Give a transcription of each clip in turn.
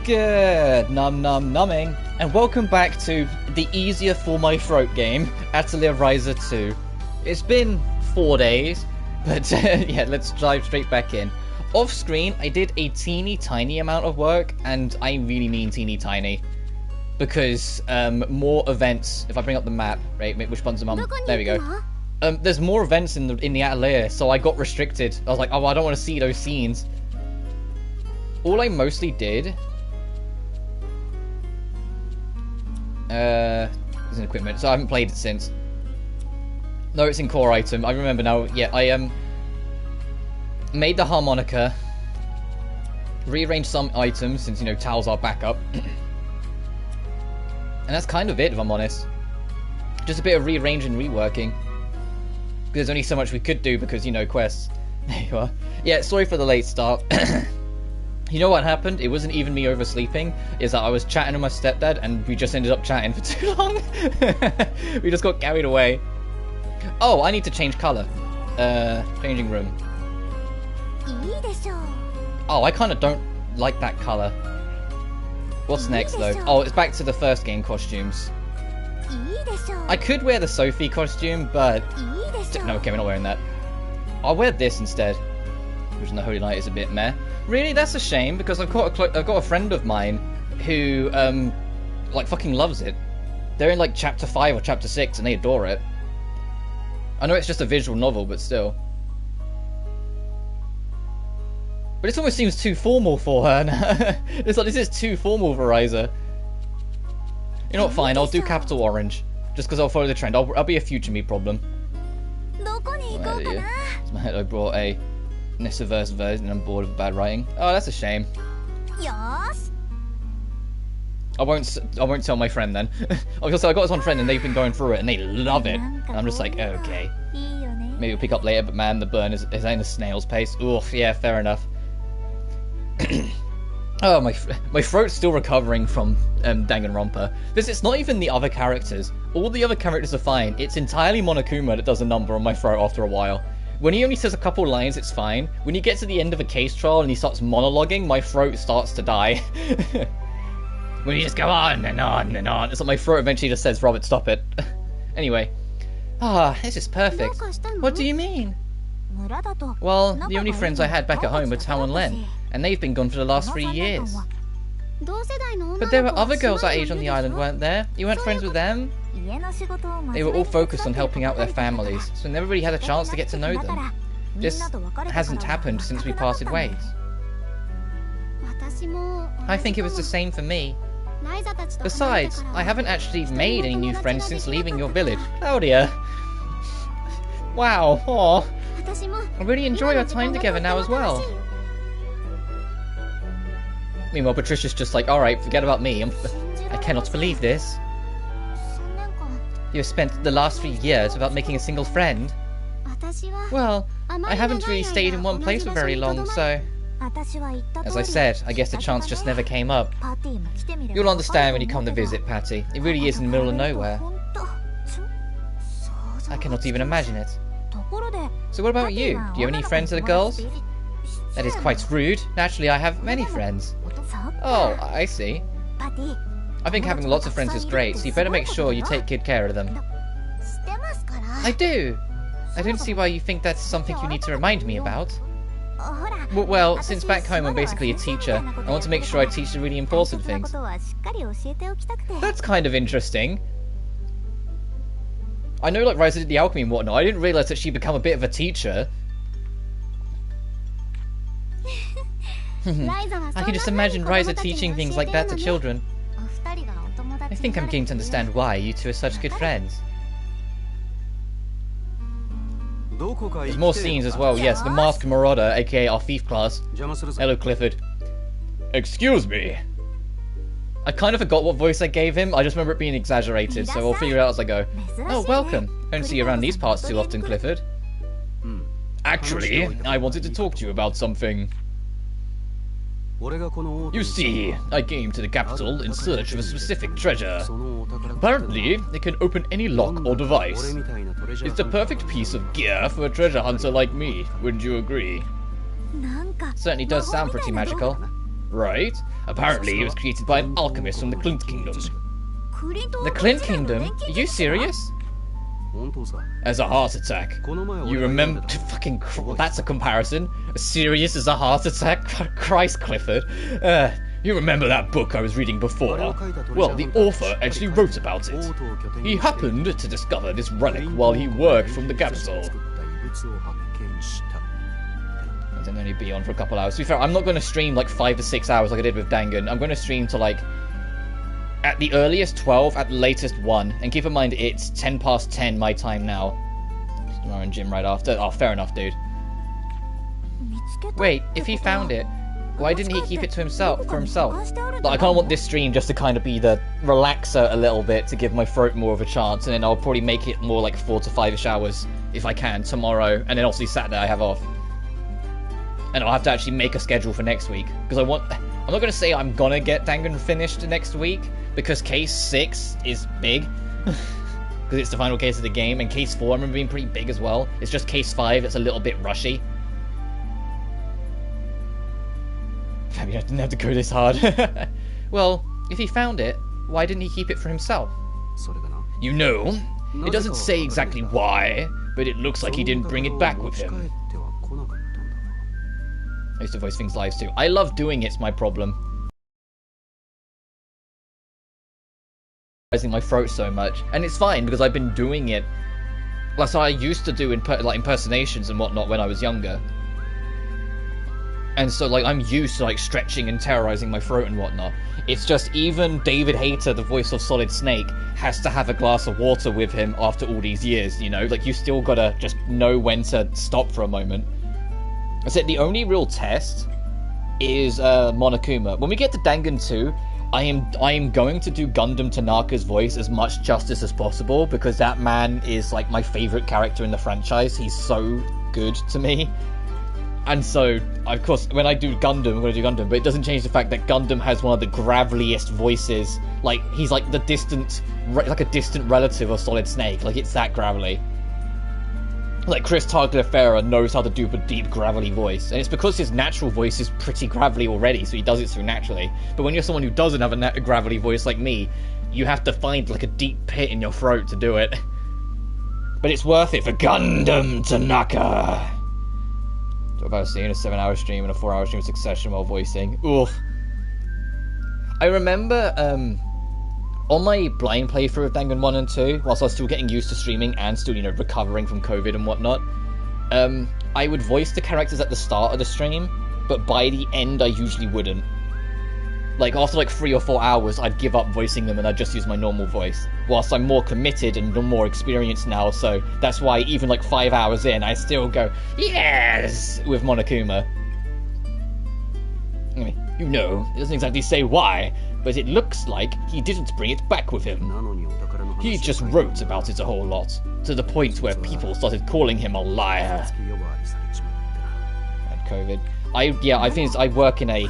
Good numbing, and welcome back to the easier for my throat game, Atelier Ryza 2. It's been 4 days, but yeah, let's dive straight back in. Off screen, I did a teeny tiny amount of work, and I really mean teeny tiny, because more events. If I bring up the map, right, which buttons am on? There we go. There's more events in the Atelier, so I got restricted. I was like, oh, I don't want to see those scenes. All I mostly did. It's an equipment, so I haven't played it since. No, it's in core item. I remember now. Yeah, I made the harmonica, rearranged some items since, you know, towels are backup, and that's kind of it, if I'm honest. Just a bit of rearranging and reworking. There's only so much we could do because, you know, quests. There you are. Yeah, sorry for the late start. You know what happened? It wasn't even me oversleeping. Is that I was chatting with my stepdad and we just ended up chatting for too long. We just got carried away. Oh, I need to change colour. Changing room. Oh, I kind of don't like that colour. What's next though? Oh, it's back to the first game costumes. I could wear the Sophie costume, but no, okay, we're not wearing that. I'll wear this instead. Which in the Holy Night is a bit meh. Really, that's a shame because I've got a friend of mine who like fucking loves it. They're in like chapter 5 or chapter 6 and they adore it. I know it's just a visual novel, but still. But it almost seems too formal for her. It's like this is too formal for Ryza. You know what? Fine, I'll do Capital Orange just because I'll follow the trend. I'll be a future me problem. I brought a Nessiverse version and I'm bored of bad writing. Oh, that's a shame. I won't tell my friend then. I got this one friend and they've been going through it and they love it. And I'm just like, okay. Maybe we'll pick up later, but man, the burn is in a snail's pace. Oof, yeah, fair enough. Oh, my throat's still recovering from Danganronpa. It's not even the other characters. All the other characters are fine. It's entirely Monokuma that does a number on my throat after a while. When he only says a couple lines, it's fine. When you get to the end of a case trial and he starts monologuing, my throat starts to die. When you just go on and on and on, it's like my throat eventually just says, Robert, stop it. Anyway. Ah, this is perfect. What do you mean? Well, the only friends I had back at home were Tao and Len, and they've been gone for the last 3 years. But there were other girls that age on the island, weren't there? You weren't friends with them? They were all focused on helping out their families, so never really had a chance to get to know them. This hasn't happened since we parted ways. I think it was the same for me. Besides, I haven't actually made any new friends since leaving your village. Oh dear. Wow, aw. I really enjoy our time together now as well. Meanwhile, Patricia's just like, alright, forget about me. I cannot believe this. You have spent the last 3 years without making a single friend. Well, I haven't really stayed in one place for very long, so... As I said, I guess the chance just never came up. You'll understand when you come to visit, Patty. It really is in the middle of nowhere. I cannot even imagine it. So what about you? Do you have any friends that are girls? That is quite rude. Naturally, I have many friends. Oh, I see. I think having lots of friends is great, so you better make sure you take good care of them. I do! I don't see why you think that's something you need to remind me about. Well, since back home I'm basically a teacher, I want to make sure I teach the really important things. That's kind of interesting. I know like Ryza did the alchemy and whatnot, I didn't realise that she'd become a bit of a teacher. I can just imagine Ryza teaching things like that to children. I think I'm getting to understand why you two are such good friends. There's more scenes as well. Yes, the Masked Marauder, aka our thief class. Hello, Clifford. Excuse me. I kind of forgot what voice I gave him. I just remember it being exaggerated, so I'll figure it out as I go. Oh, welcome. Don't see you around these parts too often, Clifford. Actually, I wanted to talk to you about something. You see, I came to the capital in search of a specific treasure. Apparently, it can open any lock or device. It's the perfect piece of gear for a treasure hunter like me, wouldn't you agree? Certainly does sound pretty magical. Right? Apparently, it was created by an alchemist from the Clint Kingdom. The Clint Kingdom? Are you serious? As a heart attack. You remember... Fucking... That's a comparison. As serious as a heart attack? Christ, Clifford. You remember that book I was reading before? Well, the author actually wrote about it. He happened to discover this relic while he worked from the capital. I can only be on for a couple hours. To be fair, I'm not going to stream like 5 to 6 hours like I did with Dangan. I'm going to stream to like... At the earliest 12, at the latest 1. And keep in mind, it's 10 past 10 my time now. Tomorrow in gym right after. Oh, fair enough, dude. Wait, if he found it, why didn't he keep it to himself? For himself? Like, I kind of want this stream just to kind of be the relaxer a little bit to give my throat more of a chance. And then I'll probably make it more like 4 to 5-ish hours if I can tomorrow. And then obviously Saturday I have off. And I'll have to actually make a schedule for next week. Because I'm not going to say I'm going to get Dangan finished next week. Because Case 6 is big. Because it's the final case of the game. And Case 4 I remember being pretty big as well. It's just Case 5 that's a little bit rushy. Maybe I didn't have to go this hard. Well, if he found it, why didn't he keep it for himself? You know, it doesn't say exactly why, but it looks like he didn't bring it back with him. I used to voice things live too. I love doing it's my problem. My throat so much, and it's fine because I've been doing it. Like, so I used to do like impersonations and whatnot when I was younger, and so like I'm used to like stretching and terrorizing my throat and whatnot. It's just even David Hayter, the voice of Solid Snake, has to have a glass of water with him after all these years. You know, like you still gotta just know when to stop for a moment. I said the only real test is Monokuma. When we get to Dangan 2, I am going to do Gundam Tanaka's voice as much justice as possible, because that man is like my favorite character in the franchise. He's so good to me. And so, of course, when I do Gundam, I'm going to do Gundam, but it doesn't change the fact that Gundam has one of the graveliest voices. Like, he's like the distant, like a distant relative of Solid Snake. Like, it's that gravelly. Like, Chris Tagliaferra knows how to do a deep, gravelly voice. And it's because his natural voice is pretty gravelly already, so he does it so naturally. But when you're someone who doesn't have a gravelly voice like me, you have to find, like, a deep pit in your throat to do it. But it's worth it for Gundam Tanaka! Talk about seeing a 7-hour stream and a 4-hour stream succession while voicing. Oof. I remember, on my blind playthrough of Dangan 1 and 2, whilst I was still getting used to streaming and still, you know, recovering from COVID and whatnot, I would voice the characters at the start of the stream, but by the end I usually wouldn't. Like, after like 3 or 4 hours, I'd give up voicing them and I'd just use my normal voice. Whilst I'm more committed and more experienced now, so that's why even like 5 hours in, I still go, yes, with Monokuma. I mean, you know, it doesn't exactly say why, but it looks like he didn't bring it back with him. He just wrote about it a whole lot, to the point where people started calling him a liar. And COVID. I think I work in a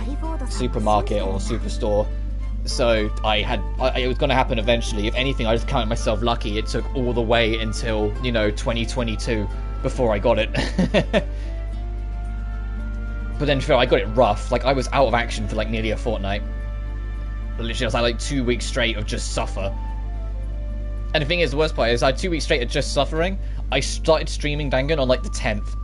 supermarket or superstore, so it was going to happen eventually. If anything, I just counted myself lucky. It took all the way until, you know, 2022 before I got it. But then, I got it rough. Like, I was out of action for like nearly a fortnight. Literally, I was like 2 weeks straight of just suffer. And the thing is, the worst part is, I had 2 weeks straight of just suffering. I started streaming Dangan on like the 10th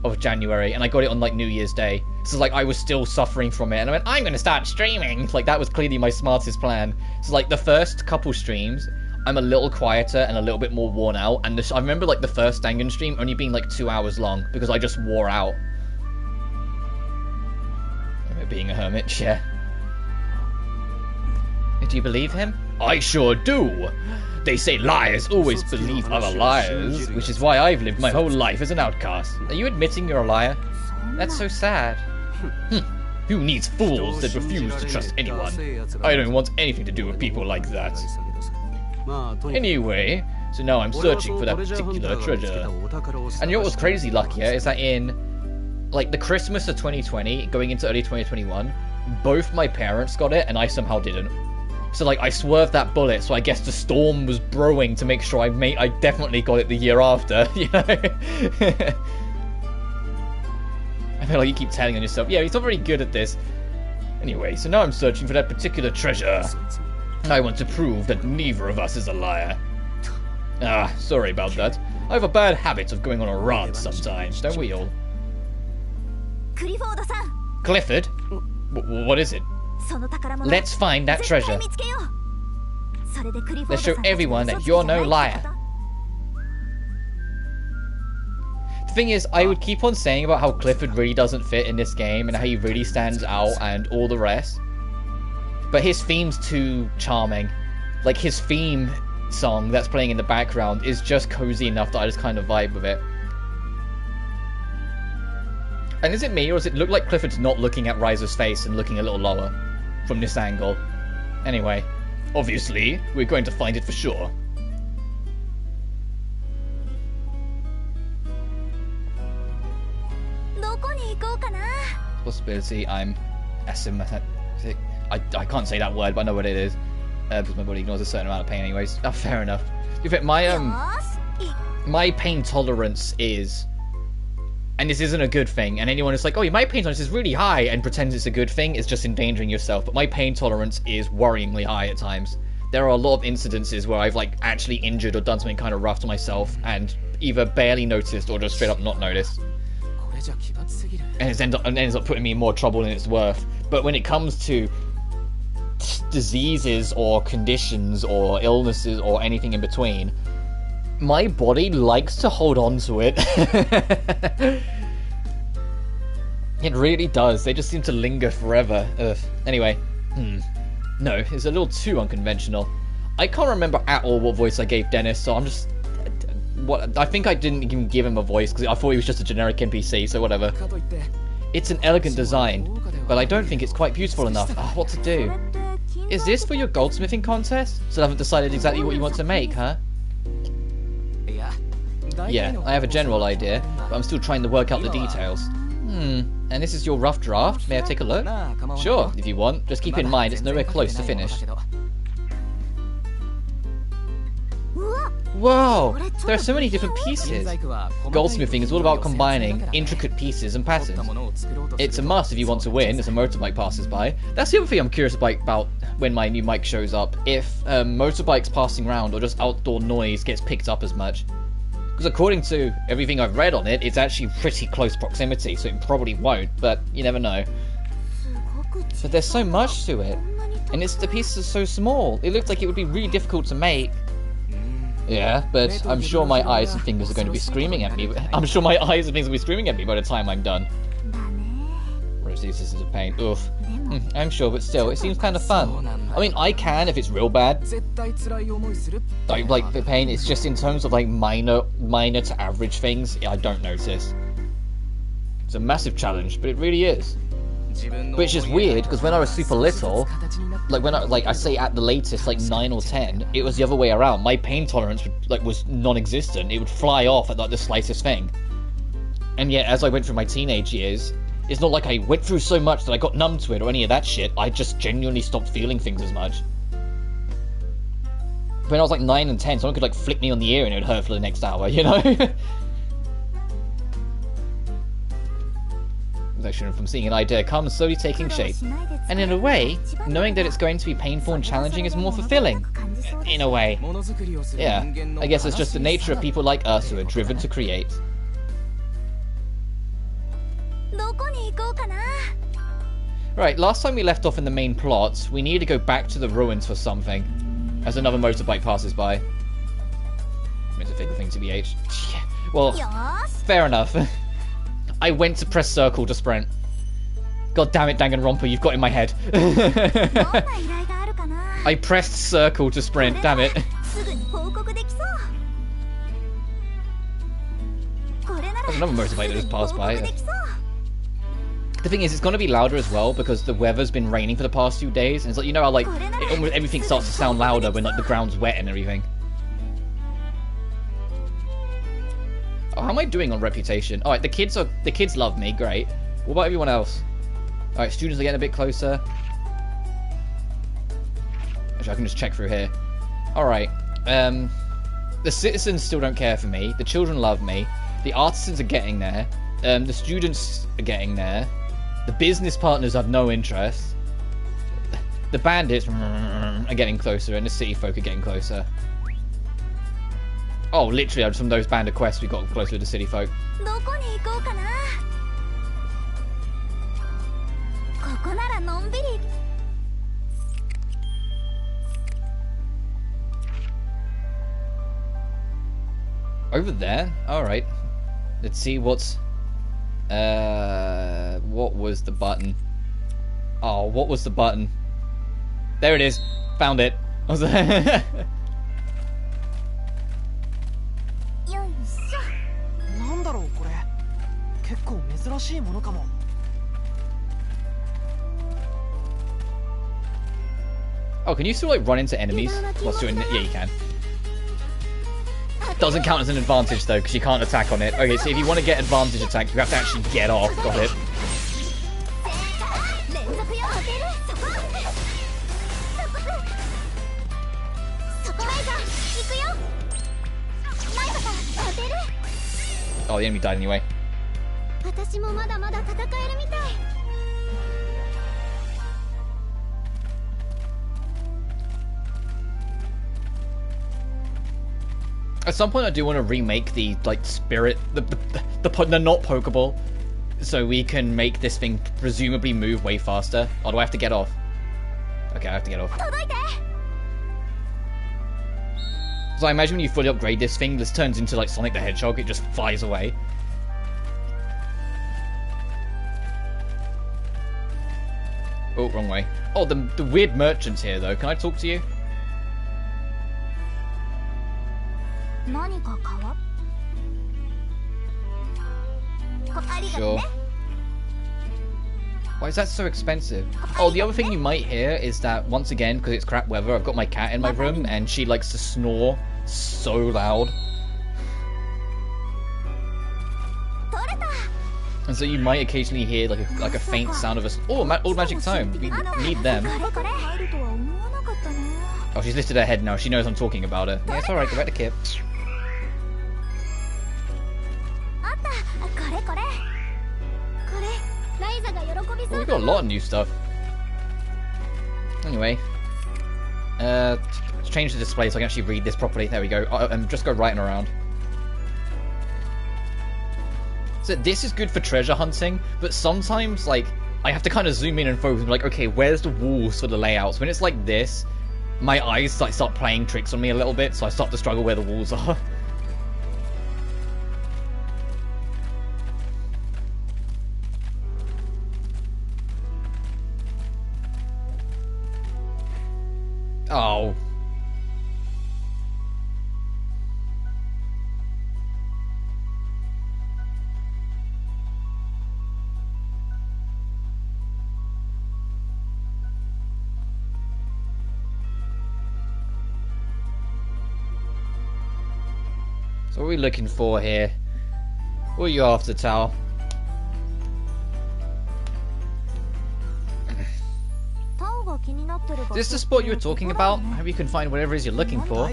of January, and I got it on like New Year's Day. So like, I was still suffering from it, and I went, I'm gonna start streaming. Like, that was clearly my smartest plan. So like, the first couple streams, I'm a little quieter and a little bit more worn out. And I remember like the first Dangan stream only being like 2 hours long because I just wore out. Being a hermit, yeah. Do you believe him? I sure do. They say liars always believe other liars, which is why I've lived my whole life as an outcast. Are you admitting you're a liar? That's so sad. Who needs fools that refuse to trust anyone? I don't want anything to do with people like that. Anyway, so now I'm searching for that particular treasure. And you know what was crazy luckier is that in like the Christmas of 2020, going into early 2021, both my parents got it and I somehow didn't. So like I swerved that bullet, so I guess the storm was brewing to make sure I definitely got it the year after, you know? I feel like you keep telling on yourself, yeah, he's not very good at this. Anyway, so now I'm searching for that particular treasure. I want to prove that neither of us is a liar. Ah, sorry about that. I have a bad habit of going on a rant sometimes, don't we all? Clifford? What is it? Let's find that treasure. Let's show everyone that you're no liar. The thing is, I would keep on saying about how Clifford really doesn't fit in this game and how he really stands out and all the rest. But his theme's too charming. Like, his theme song that's playing in the background is just cozy enough that I just kind of vibe with it. And is it me, or does it look like Clifford's not looking at Ryza's face and looking a little lower from this angle? Anyway, obviously, we're going to find it for sure. Possibility I'm asymmetric. I can't say that word, but I know what it is. Because my body ignores a certain amount of pain anyways. Oh, fair enough. My pain tolerance is... And this isn't a good thing, and anyone who's like, oh, my pain tolerance is really high, and pretends it's a good thing, is just endangering yourself. But my pain tolerance is worryingly high at times. There are a lot of incidences where I've, like, actually injured or done something kind of rough to myself, and either barely noticed or just straight up not noticed. And it ends up putting me in more trouble than it's worth. But when it comes to diseases or conditions or illnesses or anything in between, my body likes to hold on to it. It really does. They just seem to linger forever. Ugh. Anyway, no, it's a little too unconventional. I can't remember at all what voice I gave Dennis, so I'm just... I think I didn't even give him a voice, because I thought he was just a generic NPC, so whatever. It's an elegant design, but I don't think it's quite beautiful enough. What to do? Is this for your goldsmithing contest? Still haven't decided exactly what you want to make, huh? Yeah, I have a general idea, but I'm still trying to work out the details. And this is your rough draft? May I take a look? Sure, if you want. Just keep in mind it's nowhere close to finished. Whoa! There are so many different pieces! Goldsmithing is all about combining intricate pieces and patterns. It's a must if you want to win as a motorbike passes by. That's the other thing I'm curious about when my new mic shows up. If motorbikes passing around or just outdoor noise gets picked up as much. Because according to everything I've read on it, it's actually pretty close proximity, so it probably won't, but you never know. But there's so much to it, and the pieces are so small. It looks like it would be really difficult to make. Yeah, but I'm sure my eyes and fingers are going to be screaming at me. I'm sure my eyes and fingers will be screaming at me by the time I'm done. This is a pain. Oof. I'm sure, but still, it seems kind of fun. I mean, I can if it's real bad. Like the pain, it's just in terms of like minor to average things, I don't notice. It's a massive challenge, but it really is. Which is weird, because when I was super little, like I say at the latest, like 9 or 10, it was the other way around. My pain tolerance was non-existent. It would fly off at like the slightest thing. And yet, as I went through my teenage years, it's not like I went through so much that I got numb to it or any of that shit. I just genuinely stopped feeling things as much. When I was like 9 and 10, someone could like flick me on the ear and it would hurt for the next hour, you know? From seeing an idea come slowly taking shape. And in a way, knowing that it's going to be painful and challenging is more fulfilling. In a way. Yeah, I guess it's just the nature of people like us who are driven to create. Right, last time we left off in the main plot, we need to go back to the ruins for something. As another motorbike passes by. It's a figure thing to be H. Yeah. Well, fair enough. I went to press circle to sprint. God damn it, Danganronpa, you've got in my head. I pressed circle to sprint, damn it. There's another motivator just passed by. The thing is, it's going to be louder as well because the weather's been raining for the past few days, and it's like, you know how like almost everything starts to sound louder when like the ground's wet and everything. Oh, how am I doing on reputation? All right, the kids love me, great. What about everyone else? All right, students are getting a bit closer. Actually, I can just check through here. All right, the citizens still don't care for me. The children love me. The artisans are getting there. The students are getting there. The business partners have no interest. The bandits are getting closer, and the city folk are getting closer. Oh, literally, from those bandit quests, we got closer to the city folk. Over there? Alright. Let's see what's... what was the button? Oh, what was the button? There it is. Found it. I was there. Oh, can you still like run into enemies whilst you're in? Yeah, you can. Doesn't count as an advantage though, because you can't attack on it. Okay, so if you want to get advantage attack, you have to actually get off. Got it. Oh, the enemy died anyway. At some point, I do want to remake the like spirit, the not Pokeball, so we can make this thing presumably move way faster. Or do I have to get off? Okay, I have to get off. So I imagine when you fully upgrade this thing, this turns into like Sonic the Hedgehog. It just flies away. Oh, wrong way. Oh, the weird merchants here though. Can I talk to you? Sure. Why is that so expensive? Oh, the other thing you might hear is that, once again, because it's crap weather, I've got my cat in my room, and she likes to snore so loud. And so you might occasionally hear like a faint sound of a... Oh, old magic tome. We need them. Oh, she's lifted her head now. She knows I'm talking about her. Yeah, it's alright. Go back to Kip. Well, we've got a lot of new stuff. Anyway. Let's change the display so I can actually read this properly. There we go. Just go right and around. So this is good for treasure hunting, but sometimes, like, I have to kind of zoom in and focus and be like, okay, where's the walls for the layouts? When it's like this, my eyes like start playing tricks on me a little bit, so I start to struggle where the walls are. Oh. So what are we looking for here? What are you after, Tal? Is this the spot you were talking about? I hope you can find whatever it is you're looking for.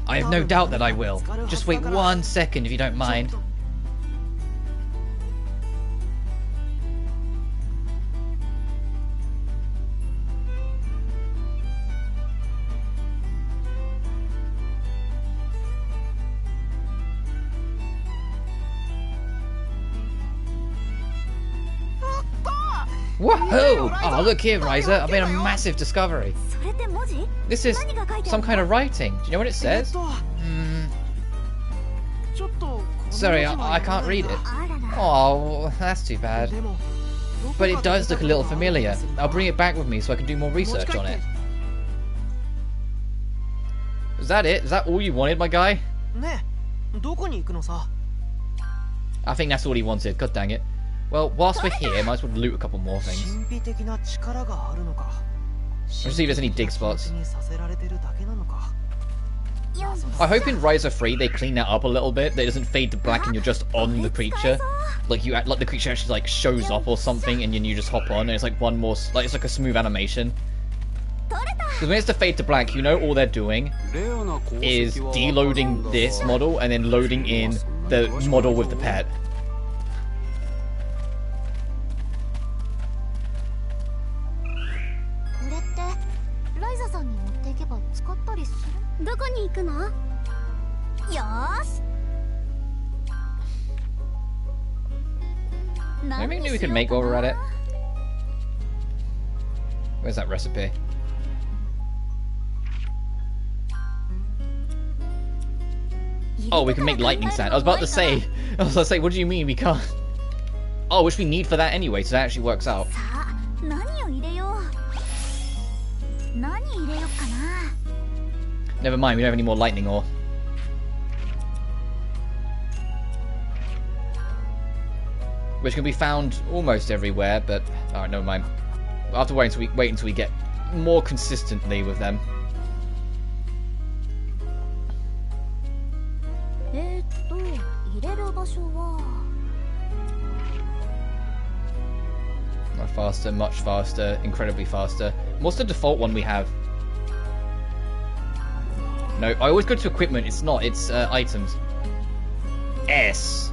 I have no doubt that I will. Just wait 1 second if you don't mind. Whoa! Oh, look here, Ryza. I've made a massive discovery. This is some kind of writing. Do you know what it says? Sorry, I can't read it. Oh, that's too bad. But it does look a little familiar. I'll bring it back with me so I can do more research on it. Is that it? Is that all you wanted, my guy? I think that's all he wanted. God dang it. Well, whilst we're here, might as well loot a couple more things. Let's see if there's any dig spots. I hope in Ryza 3 they clean that up a little bit, that it doesn't fade to black and you're just on the creature. Like the creature actually like shows up or something and then you just hop on and it's like one more, like it's like a smooth animation. Because when it's to fade to black, you know all they're doing is deloading this model and then loading in the model with the pet. Maybe we can make while we're at it. Where's that recipe? Oh, we can make lightning sand. I was about to say, what do you mean we can't? Oh, which we need for that anyway, so that actually works out. Never mind, we don't have any more lightning ore. Which can be found almost everywhere, but alright, never mind. We'll have to wait until we get more consistently with them. Faster, much faster, incredibly faster. What's the default one we have? No, I always go to equipment. It's not. It's items. S.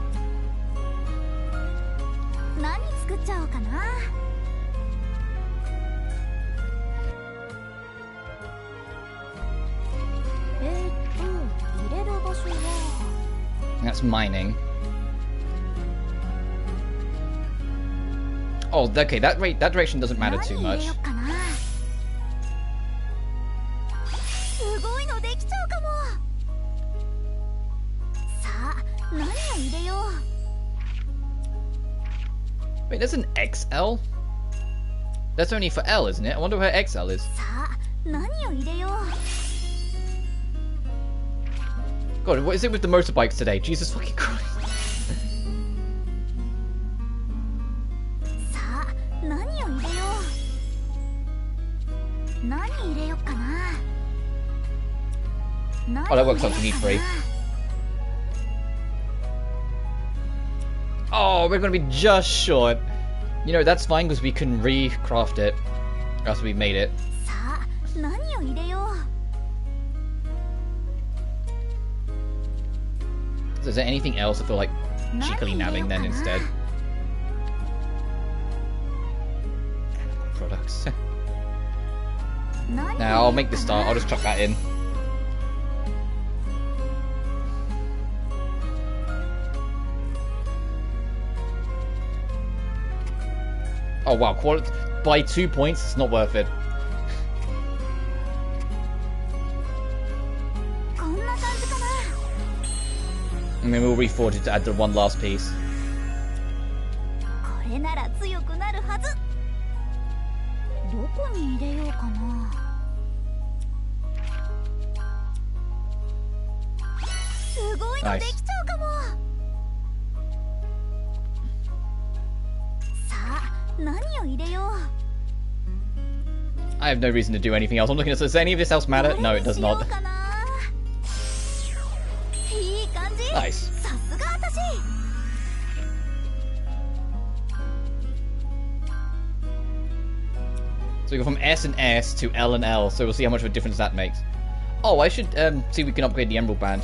That's mining. Oh, okay, that direction doesn't matter too much. Wait, there's an XL? That's only for L, isn't it? I wonder where XL is. God, what is it with the motorbikes today? Jesus fucking Christ. Oh, that works out to need 3. Oh, we're gonna be just short. You know, that's fine because we can recraft it after we've made it. So is there anything else I feel like cheekily nabbing then instead? Products. Now I'll make the start. I'll just chuck that in. Oh wow, by 2 points, it's not worth it. And then we'll reforge it to add the one last piece. Nice. I have no reason to do anything else. I'm looking at, does any of this else matter? No, it does not. Nice. So we go from S and S to L and L, so we'll see how much of a difference that makes. Oh, I should see if we can upgrade the Emerald Band.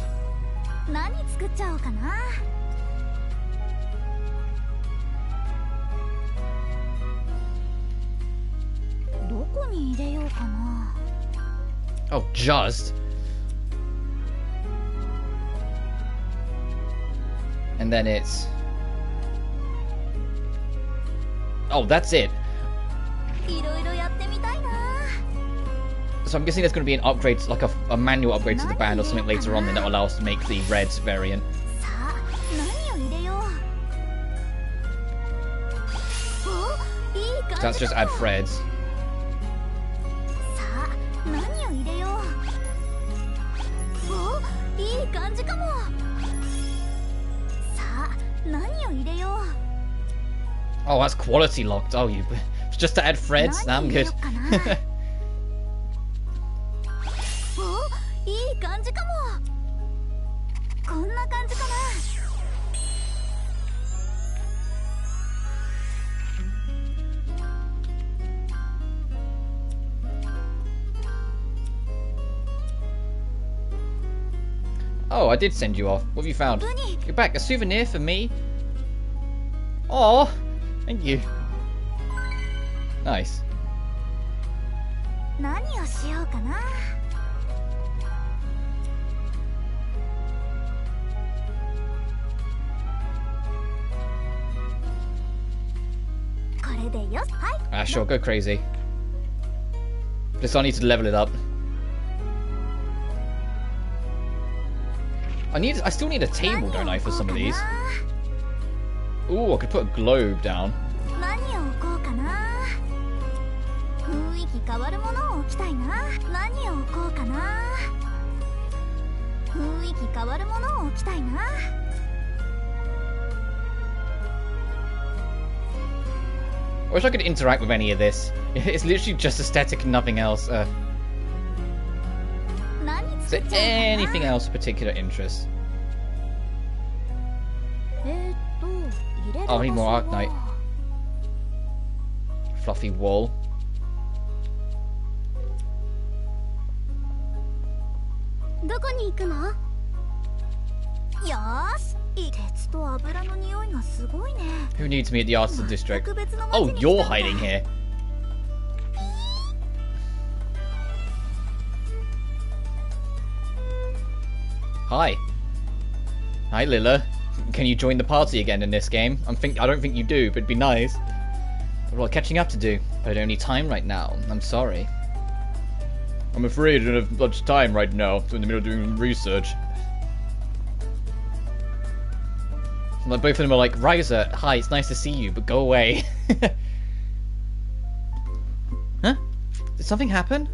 Oh, just. And then it's... Oh, that's it. So I'm guessing there's going to be an upgrade, like a manual upgrade to the band or something later on, then that will allow us to make the reds variant. So that's just add threads. Oh, that's quality locked. Oh, you just to add threads. Nah, I'm good. Oh, I did send you off. What have you found? You're back. A souvenir for me? Oh, thank you. Nice. Ah, sure, go crazy. Just I need to level it up. I still need a table, don't I, for some of these? Ooh, I could put a globe down. I wish I could interact with any of this. It's literally just aesthetic and nothing else. Is there anything else of particular interest? Oh, I need more Arknight. Fluffy wool. Who needs me at the Artisan District? Oh, you're hiding here. Hi. Hi, Lilla. Can you join the party again in this game? I don't think you do, but it'd be nice. I've got catching up to do. I don't have any time right now. I'm sorry. I'm afraid I don't have much time right now. I'm in the middle of doing research. Like, both of them are like, Ryza, hi, it's nice to see you, but go away. Huh? Did something happen?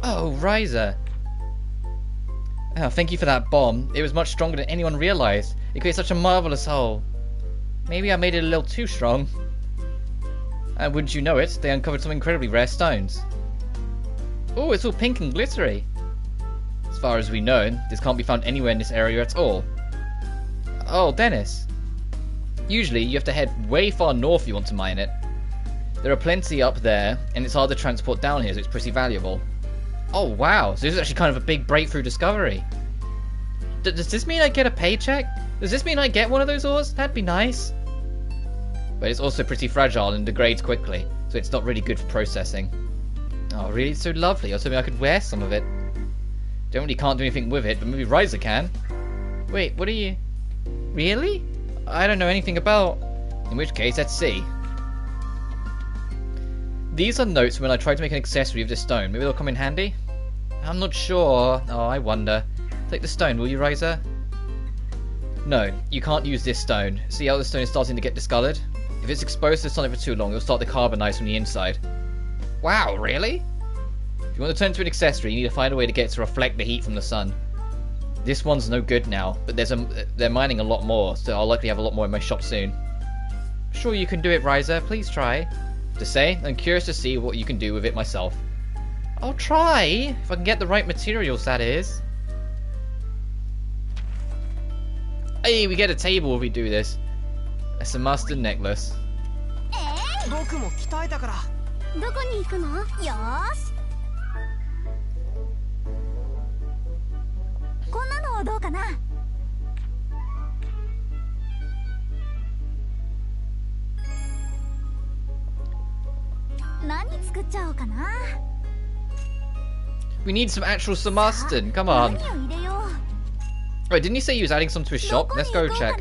Oh, Ryza. Oh, thank you for that bomb. It was much stronger than anyone realized. It created such a marvelous hole. Maybe I made it a little too strong. And wouldn't you know it, they uncovered some incredibly rare stones. Oh, it's all pink and glittery. As far as we know, this can't be found anywhere in this area at all. Oh, Dennis. Usually, you have to head way far north if you want to mine it. There are plenty up there, and it's hard to transport down here, so it's pretty valuable. Oh, wow. So this is actually kind of a big breakthrough discovery. Does this mean I get a paycheck? Does this mean I get one of those ores? That'd be nice. But it's also pretty fragile and degrades quickly, so it's not really good for processing. Oh, really? It's so lovely. I was hoping I could wear some of it. Generally can't do anything with it, but maybe Ryza can. Wait, what are you... Really? I don't know anything about... In which case, let's see. These are notes when I try to make an accessory of this stone. Maybe they'll come in handy? I'm not sure. Oh, I wonder. Take the stone, will you, Ryza? No, you can't use this stone. See how the stone is starting to get discolored? If it's exposed to the sun for too long, it'll start to carbonize from the inside. Wow, really? If you want to turn it into an accessory, you need to find a way to get it to reflect the heat from the sun. This one's no good now, but they're mining a lot more, so I'll likely have a lot more in my shop soon. Sure you can do it, Ryza. Please try. To say, I'm curious to see what you can do with it myself. I'll try, if I can get the right materials, that is. Hey, we get a table if we do this. That's a mustard necklace. We need some actual Samaston, come on. Wait, didn't he say he was adding some to his shop? Let's go check.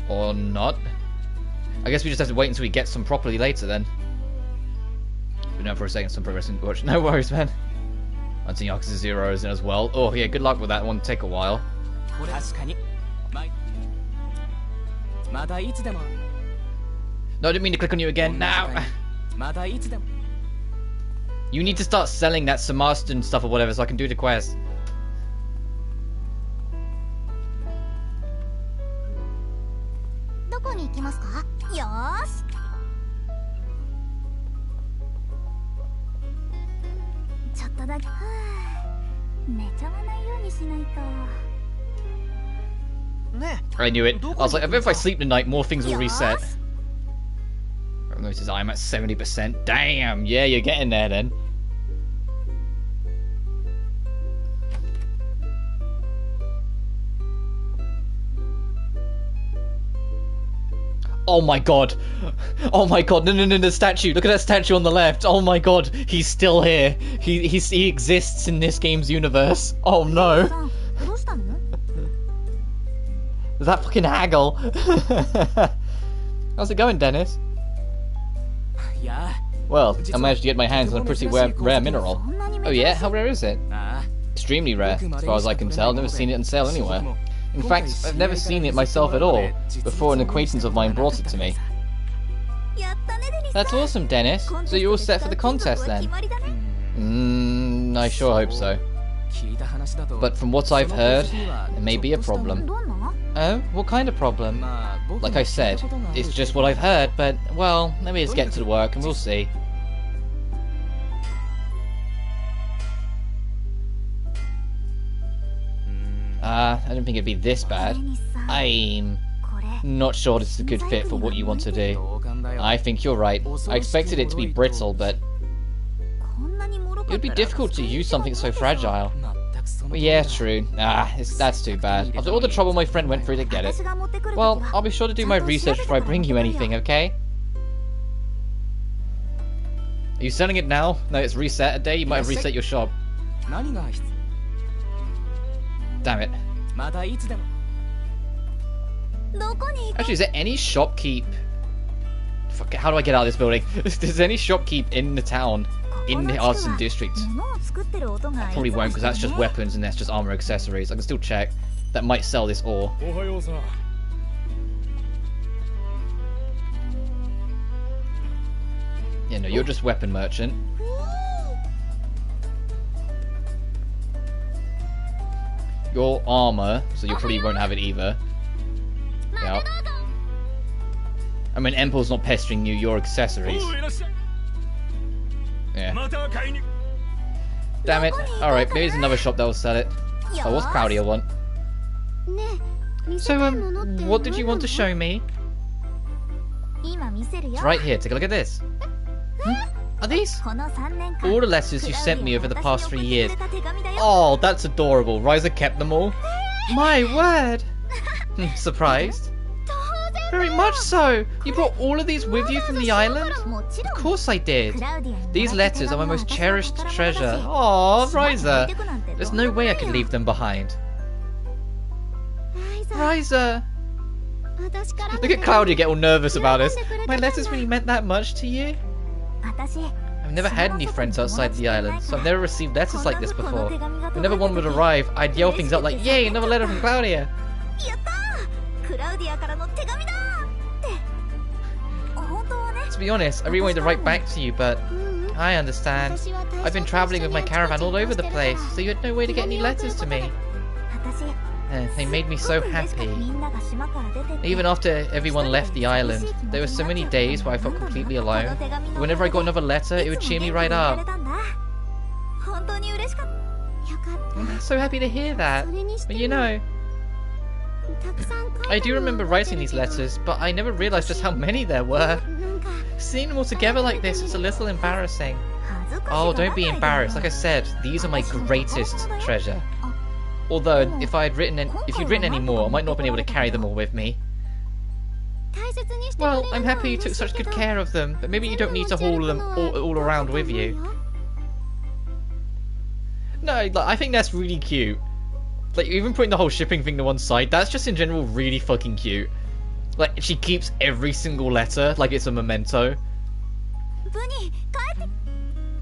Or not. I guess we just have to wait until we get some properly later then. But now for a second, some progress in watch. No worries, man. Hunting Yakuza Zeros in as well. Oh yeah, good luck with that one. Take a while. No, I didn't mean to click on you again. Now. You need to start selling that Samarsten stuff or whatever so I can do the quest. どこに行きますか？よーし。ちょっとだけ。寝ちゃわないようにしないと。 I knew it. I was like, I bet if I sleep tonight, more things will reset. Notices I'm at 70%. Damn, yeah, you're getting there then. Oh my god. Oh my god. No, the statue. Look at that statue on the left. Oh my god. He's still here. He exists in this game's universe. Oh no. That fucking haggle. How's it going, Dennis? Well, I managed to get my hands on a pretty rare mineral. Oh yeah? How rare is it? Extremely rare, as far as I can tell. Never seen it on sale anywhere. In fact, I've never seen it myself at all, before an acquaintance of mine brought it to me. That's awesome, Dennis. So you're all set for the contest then? I sure hope so. But from what I've heard, there may be a problem. Oh? What kind of problem? Like I said, it's just what I've heard, but, well, let me just get to work and we'll see. I don't think it'd be this bad. I'm not sure this is a good fit for what you want to do. I think you're right. I expected it to be brittle, but it would be difficult to use something so fragile. Well, yeah, true. That's too bad. After all the trouble my friend went through to get it. Well, I'll be sure to do my research before I bring you anything, okay? Are you selling it now? No, it's reset a day. You might have reset your shop. Damn it. Actually, is there any shopkeep? Fuck, how do I get out of this building? Is there any shopkeep in the town? In the artisan district? I probably won't, because that's just weapons and that's just armor accessories. I can still check. That might sell this ore. Yeah, no, you're just weapon merchant. Your armor, so you probably won't have it either. Yeah. I mean, Empel's not pestering you, your accessories. Yeah. Damn it. Alright, maybe there's another shop that will sell it. Oh, what's Claudia want? So, what did you want to show me? It's right here, take a look at this. Are these all the letters you sent me over the past 3 years? Oh, that's adorable. Ryza kept them all. My word! Surprised? Very much so! You brought all of these with you from the island? Of course I did. These letters are my most cherished treasure. Aww, Ryza. There's no way I could leave them behind. Ryza! Look at Claudia get all nervous about this. My letters really meant that much to you? I've never had any friends outside the island, so I've never received letters like this before. Whenever one would arrive, I'd yell things out like, "Yay, another letter from Claudia!" To be honest, I really wanted to write back to you, but I understand. I've been travelling with my caravan all over the place, so you had no way to get any letters to me. They made me so happy. Even after everyone left the island, there were so many days where I felt completely alone. But whenever I got another letter, it would cheer me right up. I'm so happy to hear that. But you know, I do remember writing these letters, but I never realised just how many there were. Seeing them all together like this is a little embarrassing. Oh, don't be embarrassed. Like I said, these are my greatest treasure. Although, if you'd written any more, I might not have been able to carry them all with me. Well, I'm happy you took such good care of them, but maybe you don't need to haul them all around with you. No, like, I think that's really cute. Like, even putting the whole shipping thing to one side, that's just in general really fucking cute. Like, she keeps every single letter like it's a memento.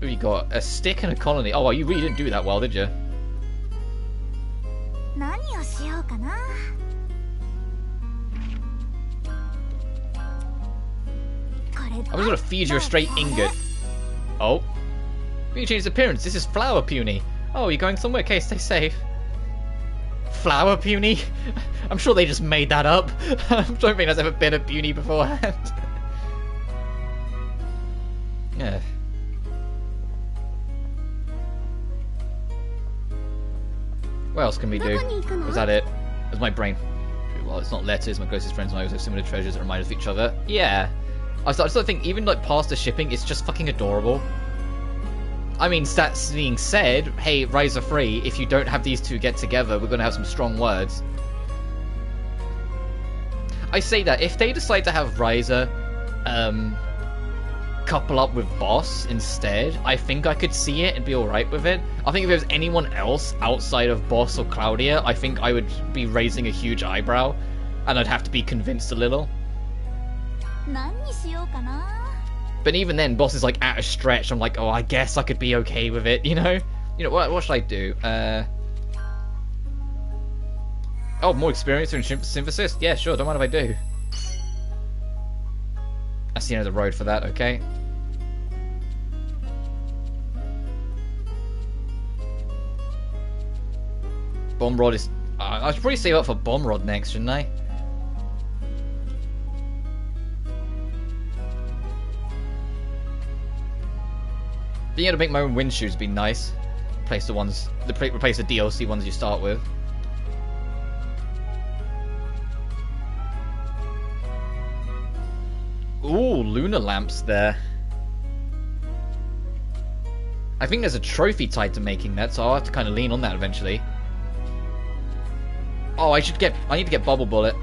Ooh, you got a stick and a colony. Oh, well, you really didn't do that well, did you? I'm just gonna feed you a straight ingot. Oh. You changed appearance. This is Flower Puny. Oh, you're going somewhere? Okay, stay safe. Flower Puny? I'm sure they just made that up. I don't think there's ever been a Puny beforehand. Yeah. What else can we do? Was that it? Was my brain? Well, it's not letters. My closest friends and I always have similar treasures that remind us of each other. Yeah. I started to think, even like past the shipping, it's just fucking adorable. I mean, stats being said, hey, Ryza free, if you don't have these two get together, we're gonna have some strong words. I say that, if they decide to have Ryza, couple up with Boss instead, I think I could see it and be alright with it. I think if it was anyone else outside of Boss or Claudia, I think I would be raising a huge eyebrow, and I'd have to be convinced a little. But even then, Boss is like at a stretch. I'm like, oh, I guess I could be okay with it, you know? You know, what should I do? Oh, more experience in synthesis? Yeah, sure, don't mind if I do. That's the end of the road for that, okay? Bomb Rod is... I should probably save up for Bomb Rod next, shouldn't I? Being able to make my own wind shoes would be nice. Replace the DLC ones you start with. Ooh, lunar lamps there. I think there's a trophy tied to making that, so I'll have to kind of lean on that eventually. Oh, I need to get Bubble Bullet.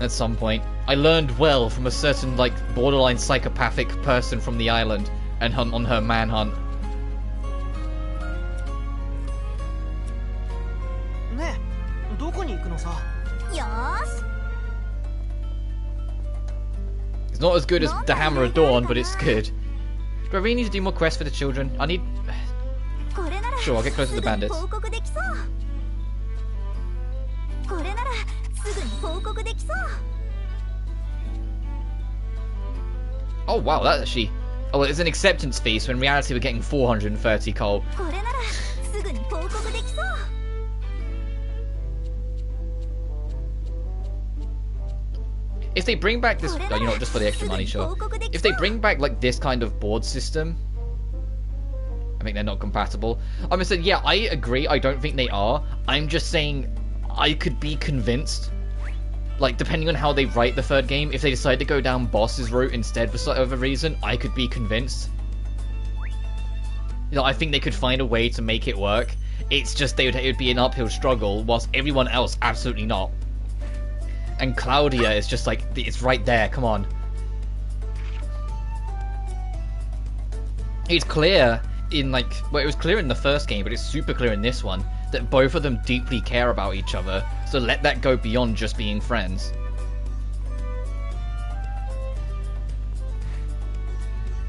At some point. I learned well from a certain, like, borderline psychopathic person from the island and hunt on her manhunt. It's not as good as the Hammer of Dawn, but it's good. Do I really need to do more quests for the children? I need... Sure, I'll get closer to the bandits. Oh wow, that's actually... Oh, it's an acceptance fee, so in reality we're getting 430 coal. If they bring back this... Oh, you know what, just for the extra money, sure. If they bring back, like, this kind of board system... I think they're not compatible. I'm gonna say, yeah, I agree, I don't think they are. I'm just saying, I could be convinced. Like, depending on how they write the third game, if they decide to go down Boss's route instead for some other reason, I could be convinced. You know, I think they could find a way to make it work. It's just it would be an uphill struggle, whilst everyone else absolutely not. And Claudia is just like, it's right there, come on. It's clear in, like, well, it was clear in the first game, but it's super clear in this one, that both of them deeply care about each other, so let that go beyond just being friends.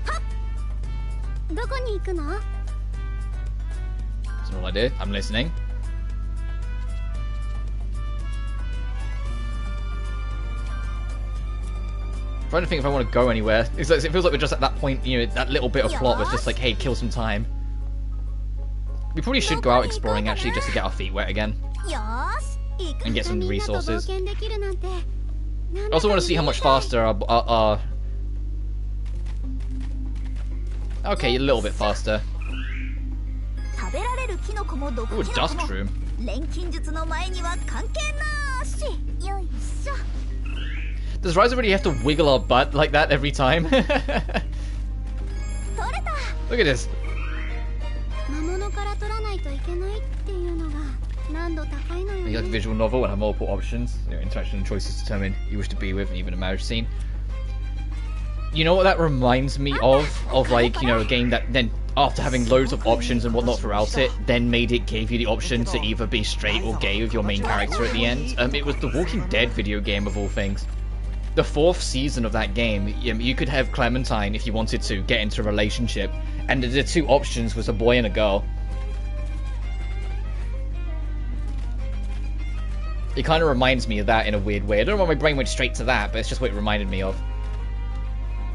That's not all I did. I'm listening. I'm trying to think if I want to go anywhere. It feels like we're just at that point, you know, that little bit of plot was just like, hey, kill some time. We probably should go out exploring, actually, just to get our feet wet again. And get some resources. I also want to see how much faster our... Okay, a little bit faster. Ooh, a dust room. Does Ryza really have to wiggle our butt like that every time? Look at this. You like a visual novel and have multiple options. Your interaction and choices determine who you wish to be with, and even a marriage scene. You know what that reminds me of? Of, like, you know, a game that then, after having loads of options and whatnot throughout it, then gave you the option to either be straight or gay with your main character at the end. It was the Walking Dead video game of all things. The 4th season of that game, you could have Clementine, if you wanted to, get into a relationship, and the two options was a boy and a girl. It kind of reminds me of that in a weird way. I don't know why my brain went straight to that, but it's just what it reminded me of.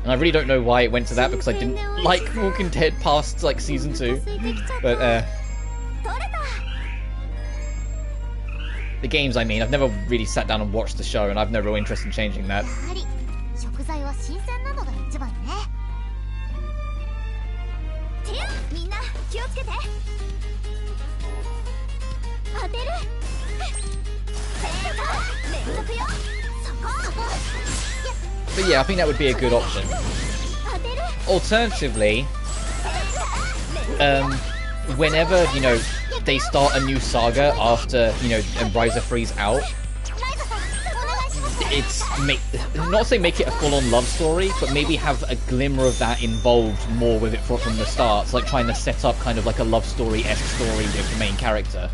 And I really don't know why it went to that, because I didn't like Walking Dead past, like, Season 2. But, the games, I mean, I've never really sat down and watched the show, and I've no real interest in changing that. 食材は新鮮なのが一番ね。てや、みんな気をつけて。当てる。連続よ。そこ。But yeah, I think that would be a good option. Alternatively, whenever, you know, they start a new saga after, you know, Ryza 3's out, it's not say make it a full-on love story, but maybe have a glimmer of that involved more with it from the start. It's like trying to set up kind of like a love story-esque story with the main character.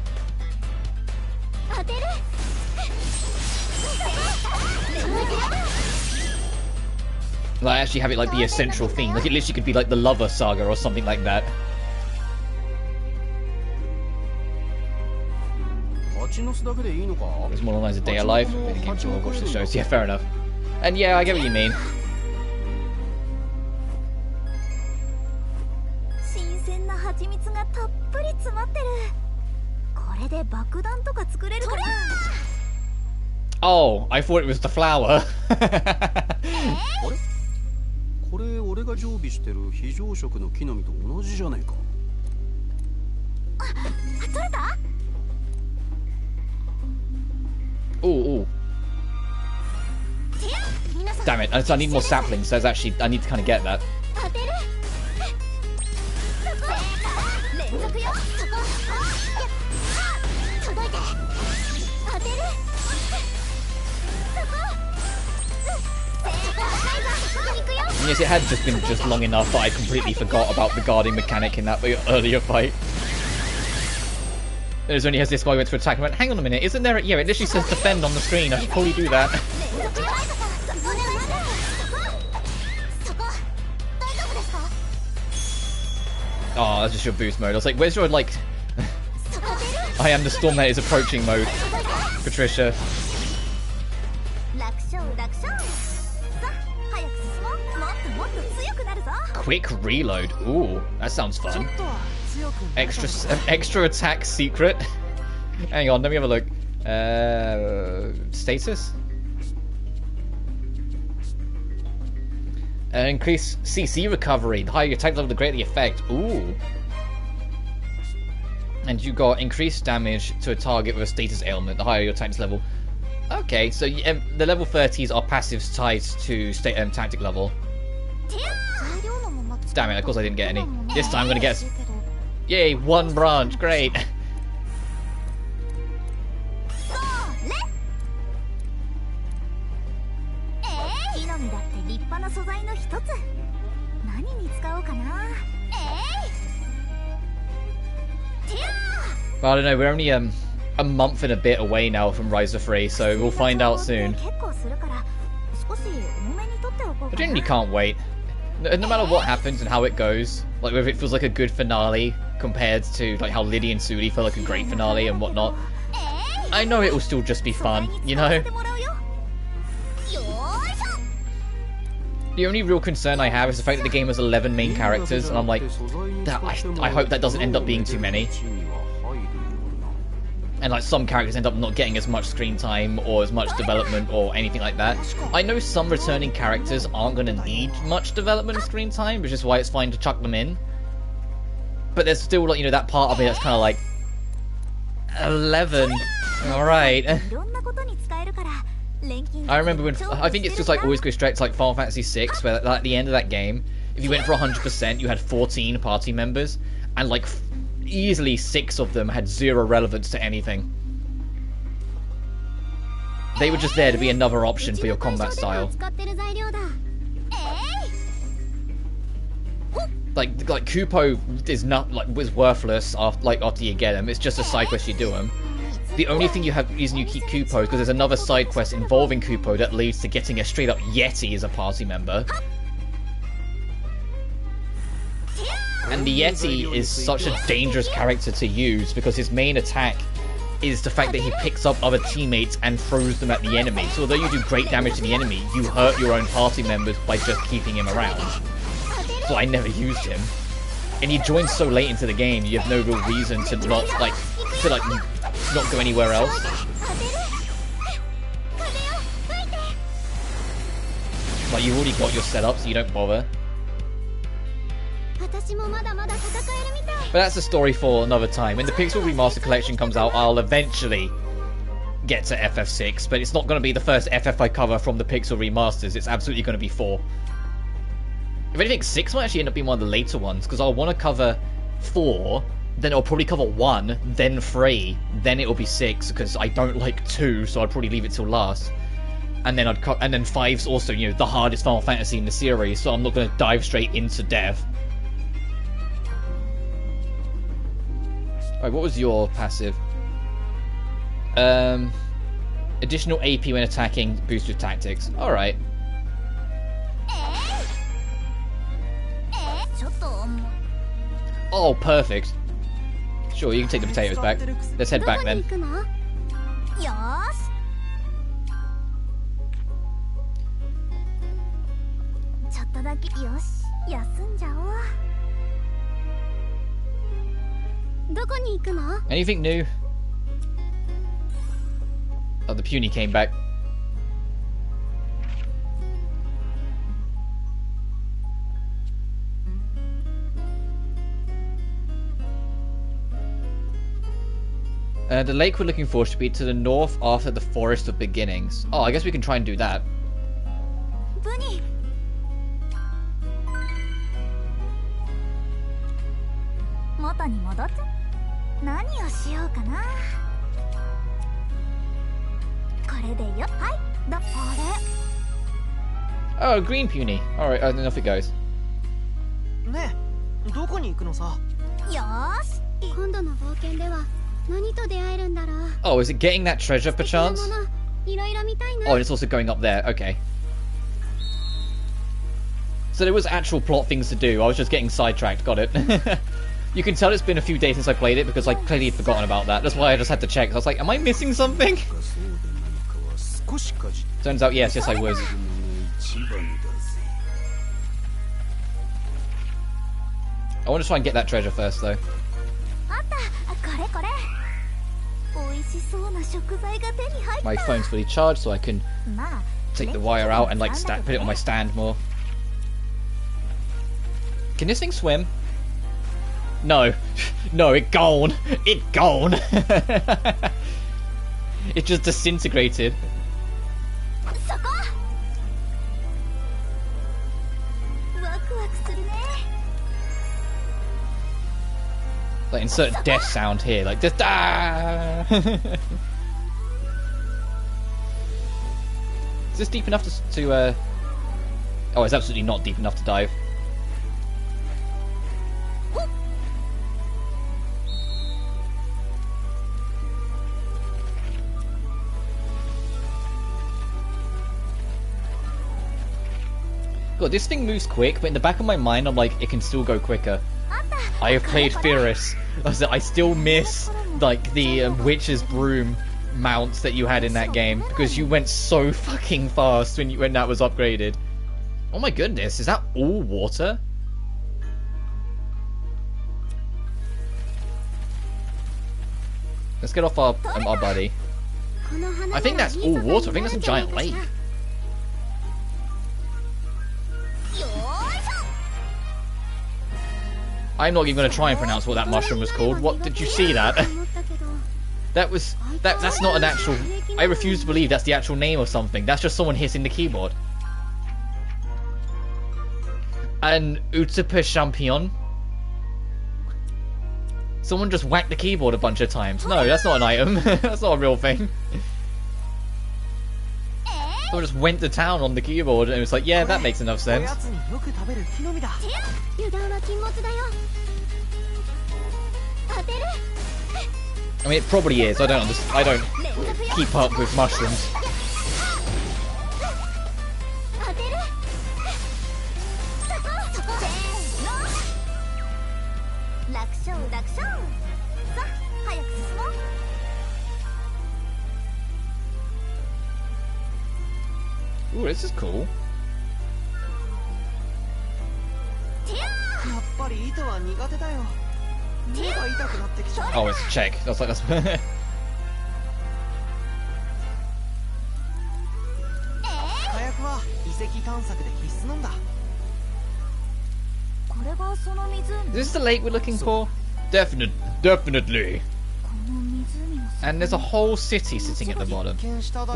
Like actually have it like be a central theme. Like it literally could be like the lover saga or something like that. There's more lines of Dehya life. The games will watch the shows. Yeah, fair enough. And yeah, I get what you mean. Oh, I thought it was the flower. これ俺が常備してる非常食の木の実と同じじゃねえか。取れた？ Ooh. Damn it, I need more saplings, so actually, I need to kind of get that. Yes, it had just been just long enough that I completely forgot about the guarding mechanic in that earlier fight. It was only as this guy went to attack and went, hang on a minute, isn't there a... Yeah, it literally says defend on the screen, I should probably do that. Oh, that's just your boost mode. I was like, where's your, like... I am the storm that is approaching mode, Patricia. Quick reload. Ooh, that sounds fun. Extra attack secret. Hang on, let me have a look. Status? Increase CC recovery. The higher your attack level, the greater the effect. Ooh. And you got increased damage to a target with a status ailment. The higher your attack level. Okay, so the level 30s are passives tied to tactic level. Damn it, of course I didn't get any. This time I'm gonna get... Yay, one branch, great! Well, I don't know, we're only a month and a bit away now from Ryza 3, so we'll find out soon. I genuinely can't wait. No matter what happens and how it goes, like whether it feels like a good finale compared to like how Liddy and Sudi feel like a great finale and whatnot, I know it will still just be fun, you know? The only real concern I have is the fact that the game has 11 main characters, and I'm like, I hope that doesn't end up being too many. And like some characters end up not getting as much screen time or as much development or anything like that. I know some returning characters aren't going to need much development and screen time, which is why it's fine to chuck them in. But there's still, like, you know, that part of me that's kind of like 11. All right. I remember when I think it's just like always goes straight to like Final Fantasy VI, where at the end of that game, if you went for 100%, you had 14 party members, and like easily 6 of them had 0 relevance to anything. They were just there to be another option for your combat style. Like Kupo is not was worthless after you get him. It's just a side quest you do him. The only thing you have reason you keep Kupo is because there's another side quest involving Kupo that leads to getting a straight up Yeti as a party member. And the Yeti is such a dangerous character to use because his main attack is the fact that he picks up other teammates and throws them at the enemy. So although you do great damage to the enemy, you hurt your own party members by just keeping him around. So I never used him. And he joined so late into the game, you have no real reason to not go anywhere else. Like, you've already got your setup, so you don't bother. But that's a story for another time. When the Pixel Remaster Collection comes out, I'll eventually get to FF6, but it's not going to be the first FF I cover from the Pixel Remasters. It's absolutely going to be 4. If anything, 6 might actually end up being one of the later ones, because I'll want to cover 4, then I'll probably cover 1, then 3, then it'll be 6, because I don't like 2, so I'd probably leave it till last. And then and then 5's also, you know, the hardest Final Fantasy in the series, so I'm not going to dive straight into death. Alright, what was your passive? Additional AP when attacking, boost with tactics. Alright. Oh, perfect. Sure, you can take the potatoes back. Let's head back then. Anything new? Oh, the puny came back. The lake we're looking for should be to the north after the Forest of Beginnings. Oh, I guess we can try and do that. Oh, green puny. Alright, then off it goes. Oh, is it getting that treasure perchance? Oh, and it's also going up there. Okay. So there was actual plot things to do. I was just getting sidetracked. Got it. You can tell it's been a few days since I played it because I clearly had forgotten about that. That's why I just had to check. I was like, am I missing something? Turns out, yes, I was. I want to try and get that treasure first, though. My phone's fully charged, so I can take the wire out and like put it on my stand more. Can this thing swim? No. No, it gone. It gone. It just disintegrated. Like insert death sound here, like just ah. Is this deep enough to oh, it's absolutely not deep enough to dive. God, this thing moves quick, but in the back of my mind, I'm like, it can still go quicker. I have played Fyrus. I still miss like the witch's broom mounts that you had in that game because you went so fucking fast when that was upgraded. Oh my goodness, is that all water? Let's get off our buddy. I think that's all water. I think that's a giant lake. I'm not even going to try and pronounce what that mushroom was called. What, did you see that? That's not an actual... I refuse to believe that's the actual name of something. That's just someone hitting the keyboard. An Utopa champion? Someone just whacked the keyboard a bunch of times. No, that's not an item. That's not a real thing. Someone just went to town on the keyboard and it was like, yeah, that makes enough sense. I mean, it probably is. I don't keep up with mushrooms. Ooh, this is cool. やっぱり糸は苦手だよ。目が痛くなってきちゃう。 Oh, it's a check. That's like that's. 火薬は遺跡探索で必須なんだ。これがその湖。 Is this the lake we're looking for? Definitely. この湖の And there's a whole city sitting at the bottom.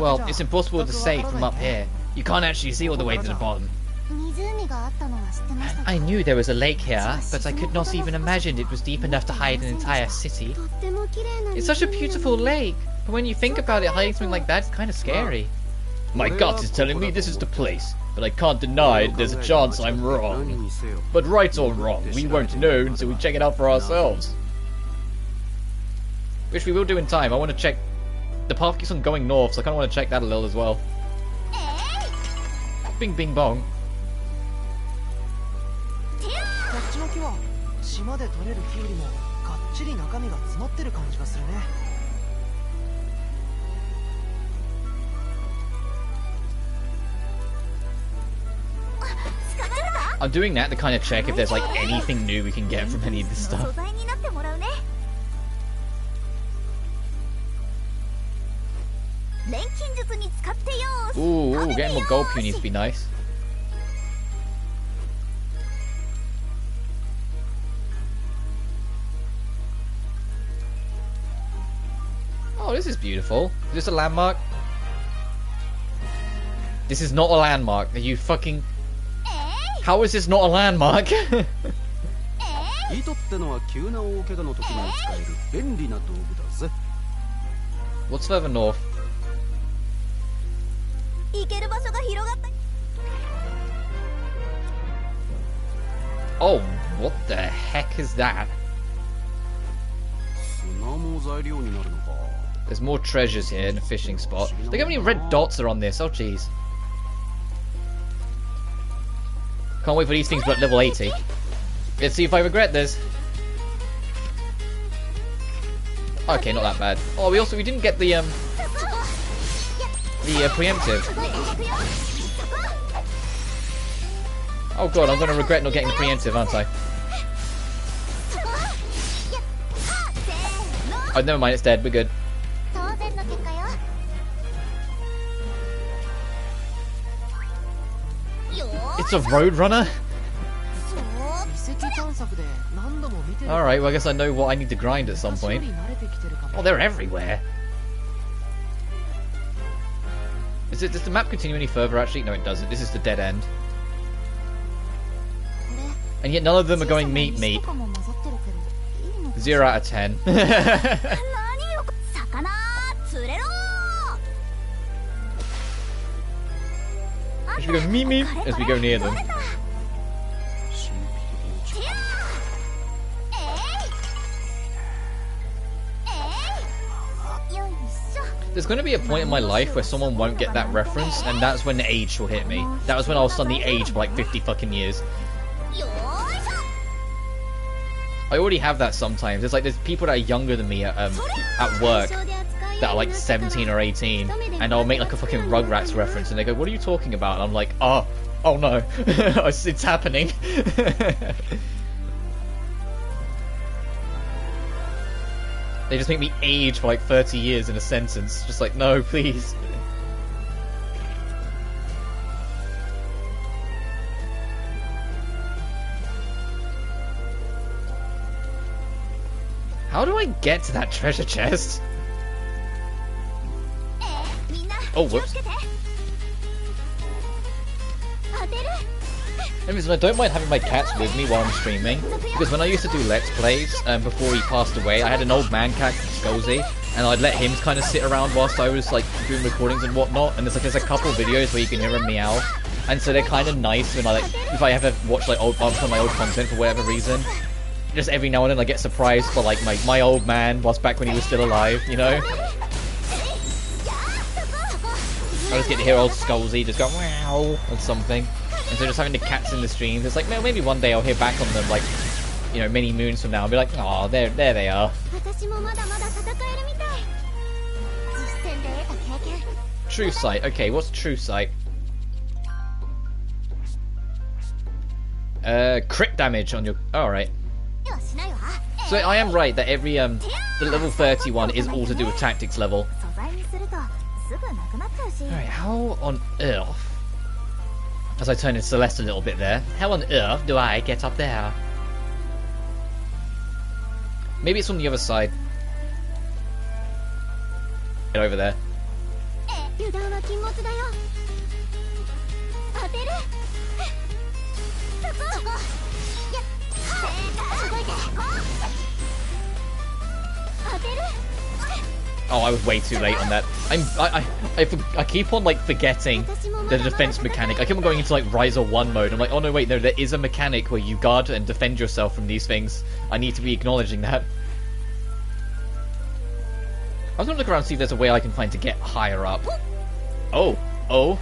Well, it's impossible to say from up here. You can't actually see all the way to the bottom. 湖があったのは知ってました。 I knew there was a lake here, but I could not even imagine it was deep enough to hide an entire city. とっても綺麗な。 It's such a beautiful lake, but when you think about it, hiding something like that is kind of scary. My gut is telling me this is the place, but I can't deny there's a chance I'm wrong. But right or wrong, we won't know until we check it out for ourselves. Which we will do in time. I want to check... The path keeps on going north, so I kind of want to check that a little as well. Bing bing bong. こっちの木は島で採れる木よりもがっちり中身が詰まってる感じがするね。 I'm doing that to kind of check if there's like anything new we can get from any of this 素 stuff. 材になってもらうね。錬金術に使ってよ。 Ooh, getting more gold peonies would be nice. Oh, this is beautiful. Is this a landmark? This is not a landmark. Are you fucking... How is this not a landmark? 糸ってのは急な大怪我の時に使える便利な道具だぜ。 What's further north? 行ける場所が広がった。 Oh, what the heck is that? 砂も材料になるのか。 There's more treasures here in a fishing spot. Look how many red dots are on this. Oh, jeez. Can't wait for these things to be at level 80. Let's see if I regret this. Okay, not that bad. Oh, we didn't get the preemptive. Oh god, I'm gonna regret not getting the preemptive, aren't I? Oh, never mind, it's dead. We're good. 当然の結果よ。よー It's a roadrunner? そう。遺跡探索で何度も見てる。 Alright, well I guess I know what I need to grind at some 昔よ point. り慣れてきてるかも。 Oh, they're everywhere. Does the map continue any further actually? No, it doesn't. This is the dead end. これ And yet none of them are going meat meat. 小さな石とかも混ざってるけどいいのか。 0 out of 10. 何よ、魚釣れろ。 Should we go meet me as we go near them? よいしょ。 There's going to be a point in my life where someone won't get that reference, and that's when the age will hit me. That was when I was suddenly aged for like 50 fucking years. よーいしょ。 I already have that sometimes. There's people that are younger than me at work that are like 17 or 18, and I'll make like a fucking Rugrats reference, and they go, "What are you talking about?" And I'm like, "Oh no, it's happening." They just make me age for like 30 years in a sentence. Just like, no, please. How do I get to that treasure chest? みんな Oh, 気を whoops. つけて。当てる。 Anyways, I don't mind having my cats with me while I'm streaming, because when I used to do Let's Plays, before he passed away, I had an old man cat called Skullsy, and I'd let him kind of sit around whilst I was like doing recordings and whatnot, and there's a couple videos where you can hear him meow, and so they're kind of nice when if I ever watch like some of my old content for whatever reason, just every now and then I get surprised for like my old man whilst back when he was still alive, you know? I just get to hear old Skullsy just go wow or something. And so just having the cats in the streams, it's like, well, maybe one day I'll hear back on them, like, you know, many moons from now, and be like, oh, there they are. 私もまだまだ戦えるみたい。実践で得た経験。 True sight. Okay, what's true sight? Crit damage on your... Alright. So I am right that every, the level 31 is all to do with tactics level. Alright, how on earth... As I turn into Celeste a little bit there. How on earth do I get up there? Maybe it's on the other side. Get over there. Oh, I was way too late on that. I keep on like forgetting the defense mechanic. I keep on going into like Ryza 1 mode. I'm like, oh no, wait, no, there is a mechanic where you guard and defend yourself from these things. I need to be acknowledging that. I was gonna look around and see if there's a way I can find to get higher up. Oh, oh.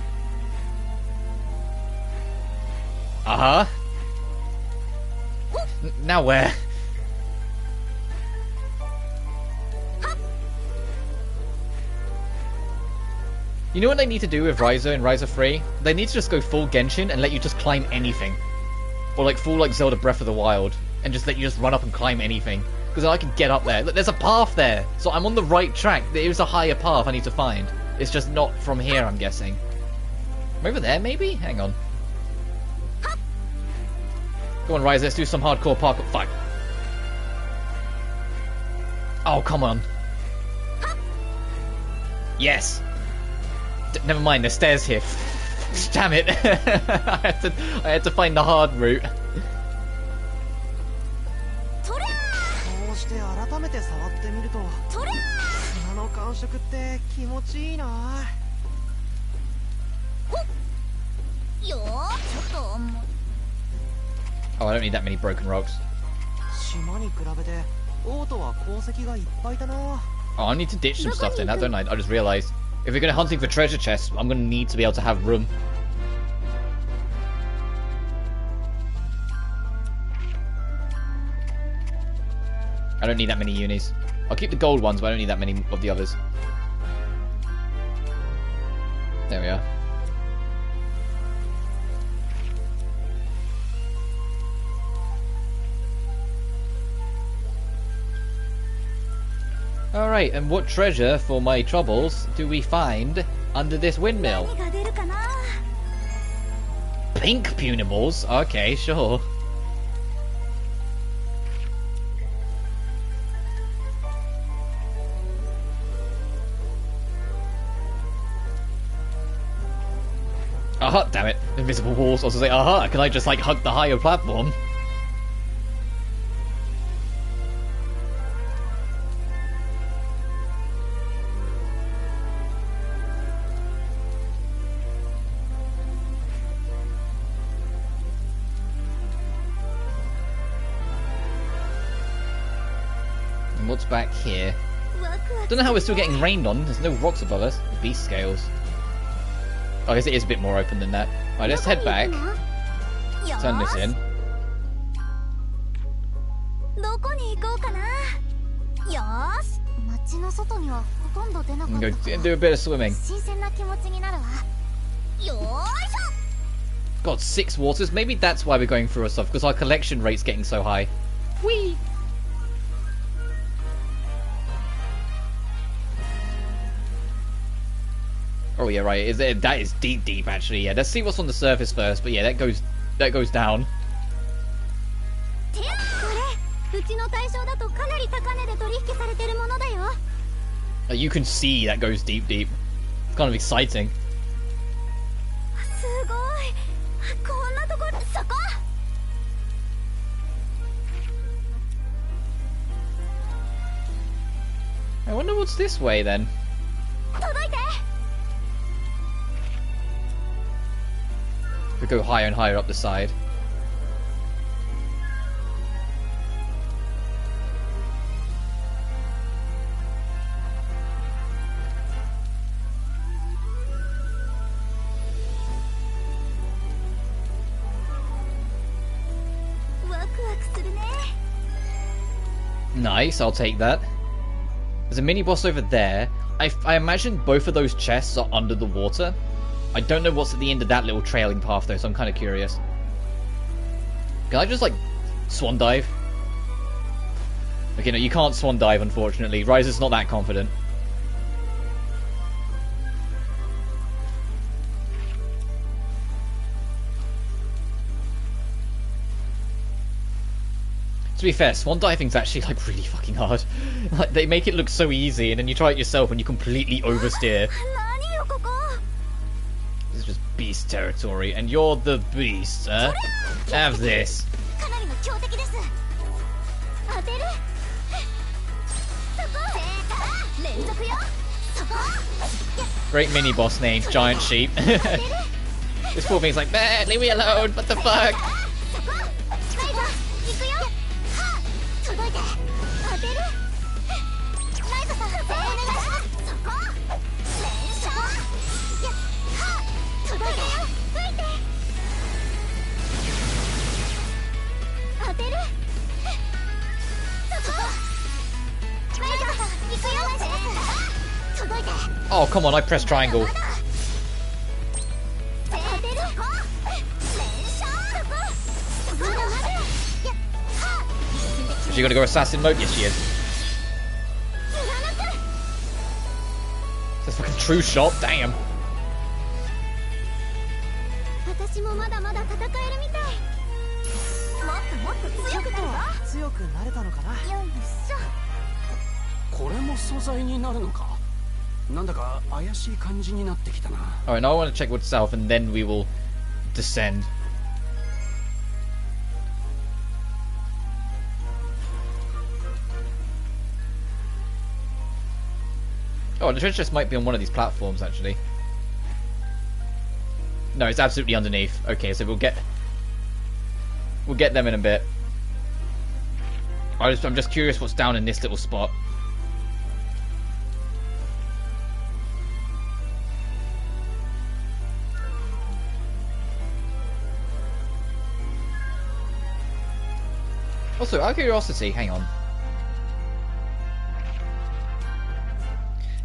Uh-huh. Now where? You know what they need to do with Ryza and Ryza 3? They need to just go full Genshin and let you just climb anything. Or like full like Zelda Breath of the Wild. And just let you just run up and climb anything. Because I can get up there. Look, there's a path there! So I'm on the right track. There is a higher path I need to find. It's just not from here, I'm guessing. Over there, maybe? Hang on. Go on, Ryza, let's do some hardcore parkour. Fuck. Oh, come on. Yes! Never mind, there's stairs here. Damn it! I had to find the hard route. Oh, I don't need that many broken rocks. Oh, I need to ditch some stuff then, that don't I? I just realised. If we're going to hunting for treasure chests, I'm going to need to be able to have room. I don't need that many unis. I'll keep the gold ones, but I don't need that many of the others. There we are. Alright, and what treasure for my troubles do we find under this windmill? Pink Punables? Okay, sure. Aha, damn it. Invisible walls. I was gonna say, aha, can I just like hug the higher platform? What's back here? Don't know how we're still getting rained on. There's no rocks above us. Beast scales. Oh, I guess it is a bit more open than that. Alright, let's head back. Turn this in. And go do a bit of swimming. God, 6 waters? Maybe that's why we're going through our stuff, because our collection rate's getting so high. Whee! Oh yeah, right. That is deep actually. Yeah, let's see what's on the surface first. But yeah, that goes down. You can see that goes deep. It's kind of exciting. I wonder what's this way then. We go higher and higher up the side. Nice, I'll take that. There's a mini boss over there. I imagine both of those chests are under the water. I don't know what's at the end of that little trailing path though, so I'm kind of curious. Can I just, like, swan dive? Okay, no, you can't swan dive, unfortunately. Ryza's not that confident. To be fair, swan diving's actually, like, really fucking hard. Like, they make it look so easy, and then you try it yourself and you completely oversteer. This is just beast territory, and you're the beast, huh? Have this. Great mini-boss name, Giant Sheep. This poor thing's like, man, leave me alone, what the fuck? Oh, come on, I pressed triangle. Is she gonna go assassin mode? Yes, she is. That's fucking true shot, damn. Alright, now I want to check what's south and then we will descend. Oh, the treasure chest might be on one of these platforms, actually. No, it's absolutely underneath. Okay, so we'll get them in a bit. I'm just curious what's down in this little spot. Also, out of curiosity, hang on.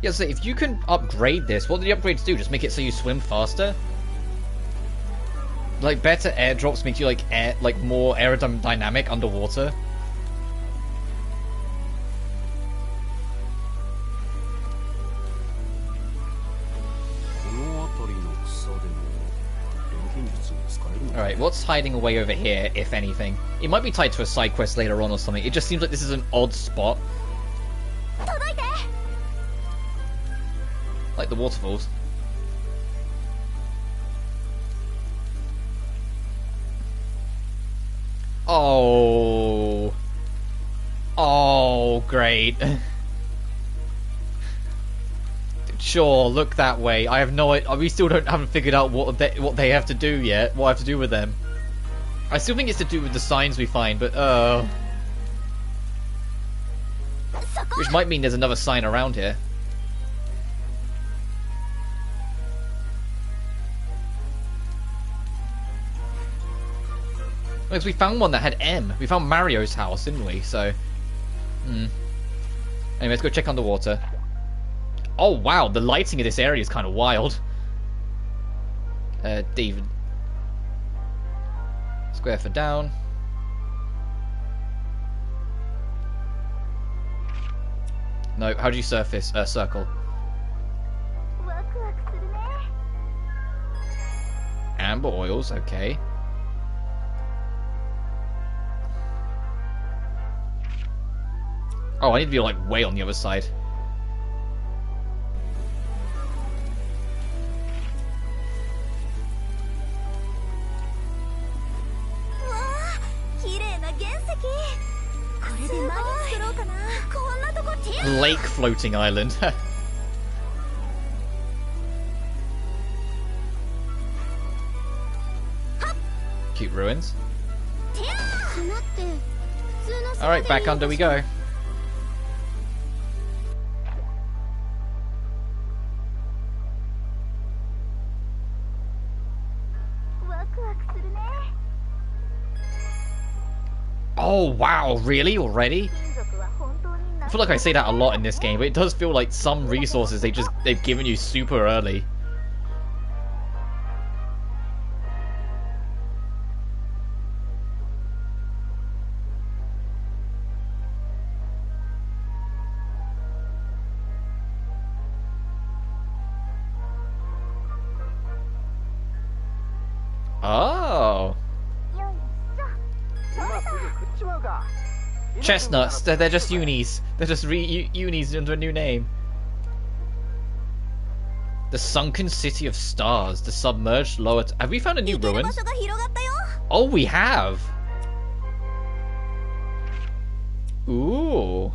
Yeah, so if you can upgrade this, what do the upgrades do? Just make it so you swim faster? Like, better airdrops make you, like, more aerodynamic underwater? Alright, what's hiding away over here, if anything? It might be tied to a side quest later on or something. It just seems like this is an odd spot. Like the waterfalls. Oh. Oh, great. Sure, look that way. I have no idea. We still haven't figured out what they have to do yet. What I have to do with them. I still think it's to do with the signs we find, but which might mean there's another sign around here. Because we found one that had M. We found Mario's house, didn't we? So, Anyway, let's go check underwater. Oh wow, the lighting of this area is kind of wild. David. Square for down. No, how do you surface? Circle. Amber oils, okay. Oh, I need to be like way on the other side. Lake floating island. Cute ruins. Alright, back under we go. Oh wow, really? Already? I feel like I say that a lot in this game, but it does feel like some resources they've given you super early. Oh. Chestnuts. They're just unis. They're just unis under a new name. The sunken city of stars. The submerged lower. Have we found a new ruin? Oh, we have. Ooh.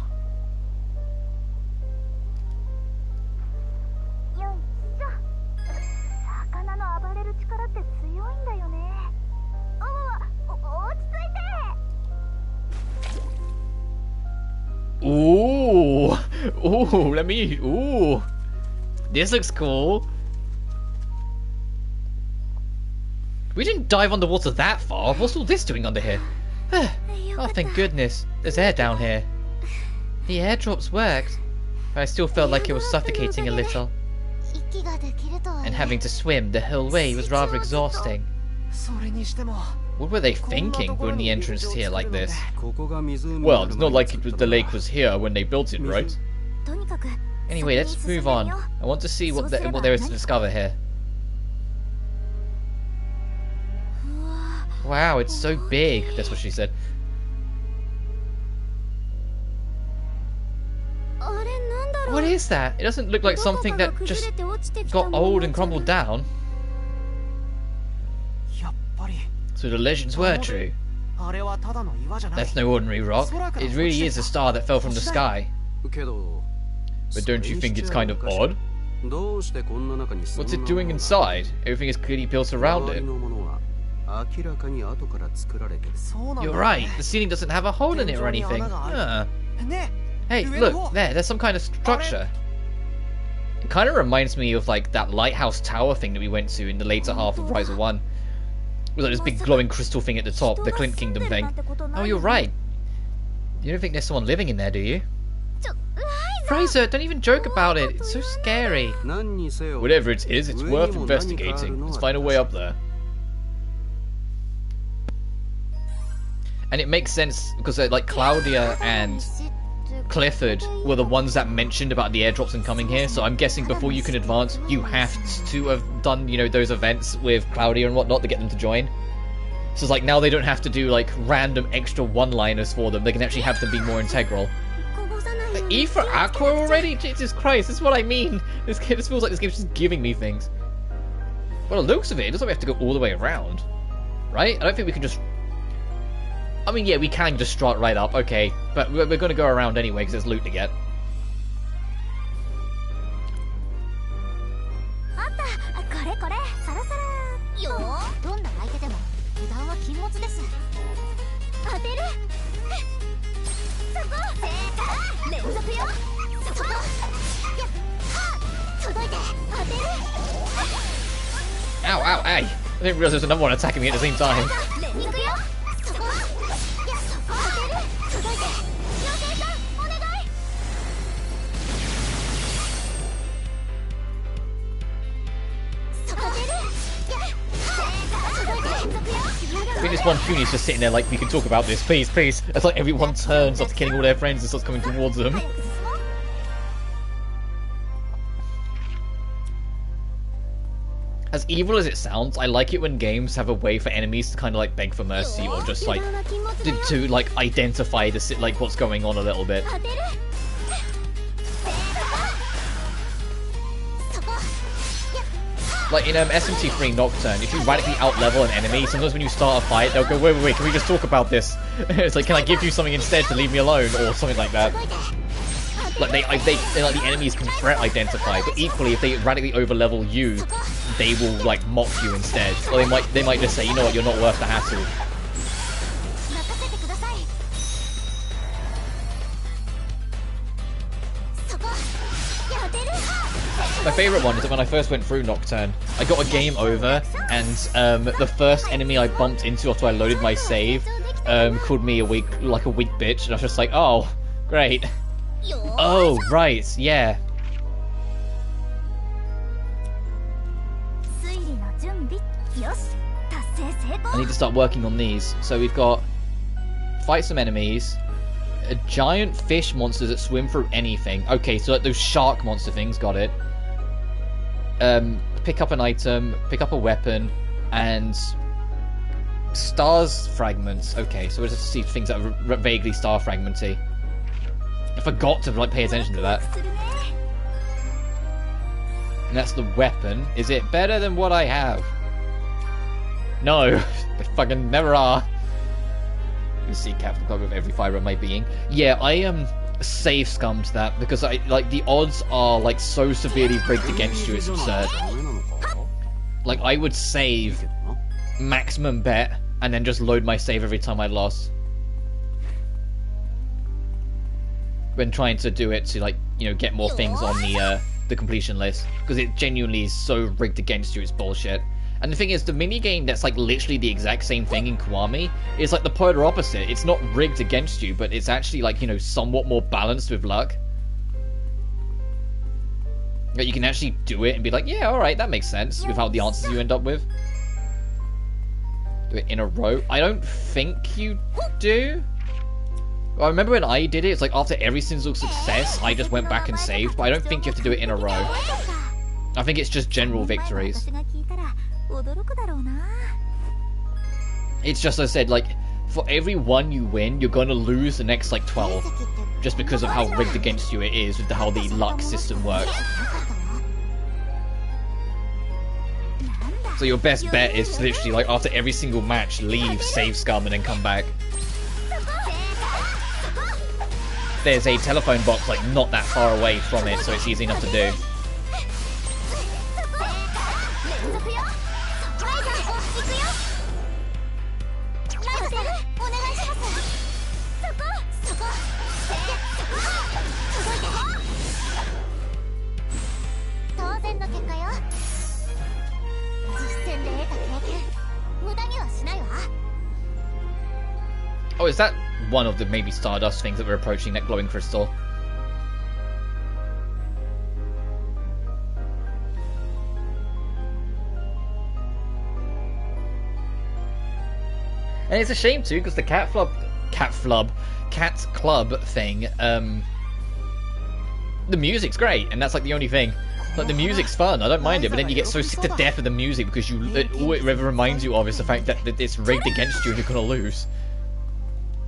Ooh. Ooh, let me. Ooh. This looks cool. We didn't dive underwater that far. What's all this doing under here? Oh, thank goodness. There's air down here. The airdrops worked, but I still felt like it was suffocating a little. And having to swim the whole way was rather exhausting. What were they thinking when the entrance here like this? Well, it's not like the lake was here when they built it, right? Anyway, let's move on. I want to see what there is to discover here. Wow, it's so big. That's what she said. What is that? It doesn't look like something that just got old and crumbled down. So the legends were true. That's no ordinary rock. It really is a star that fell from the sky. But don't you think it's kind of odd? What's it doing inside? Everything is clearly built around it. You're right, the ceiling doesn't have a hole in it or anything. Huh. Hey, look, there's some kind of structure. It kind of reminds me of like that lighthouse tower thing that we went to in the later half of Ryza 1. With like this big glowing crystal thing at the top, the Clint Kingdom thing. Oh, you're right. You don't think there's someone living in there, do you? Ryza, don't even joke about it. It's so scary. Whatever it is, it's worth investigating. Let's find a way up there. And it makes sense because like Claudia and Clifford were the ones that mentioned about the airdrops and coming here, so I'm guessing before you can advance, you have to have done, you know, those events with Claudia and whatnot to get them to join. So it's like now they don't have to do like random extra one-liners for them, they can actually have them be more integral. E for Aqua already? Jesus Christ, this is what I mean. This feels like this game's just giving me things. Well, it looks of it, it doesn't like we have to go all the way around. Right? I don't think we can just... I mean, yeah, we can just strut right up, okay. But we're going to go around anyway, because there's loot to get. Ow, ow, ay! I didn't realize there's another one attacking me at the same time. I think this one Puny's just sitting there like, we can talk about this, please, please. It's like everyone turns after killing all their friends and starts coming towards them. As evil as it sounds, I like it when games have a way for enemies to kind of like beg for mercy or just like to like identify the like what's going on a little bit. Like in SMT3 Nocturne, if you radically outlevel an enemy, sometimes when you start a fight, they'll go, wait, wait, wait, can we just talk about this? It's like, can I give you something instead to leave me alone, or something like that. Like they like the enemies can threat identify, but equally if they radically overlevel you, they will like mock you instead. Or they might just say, you know what, you're not worth the hassle. My favourite one is that when I first went through Nocturne, I got a game over, and the first enemy I bumped into after I loaded my save called me a weak bitch, and I was just like, oh, great. Oh, right, yeah. I need to start working on these. So we've got fight some enemies, a giant fish monsters that swim through anything. Okay, so like those shark monster things, got it. Pick up an item, pick up a weapon, and Stars fragments. Okay, so we'll just see things that are vaguely star fragmenty. I forgot to like pay attention to that. And that's the weapon. Is it better than what I have? No, they fucking never are. You can see Captain Club with every fibre of my being. Yeah, I am save scummed that because I like the odds are like so severely rigged against you. It's absurd. Like I would save maximum bet and then just load my save every time I lost. When trying to do it to like, you know, get more things on the completion list. Because it genuinely is so rigged against you, it's bullshit. And the thing is, the minigame that's like literally the exact same thing in Kiwami is like the polar opposite. It's not rigged against you, but it's actually like, you know, somewhat more balanced with luck. Like you can actually do it and be like, yeah, alright, that makes sense, without the answers you end up with. Do it in a row. I don't think you do. I remember when I did it, it's like after every single success, I just went back and saved, but I don't think you have to do it in a row. I think it's just general victories. It's just, as I said, like, for every one you win, you're gonna lose the next, like, 12. Just because of how rigged against you it is with how the luck system works. So your best bet is to literally, like, after every single match, leave, save scum, and then come back. There's a telephone box, like, not that far away from it, so it's easy enough to do. Oh, is that one of the maybe Stardust things that we're approaching, that glowing crystal? And it's a shame too, because the Cat Club thing, the music's great, and that's like the only thing. Like the music's fun, I don't mind it, but then you get so sick to death of the music because all it ever reminds you of is the fact that it's rigged against you and you're gonna lose.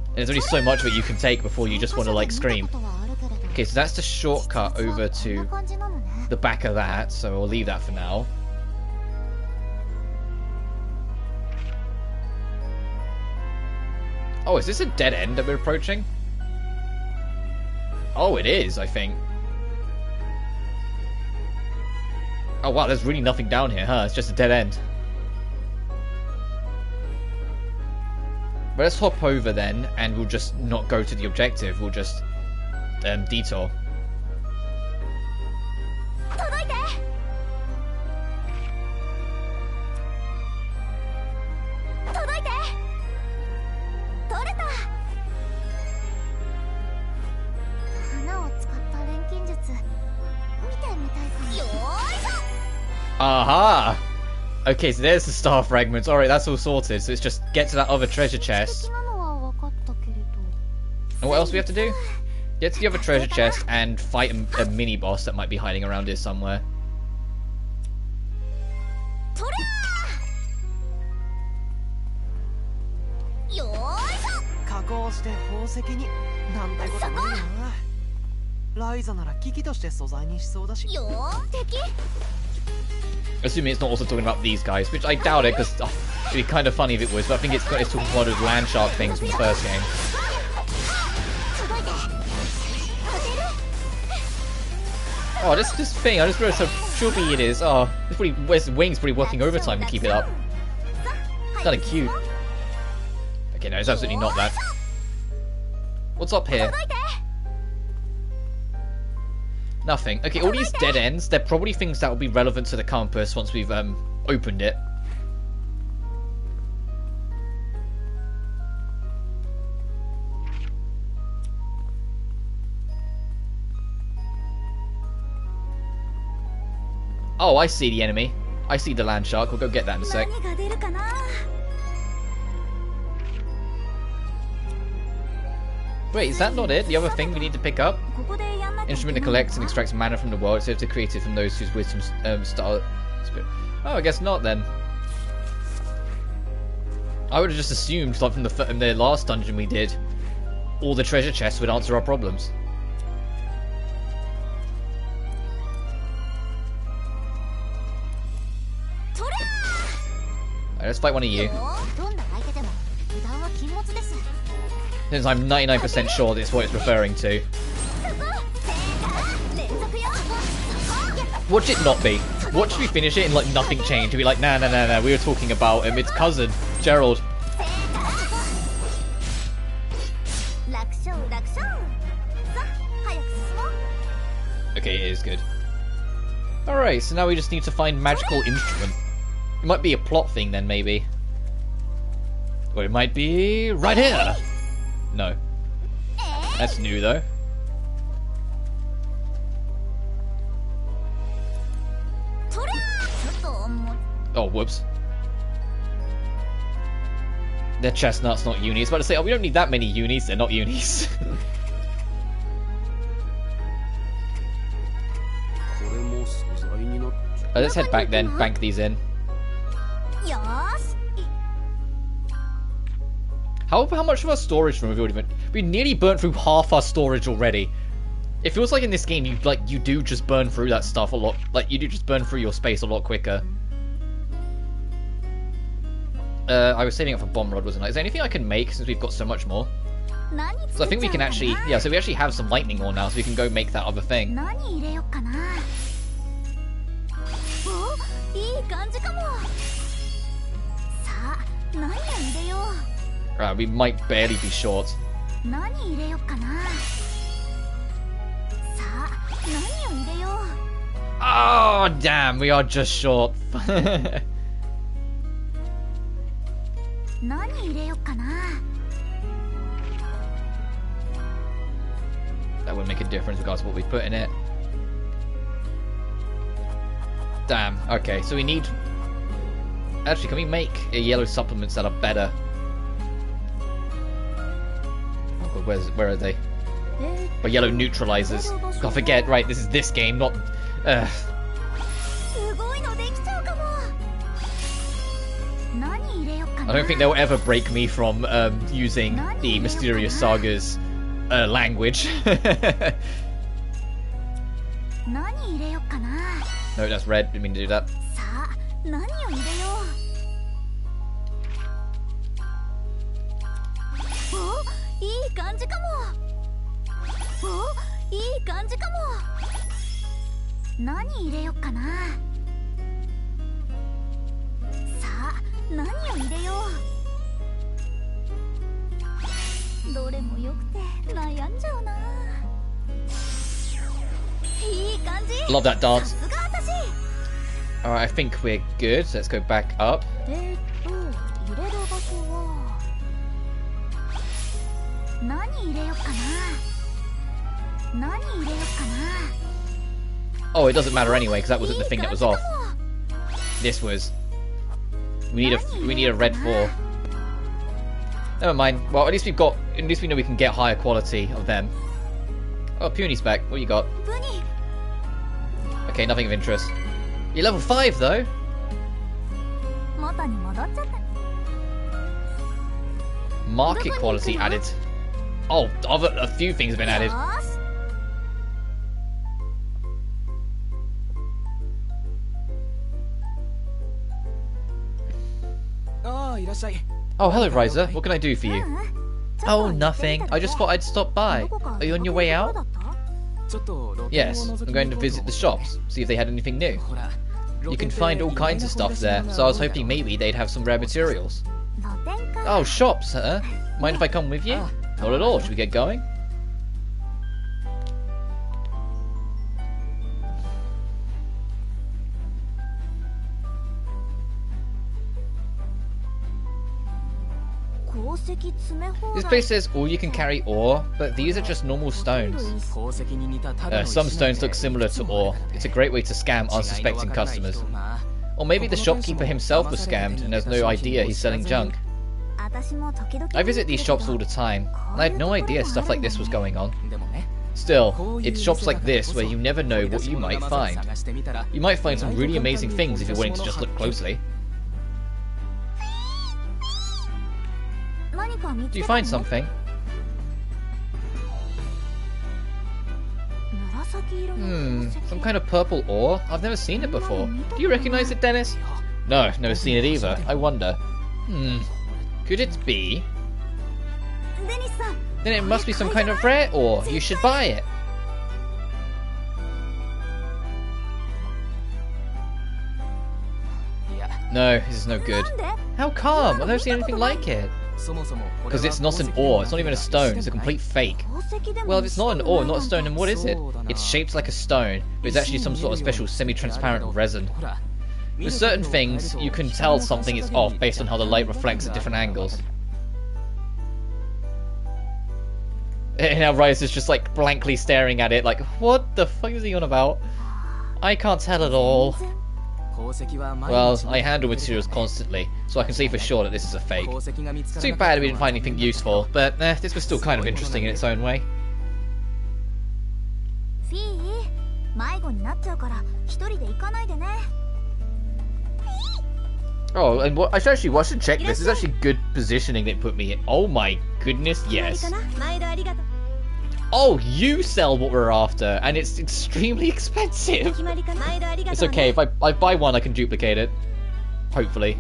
And there's only so much of it you can take before you just want to like scream. Okay, so that's the shortcut over to the back of that, so we'll leave that for now. Oh, is this a dead end that we're approaching? Oh, it is, I think. Oh wow, there's really nothing down here, huh? It's just a dead end. But let's hop over then, and we'll just not go to the objective. We'll just detour. Aha! Okay, so there's the star fragments. Alright, that's all sorted. So it's just get to that other treasure chest. And what else do we have to do? Get to the other treasure chest and fight a mini-boss that might be hiding around here somewhere. Assuming it's not also talking about these guys, which I doubt it, because it'd be kind of funny if it was, but I think it's talking about one of those land shark things from the first game. Oh, this thing, I just realized how chubby it is. Oh, its wings probably working overtime to keep it up. Kinda cute. Okay, no, it's absolutely not that. What's up here? Nothing. Okay, all these dead ends, they're probably things that will be relevant to the compass once we've opened it. Oh, I see the enemy. I see the land shark. We'll go get that in a sec. Wait, is that not it? The other thing we need to pick up? Instrument that collects and extracts mana from the world, so to create it from those whose wisdom Oh, I guess not then. I would have just assumed, like from the last dungeon we did, all the treasure chests would answer our problems. Alright, let's fight one of you. Since I'm 99% sure that's what it's referring to. Watch it not be. Watch me finish it and like nothing changed. To be like, nah, we were talking about its cousin, Gerald. Okay, it is good. Alright, so now we just need to find magical instrument. It might be a plot thing then, maybe. Or it might be right here. No. That's new though. Oh, whoops. They're chestnuts, not unis. About to say, oh, we don't need that many unis. They're not unis. Let's head back then. Bank these in. How much of our storage room have we already been? We nearly burnt through half our storage already. It feels like in this game you do just burn through that stuff a lot. Like you do just burn through your space a lot quicker. I was saving up for bomb rod, wasn't I? Is there anything I can make since we've got so much more? So I think we can actually, yeah. So we actually have some lightning ore now, so we can go make that other thing. We might barely be short. Oh damn, we are just short. That would make a difference regardless of what we put in it. Damn, okay, so we need... Actually, can we make yellow supplements that are better? Oh, where are they? But yellow neutralizers. God, forget, right, this is this game, not... I don't think they'll ever break me from using the Mysterious Saga's language. No, that's red. Didn't mean to do that. Love that dance. Alright, I think we're good. So let's go back up. Oh, it doesn't matter anyway because that wasn't the thing that was off. This was. We need a red 4. Never mind. Well, at least we know we can get higher quality of them. Oh, Puny's back. What you got? Okay, nothing of interest. You're level 5 though. Market quality added. Oh, a few things have been added. Oh, hello, Ryza. What can I do for you? Oh, nothing. I just thought I'd stop by. Are you on your way out? Yes, I'm going to visit the shops, see if they had anything new. You can find all kinds of stuff there, so I was hoping maybe they'd have some rare materials. Oh, shops, huh? Mind if I come with you? Not at all. Should we get going? This place says all you can carry ore, but these are just normal stones. Some stones look similar to ore. It's a great way to scam unsuspecting customers. Or maybe the shopkeeper himself was scammed and has no idea he's selling junk. I visit these shops all the time, and I had no idea stuff like this was going on. Still, it's shops like this where you never know what you might find. You might find some really amazing things if you're willing to just look closely. Do you find something? Some kind of purple ore? I've never seen it before. Do you recognize it, Dennis? No, never seen it either. I wonder. Could it be? Then it must be some kind of rare ore. You should buy it. No, this is no good. How come? I've never seen anything like it. Because it's not an ore, it's not even a stone, it's a complete fake. Well, if it's not an ore, not a stone, then what is it? It's shaped like a stone, but it's actually some sort of special semi-transparent resin. With certain things, you can tell something is off based on how the light reflects at different angles. And now Ryza is just like blankly staring at it like, what the fuck is he on about? I can't tell at all. Well, I handle materials constantly, so I can see for sure that this is a fake. It's too bad we didn't find anything useful, but this was still kind of interesting in its own way. Oh, and what? I should check this. This is actually good positioning they put me in. Oh my goodness, yes. Oh, you sell what we're after, and it's extremely expensive. It's okay, if I buy one, I can duplicate it. Hopefully.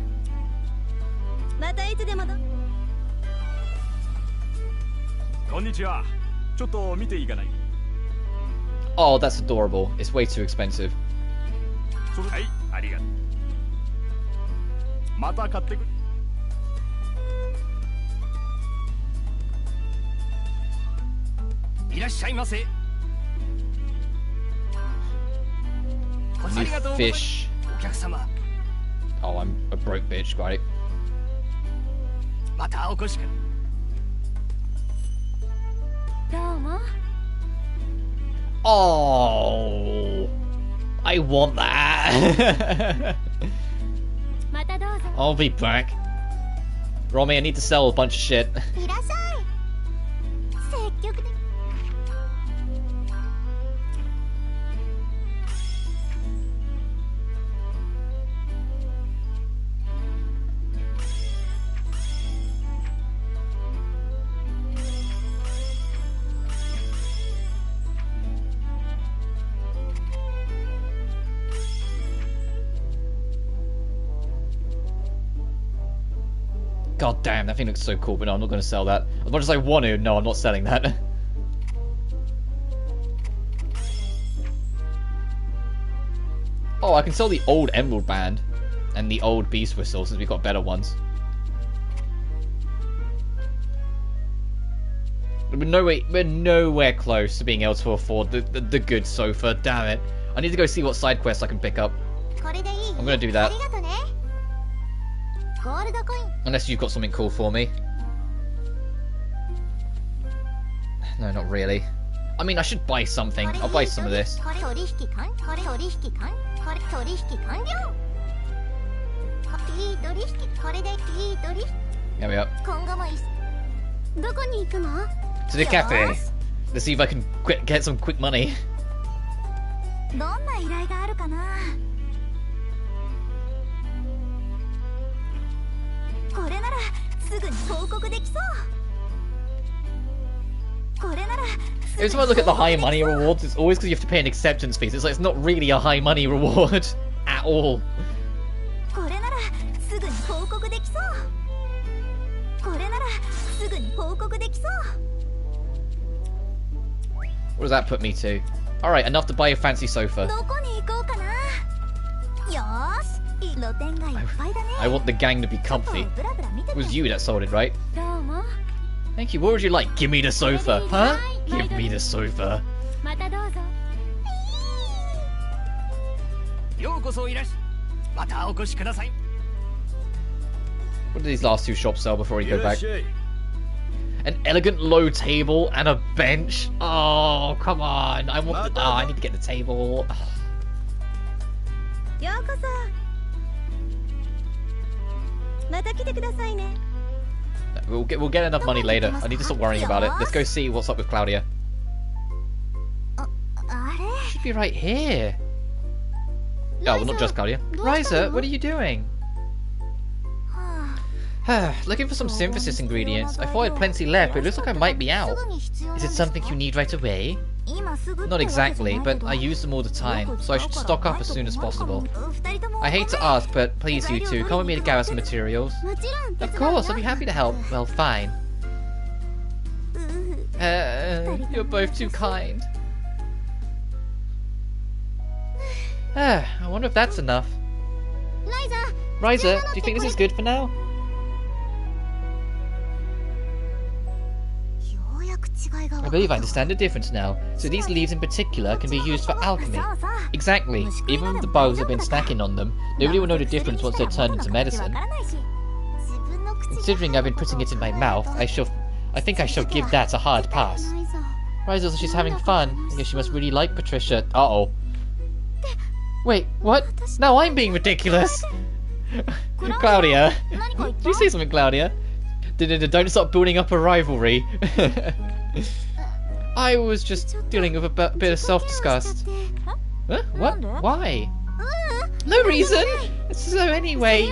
Oh, that's adorable. It's way too expensive. New fish. Oh, I'm a broke bitch, got it. Oh, I want that. I'll be back. Romy, I need to sell a bunch of shit. God damn, that thing looks so cool, but no, I'm not going to sell that. As much as I want to, no, I'm not selling that. Oh, I can sell the old Emerald Band and the old Beast Whistle since we've got better ones. We're nowhere close to being able to afford the good sofa, damn it. I need to go see what side quests I can pick up. I'm going to do that. Unless you've got something cool for me. No, not really. I mean, I should buy something. I'll buy some of this. There we are. To the cafe. Let's see if I can get some quick money. Every time I look at the high money rewards, it's always because you have to pay an acceptance fee. It's like it's not really a high money reward at all. What does that put me to? Alright, enough to buy a fancy sofa. I want the gang to be comfy. It was you that sold it, right? Thank you. What would you like? Give me the sofa. Huh? Give me the sofa. What do these last two shops sell before we go back? An elegant low table and a bench. Oh, come on. I want the, I need to get the table. We'll get enough money later. I need to stop worrying about it. Let's go see what's up with Claudia. Should be right here. Oh, well, not just Claudia. Ryza, what are you doing? Looking for some synthesis ingredients. I thought I had plenty left, but it looks like I might be out. Is it something you need right away? Not exactly, but I use them all the time, so I should stock up as soon as possible. I hate to ask, but please you two, come with me to gather some materials. Of course, I'll be happy to help. Well, fine. You're both too kind. I wonder if that's enough. Ryza, do you think this is good for now? I believe I understand the difference now. So these leaves in particular can be used for alchemy. Exactly. Even if the bugs have been snacking on them, nobody will know the difference once they're turned into medicine. Considering I've been putting it in my mouth, I think I shall give that a hard pass. Ryza says she's having fun. I guess she must really like Patricia. Uh-oh. Wait, what? Now I'm being ridiculous! Claudia. Did you say something, Claudia? Don't start building up a rivalry. I was just dealing with a bit of self-disgust. Huh? What? Why? No reason! So anyway,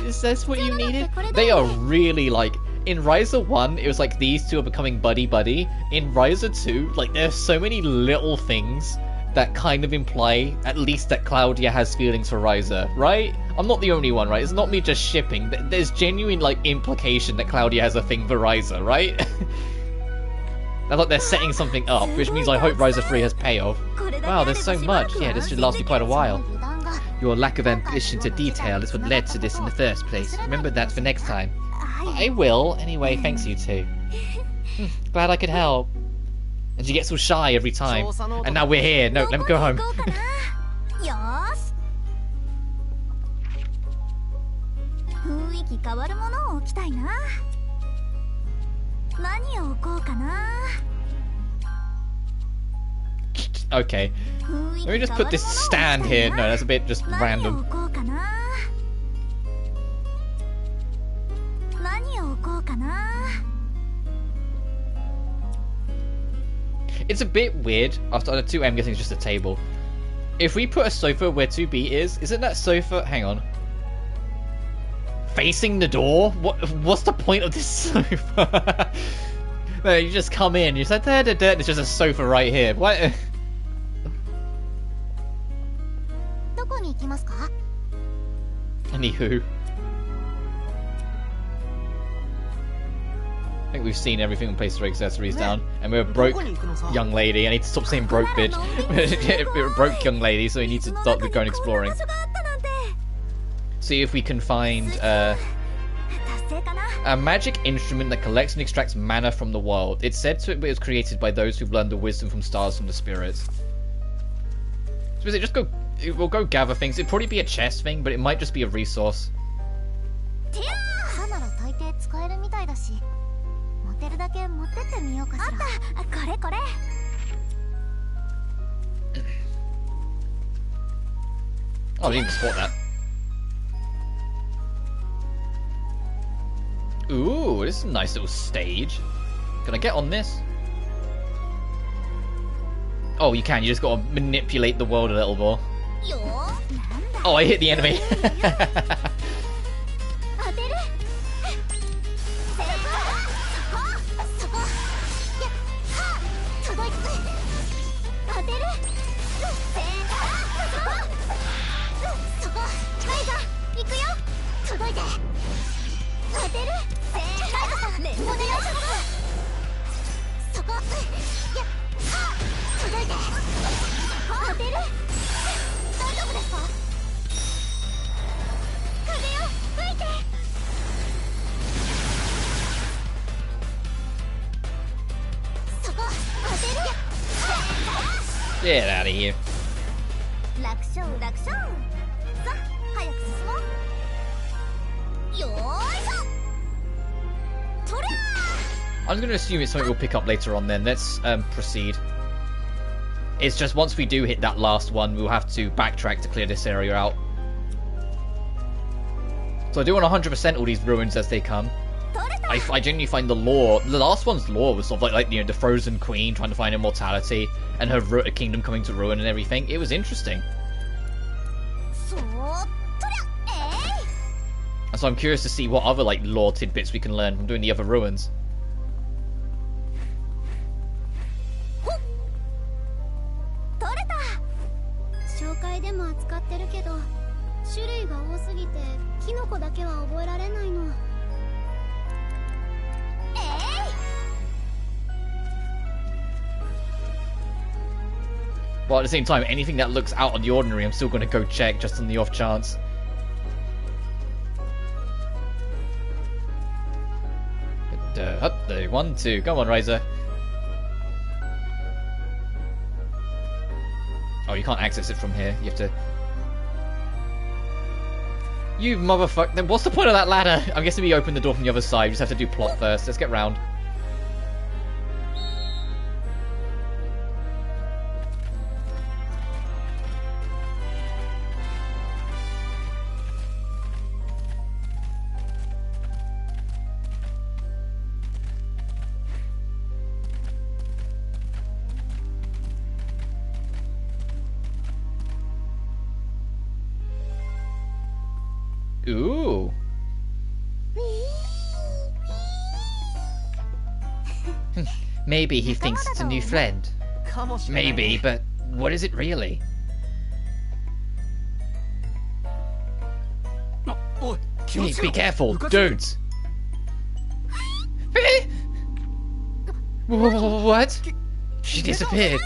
is this what you needed? They are really like... In Ryza 1, it was like these two are becoming buddy-buddy. In Ryza 2, like there's so many little things that kind of imply at least that Claudia has feelings for Ryza, right? I'm not the only one, right? It's not me just shipping. There's genuine like implication that Claudia has a thing for Ryza, right? I thought they're setting something up, which means I hope Ryza 3 has payoff. Wow, there's so much. Yeah, this should last me quite a while. Your lack of ambition to detail is what led to this in the first place. Remember that for next time. I will. Anyway, thanks you two. Glad I could help. And she gets all shy every time. And now we're here. No, let me go home. Okay. Let me just put this stand here. No, that's a bit just random. It's a bit weird. After the 2, I'm guessing it's just a table. If we put a sofa where 2B is, isn't that sofa... Hang on. Facing the door? What's the point of this sofa? No, you just come in. You said there's just a sofa right here. What? Anywho. I think we've seen everything on Place for Accessories down. And we're a broke young lady. I need to stop saying broke bitch. We're a broke young lady, so we need to start going exploring. See if we can find a magic instrument that collects and extracts mana from the world. It's said to it was created by those who've learned the wisdom from stars from the spirits. So is it just go... We'll go gather things. It'd probably be a chest thing, but it might just be a resource. Oh, I didn't spot that. Ooh, this is a nice little stage. Can I get on this? Oh, you can. You just gotta manipulate the world a little more. Oh, I hit the enemy. Get out of here. I'm going to assume it's something we'll pick up later on then. Let's proceed. It's just once we do hit that last one, we'll have to backtrack to clear this area out. So I do want 100% all these ruins as they come. I genuinely find the lore... The last one's lore was sort of like you know, the Frozen Queen trying to find immortality and her kingdom coming to ruin and everything. It was interesting. So I'm curious to see what other like lore tidbits we can learn from doing the other ruins. 取れた。紹介でも扱ってるけど、種類が多すぎてキノコだけは覚えられないの。But at the same time, anything that looks out of the ordinary, I'm still going to go check just on the off chance. Up there, 1, 2, come on, Ryza. Oh, you can't access it from here. You have to. You motherfucker! Then what's the point of that ladder? I'm guessing we open the door from the other side. We just have to do plot first. Let's get round. Ooh. Maybe he thinks it's a new friend. Maybe, but what is it really? Hey, be careful, dudes! What? She disappeared.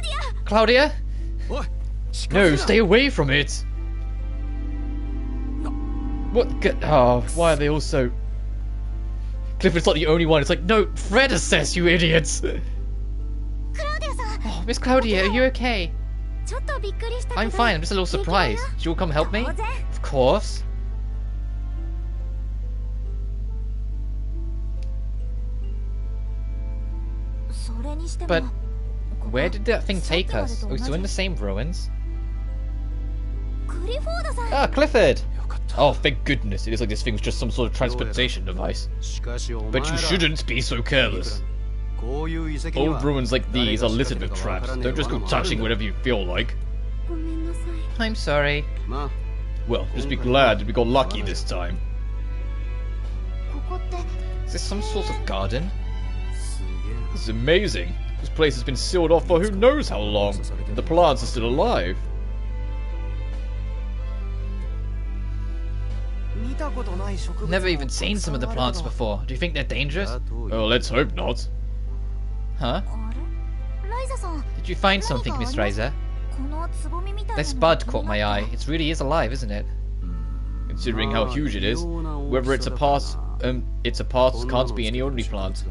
Claudia? No, stay away from it! What? Oh, why are they all so... Clifford's not the only one. It's like, no, Fred assess, you idiots! Oh, Miss Claudia, are you okay? I'm fine, I'm just a little surprised. Did you all come help me? Of course. But where did that thing take us? Are we still in the same ruins? Ah, Clifford! Oh, thank goodness. It is like this thing was just some sort of transportation device. But you shouldn't be so careless. Old ruins like these are littered with traps. Don't just go touching whatever you feel like. I'm sorry. Well, just be glad that we got lucky this time. Is this some sort of garden? This is amazing. This place has been sealed off for who knows how long. And the plants are still alive. Never even seen some of the plants before. Do you think they're dangerous? Oh, let's hope not. Huh? Did you find something, Miss Ryza? This bud caught my eye. It really is alive, isn't it? Considering how huge it is, whether it's a part, can't be any ordinary plant.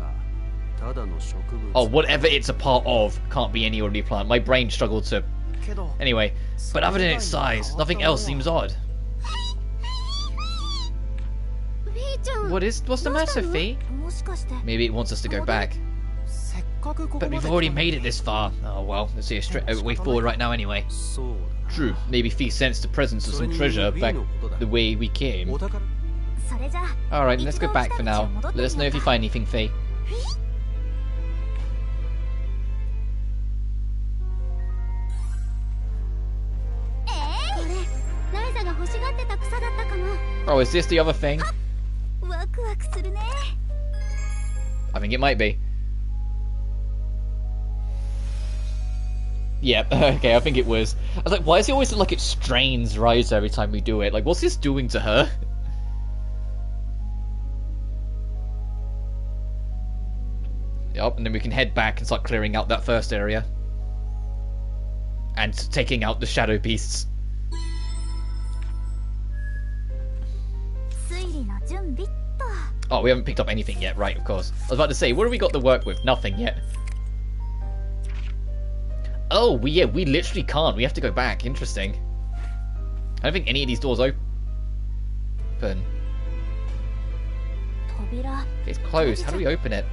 Oh, whatever it's a part of can't be any ordinary plant. My brain struggled to... Anyway, but other than its size, nothing else seems odd. What's the matter, Fee? Maybe it wants us to go back. But we've already made it this far. Oh well, let's see a straight way forward right now anyway. True, maybe Fee sensed the presence of some treasure back the way we came. Alright, let's go back for now. Let us know if you find anything, Fee. Oh, is this the other thing? I think it might be. Yep, okay, I think it was. I was like, why does it always look like it strains Ryza every time we do it? Like, what's this doing to her? Yep, and then we can head back and start clearing out that first area. And taking out the shadow beasts. Oh, we haven't picked up anything yet, right, of course. I was about to say, what have we got to work with? Nothing yet. Oh, we literally can't. We have to go back. Interesting. I don't think any of these doors open. It's closed. How do we open it?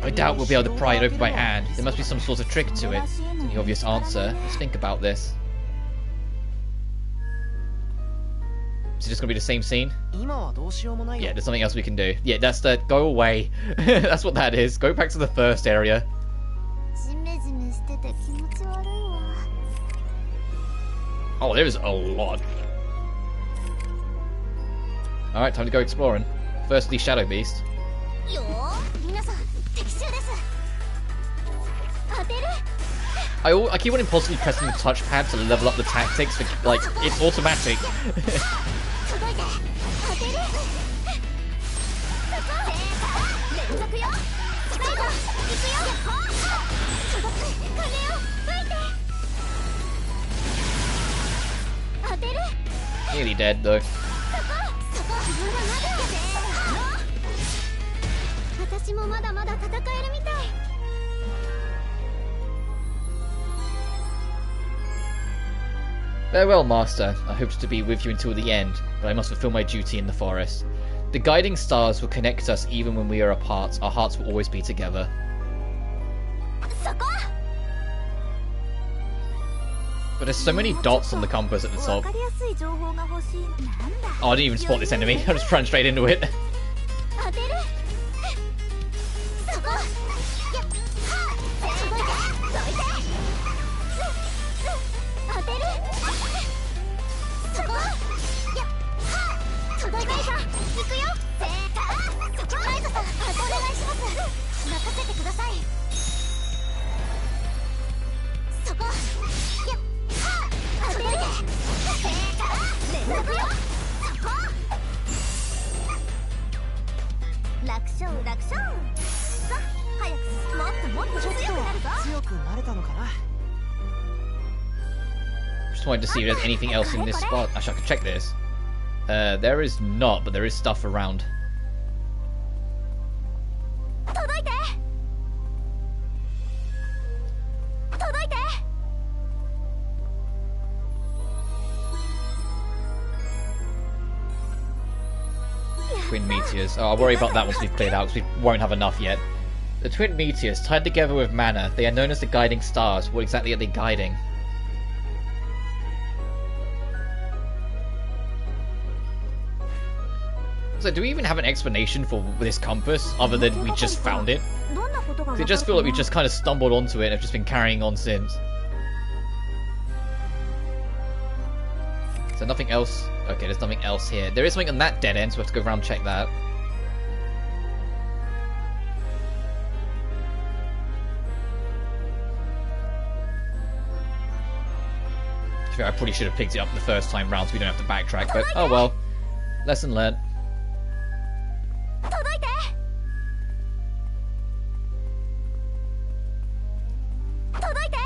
I doubt we'll be able to pry it open by hand. There must be some sort of trick to it. It's an obvious answer. Let's think about this. Is it just gonna be the same scene? Yeah, there's nothing else we can do. Yeah, that's the go away. That's what that is. Go back to the first area. Oh, there's a lot. Alright, time to go exploring. First, the Shadow Beast. よー皆さん敵襲です当てる I keep on impulsively pressing the touchpad to level up the tactics, but, like, it's automatic. 届いて当てる連続よスライド行くよ鐘を吹いて当てる Nearly dead, though. 私もまだまだ戦えるみたい Farewell, Master. I hoped to be with you until the end, but I must fulfill my duty in the forest. The guiding stars will connect us even when we are apart. Our hearts will always be together. そこ But there's so many dots on the compass at the わ top. かりやすい情報が欲しいなんだ Oh, I didn't even spot this enemy. I just ran straight into it. 当てるそこやっはっ届いてどいて当てるそこやっはっ届いてさ行くよそこライトさんお願いします任せてくださいそこやっはっ当てる連続よそこ楽勝楽勝さあ早くもっともっと強くなるぞ強くなれたのかな Just wanted to see if there's anything else in this spot. Actually, I could check this. There is not, but there is stuff around. 届いて届いて Twin meteors. Oh, I'll worry about that once we've cleared out, because we won't have enough yet. The twin meteors, tied together with mana, they are known as the guiding stars. What exactly are they guiding? So, do we even have an explanation for this compass, other than we just found it? どんなことが 'Cause it just feels like we just kind of stumbled onto it and have just been carrying on since. So nothing else. Okay, there's nothing else here. There is something on that dead end, so we have to go around and check that. To be fair, I probably should have picked it up the first time round so we don't have to backtrack, but oh well. Lesson learned. 届いて届いて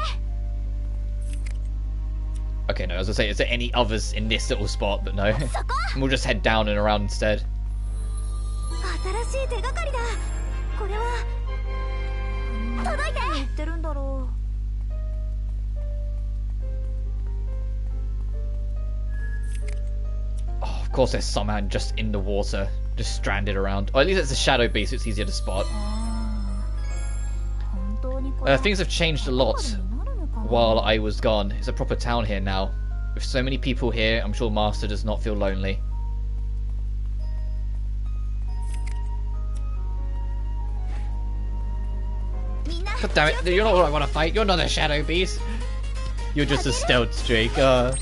Okay, no, as I say, is there any others in this little spot? But no. そこ We'll just head down and around instead. 新しい手がかりだこれは届いて言ってるんだろう Oh, of course there's some man just in the water, just stranded around. Or at least it's a shadow beast, so it's easier to spot. 本当にこれ Things have changed a lot になるのかな while I was gone. It's a proper town here now. With so many people here, I'm sure Master does not feel lonely. God damn it, you're not what I want to fight. You're not a shadow beast. You're just a stealth streak. I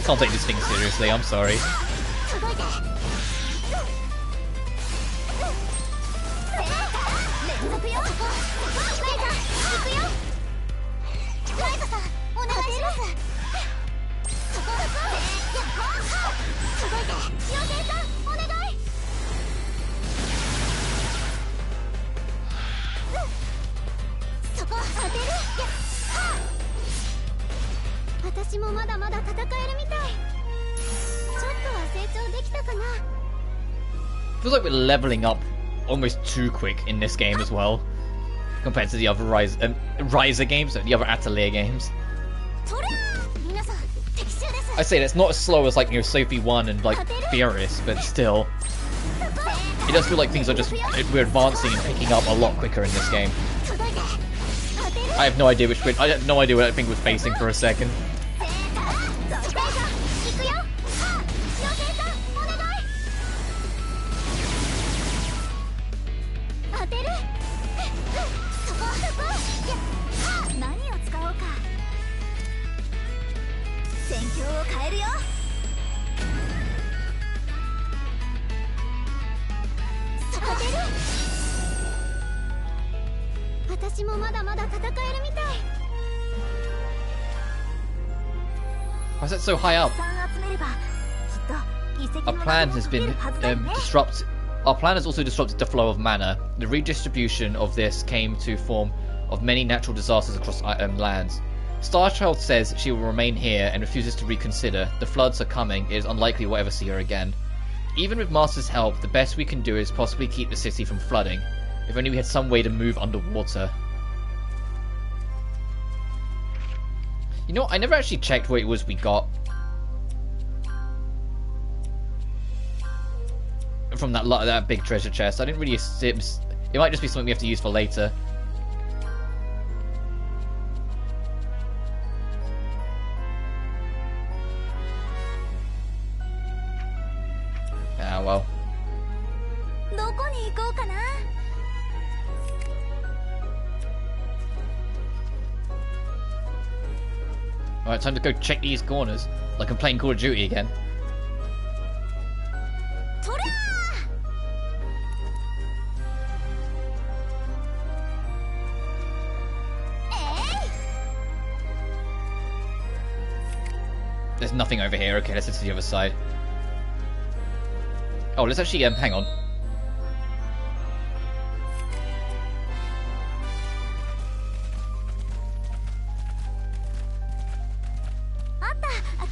can't take this thing seriously, I'm sorry. 届いて連続よライト行くよライトさんお願いしますそこ届いて妖精さんお願いそこ当てる私もまだまだ戦えるみたいちょっとは成長できたかな Feels like we're leveling up almost too quick in this game as well, compared to the other Ryza games, the other Atelier games. それ皆さん敵襲です I say that's not as slow as like Sophie 1 and like Furious, but still, it does feel like things are just we're advancing and picking up a lot quicker in this game. 届いて当てる I have no idea which I had no idea what that thing was facing for a second. 行くよ妖精さんお願い当てるそこ何を使おうか戦況を変えるよまだまだ戦えるみたい。 Why is that so high up? たくさん集めればきっと遺跡 Our の plan 中 has に出 been るはずだよね。 Our plan has also disrupted the flow of mana. The redistribution of this came to form of many natural disasters across lands. Starchild says she will remain here and refuses to reconsider. The floods are coming. It is unlikely we'll ever see her again. Even with Master's help, the best we can do is possibly keep the city from flooding. If only we had some way to move underwater. You know, I never actually checked what it was we got from that big treasure chest. I didn't really... It might just be something we have to use for later. Ah, well. どこに行こうかな。 Alright, time to go check these corners. Like I'm playing Call of Duty again. とりゃ There's nothing over here. Okay, let's head to the other side. Oh, let's actually, hang on. あった。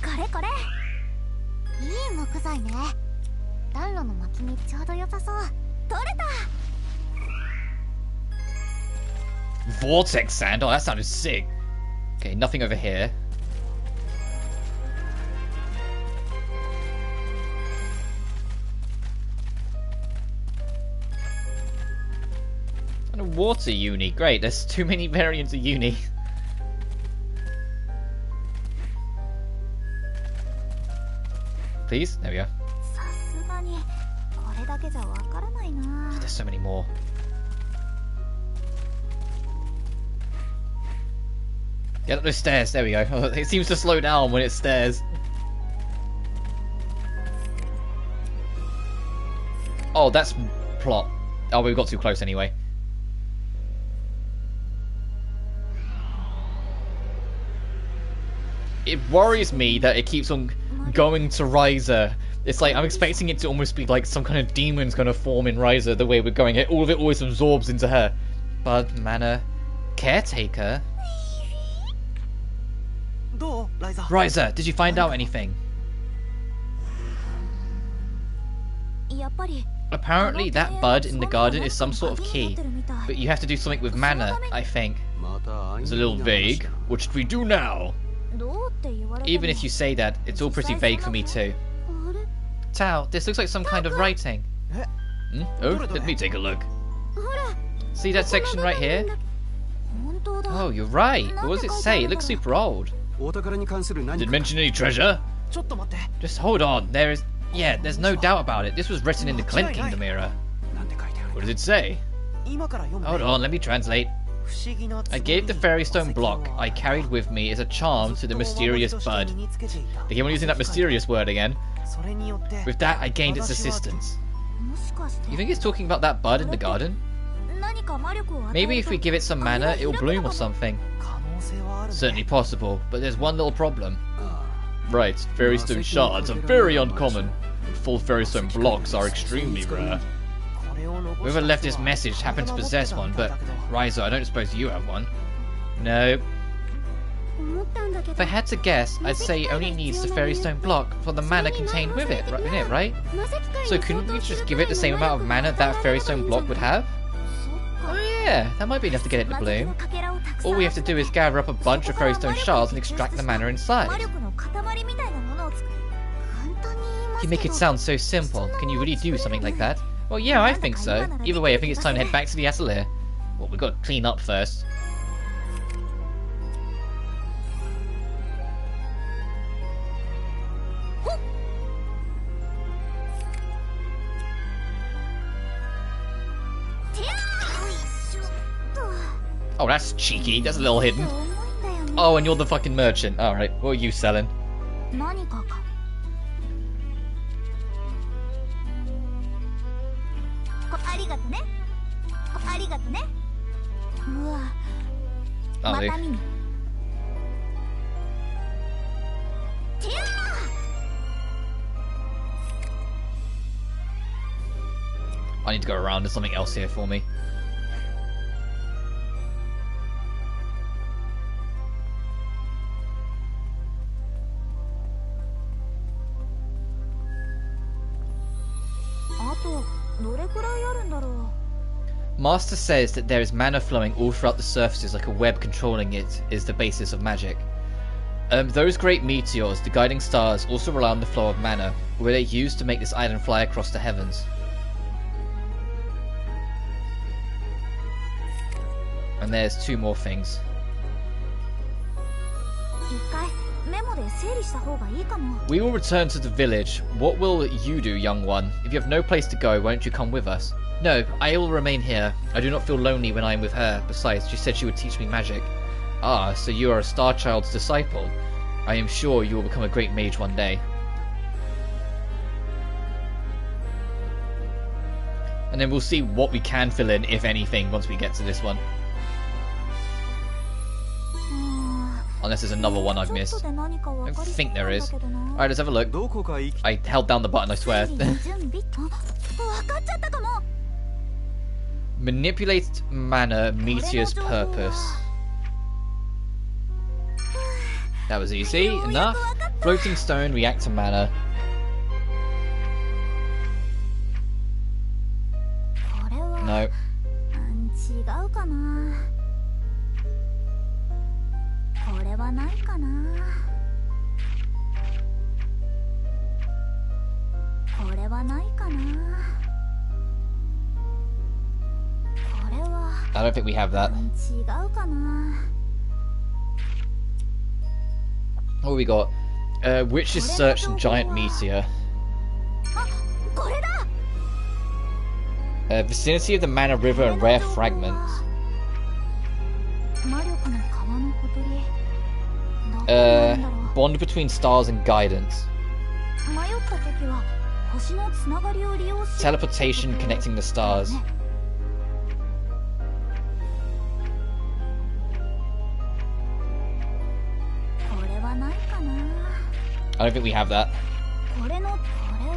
これこれ。いい木材ね。暖炉の薪にちょうど良さそう。取れた。 Vortex sand? Oh, that sounded sick. Okay, nothing over here. And a water uni. Great, there's too many variants of uni. Please? There we go. さすがにこれだけじゃわからないな。 There's so many more. Yeah, look, those stairs. There we go. It seems to slow down when it stares. Oh, that's plot. Oh, we got too close anyway. It worries me that it keeps on going to Ryza. It's like I'm expecting it to almost be like some kind of demon's gonna form in Ryza the way we're going. All of it always absorbs into her. Bud, mana, caretaker. どうライザー。 Ryza, did you find out anything? やっぱり Apparently that bud in the garden is some sort of key, but you have to do something with mana, I think. また It's a little vague. What should we do now? どうって言われても Even if you say that, it's all pretty vague for me too. あれ Tao, this looks like some kind of writing. え Oh, let me take a look. ほら See that section right here? 本当だ。 Oh, you're right. What does it say? It looks super old. お宝に関する何 Did it か mention any treasure? ちょっと待って。 Just hold on. Yeah, there's no doubt about it. This was written in the Clint Kingdom era. なんて書いてある What does it say? 今から読むね。 Hold on, let me translate. 不思議な I gave the fairy stone block I carried with me as a charm to the mysterious bud. They keep on using that mysterious word again. それによって With that, I gained its assistance. もしかして You think it's talking about that bud in the garden? 何か魔力を与える Maybe if と we give it some mana, it'll bloom or something. 可能性はあるね。 Certainly possible, but there's one little problem. あ Right, fairy stone shards are very uncommon. Full fairy stone blocks are extremely rare. これを残した Whoever left this message happened to possess one, but Ryza, I don't suppose you have one. No. 思ったんだけ If ど I had to guess, I'd say it only needs the fairy stone block for the mana contained with it, right? 魔石界 So に couldn't 相 we 当す just る give it the same amount of mana that fairy stone block would have? そっ Oh か yeah, that might be enough to get it to 魔石 bloom. のかけらをたくさん All we have to do is gather up a bunch of fairy stone shards and extract the mana 魔 inside. 力の塊みたいなものを作る。簡単に言います You け make it ど sound so simple. Can you really do something like that? Well, yeah, I think so. Either way, I think it's time to head back to the Atelier. Well, we've got to clean up first. Oh, that's cheeky. That's a little hidden. Oh, and you're the fucking merchant. Alright, what are you selling? 何かかありがとねありがとねうわ I'll ま do. た見にてや I need to go around. There's something else here for me. あとどれくらいあるんだろう Master says that there is mana flowing all throughout the surfaces like a web controlling it is the basis of magic. Those great meteors, the guiding stars, also rely on the flow of mana, where they used to make this island fly across the heavens. And there's 2 more things. 一回メモで整理した方がいいかも We will return to the village. What will you do, young one? If you have no place to go, won't you come with us? No, I will remain here. I do not feel lonely when I am with her. Besides, she said she would teach me magic. Ah, so you are a Star Child's disciple. I am sure you will become a great mage one day. And then we'll see what we can fill in, if anything, once we get to this one. うーん Unless there's another one I've ちょっ missed. とで何か I 分 don't かりそう think な there ん is. だけどな Alright, let's have a look. どこか行き I held down the button, I 整 swear. 理の準備あ分かっちゃったかも Manipulate mana, meteor's これの情報は purpose. That was easy enough. Floating stone, react to mana. これは No. 違うかなこれはないかなこれはないかなこれは I don't think we have that. 違うかな What have we got? Witch's Search and Giant Meteor. あこれだ Vicinity of the Mana River and Rare Fragments. 魔力の川のほとりどこにあるんだろう Bond between stars and guidance. 迷った時は星のつながりを利用し Teleportation connecting the stars. これはないかな I don't think we have that. これのこれは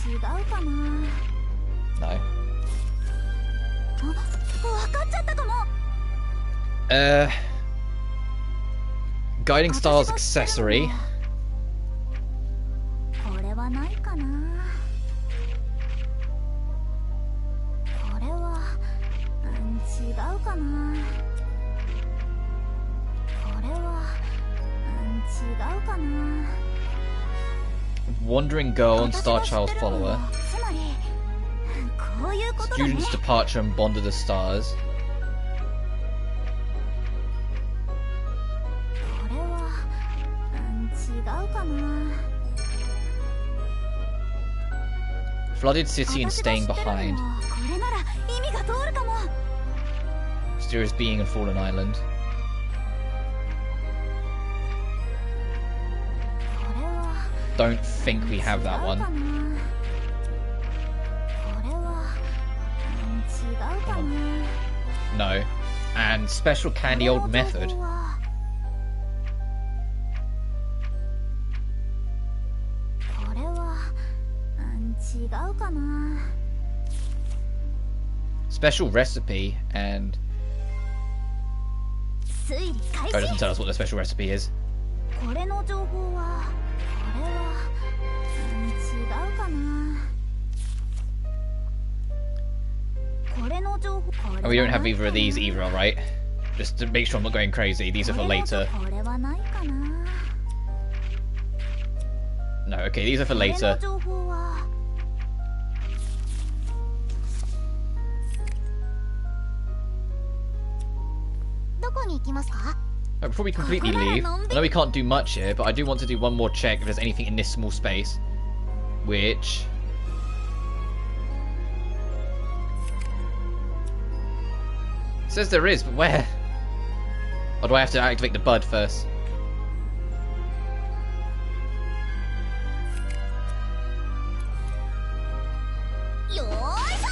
違うかな No. あ分かっちゃったかも Guiding stars accessory. これはないかなこれは違うかなこれは違うかな Wandering girl and Star Child's follower. つまりこういうことだね Student's departure and Bond of the stars. これは違うかな Flooded city and 私が知 staying ってるの behind. はこれなら意味が通るかも Mysterious being and fallen island. これは Don't think we have that 違う one. かなこれは違うかな No. And special candy old method. これの情報はこれは違うかな Special recipe and... 推理開 Oh, it 始 doesn't tell us what the special recipe is. これの情報はこれは違うかなこれの情報これ And we don't have either of these either, alright? Just to make sure I'm not going crazy. These are for later. これはないかな No, okay, these are for これ later. の情報はどこに行きますか Before we completely leave, I know we can't do much here, but I do want to do one more check if there's anything in this small space. Which... It says there is, but where? Or do I have to activate the bud first?よーいし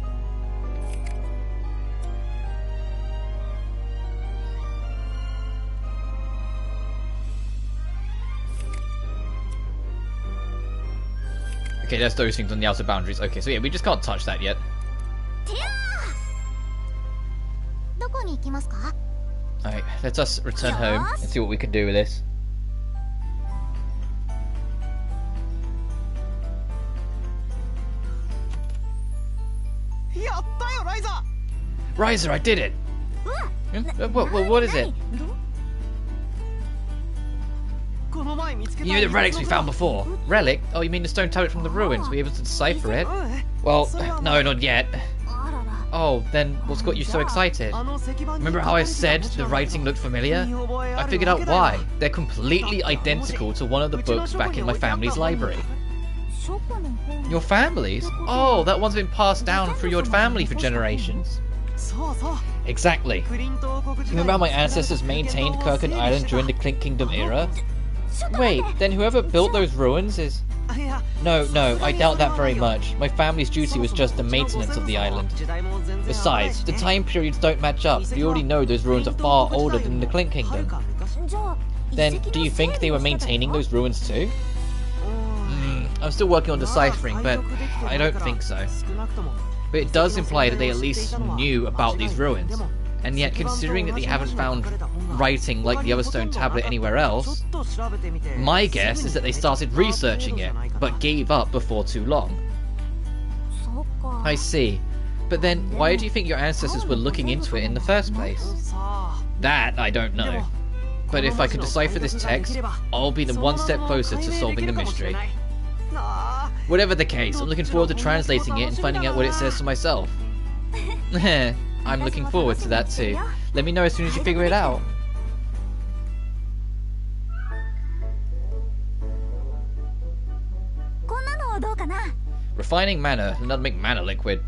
ょ Okay, there's those things on the outer boundaries. Okay, so yeah, we just can't touch that yet. どこに行きますか？ Alright, let us return home and see what we can do with this. やったよライザ Ryza, I did it! What is it? この前見つけた You know the relics we found before? Relic? Oh, you mean the stone tablet from the ruins? Were you able to decipher it? Well, no, not yet. あらら。 Oh, then what's got you so excited? Remember how I said the writing looked familiar? I figured out why. They're completely identical to one of the books back in my family's library. 書庫の本。 Your family's? Oh, that one's been passed down through your family for generations. そうそう Exactly. クリント王国時 You 代 remember how my ancestors maintained Kirkin Island during the Clink Kingdom era? Wait, then whoever built those ruins is... いや No, I doubt that very much. My family's duty was just the maintenance of the island. Besides, the time periods don't match up. You already know those ruins are far older than the Clink Kingdom. じゃあ。 Then, do you think they were maintaining those ruins too? I'm still working on deciphering, but I don't think so. But it does imply that they at least knew about these ruins. And yet, considering that they haven't found writing like the other stone tablet anywhere else, my guess is that they started researching it, but gave up before too long. そっか。 I see. But then, why do you think your ancestors were looking into it in the first place? さあ That I don't know. But if I could decipher this text, I'll be one step closer to solving the mystery. なあ Whatever the case, I'm looking forward to translating it and finding out what it says for myself. I'm looking forward to that too. Let me know as soon as you figure it out. こんなのどうかな？ Refining mana, another make mana liquid.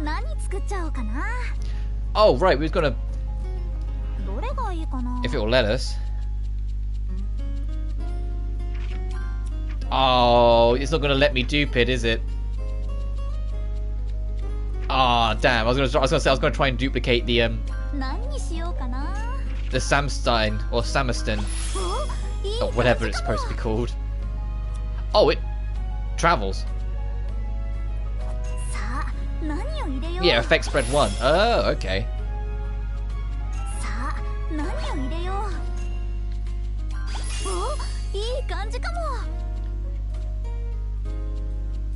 何作っちゃおうかな？ Oh, right, we've got to... どれがいいかな？ If it will let us. Oh, it's not going to let me dupe it, is it? Ah, damn. I was going to try and duplicate the, 何にしようかな？ the Samstein, or Samaston, お、いい or 感 whatever じ it's かも。 supposed to be called. Oh, it travels. さあ、何を入れよう？ Yeah, effect spread 1. Oh, okay. さあ、何を入れよう？お、いい感じかも。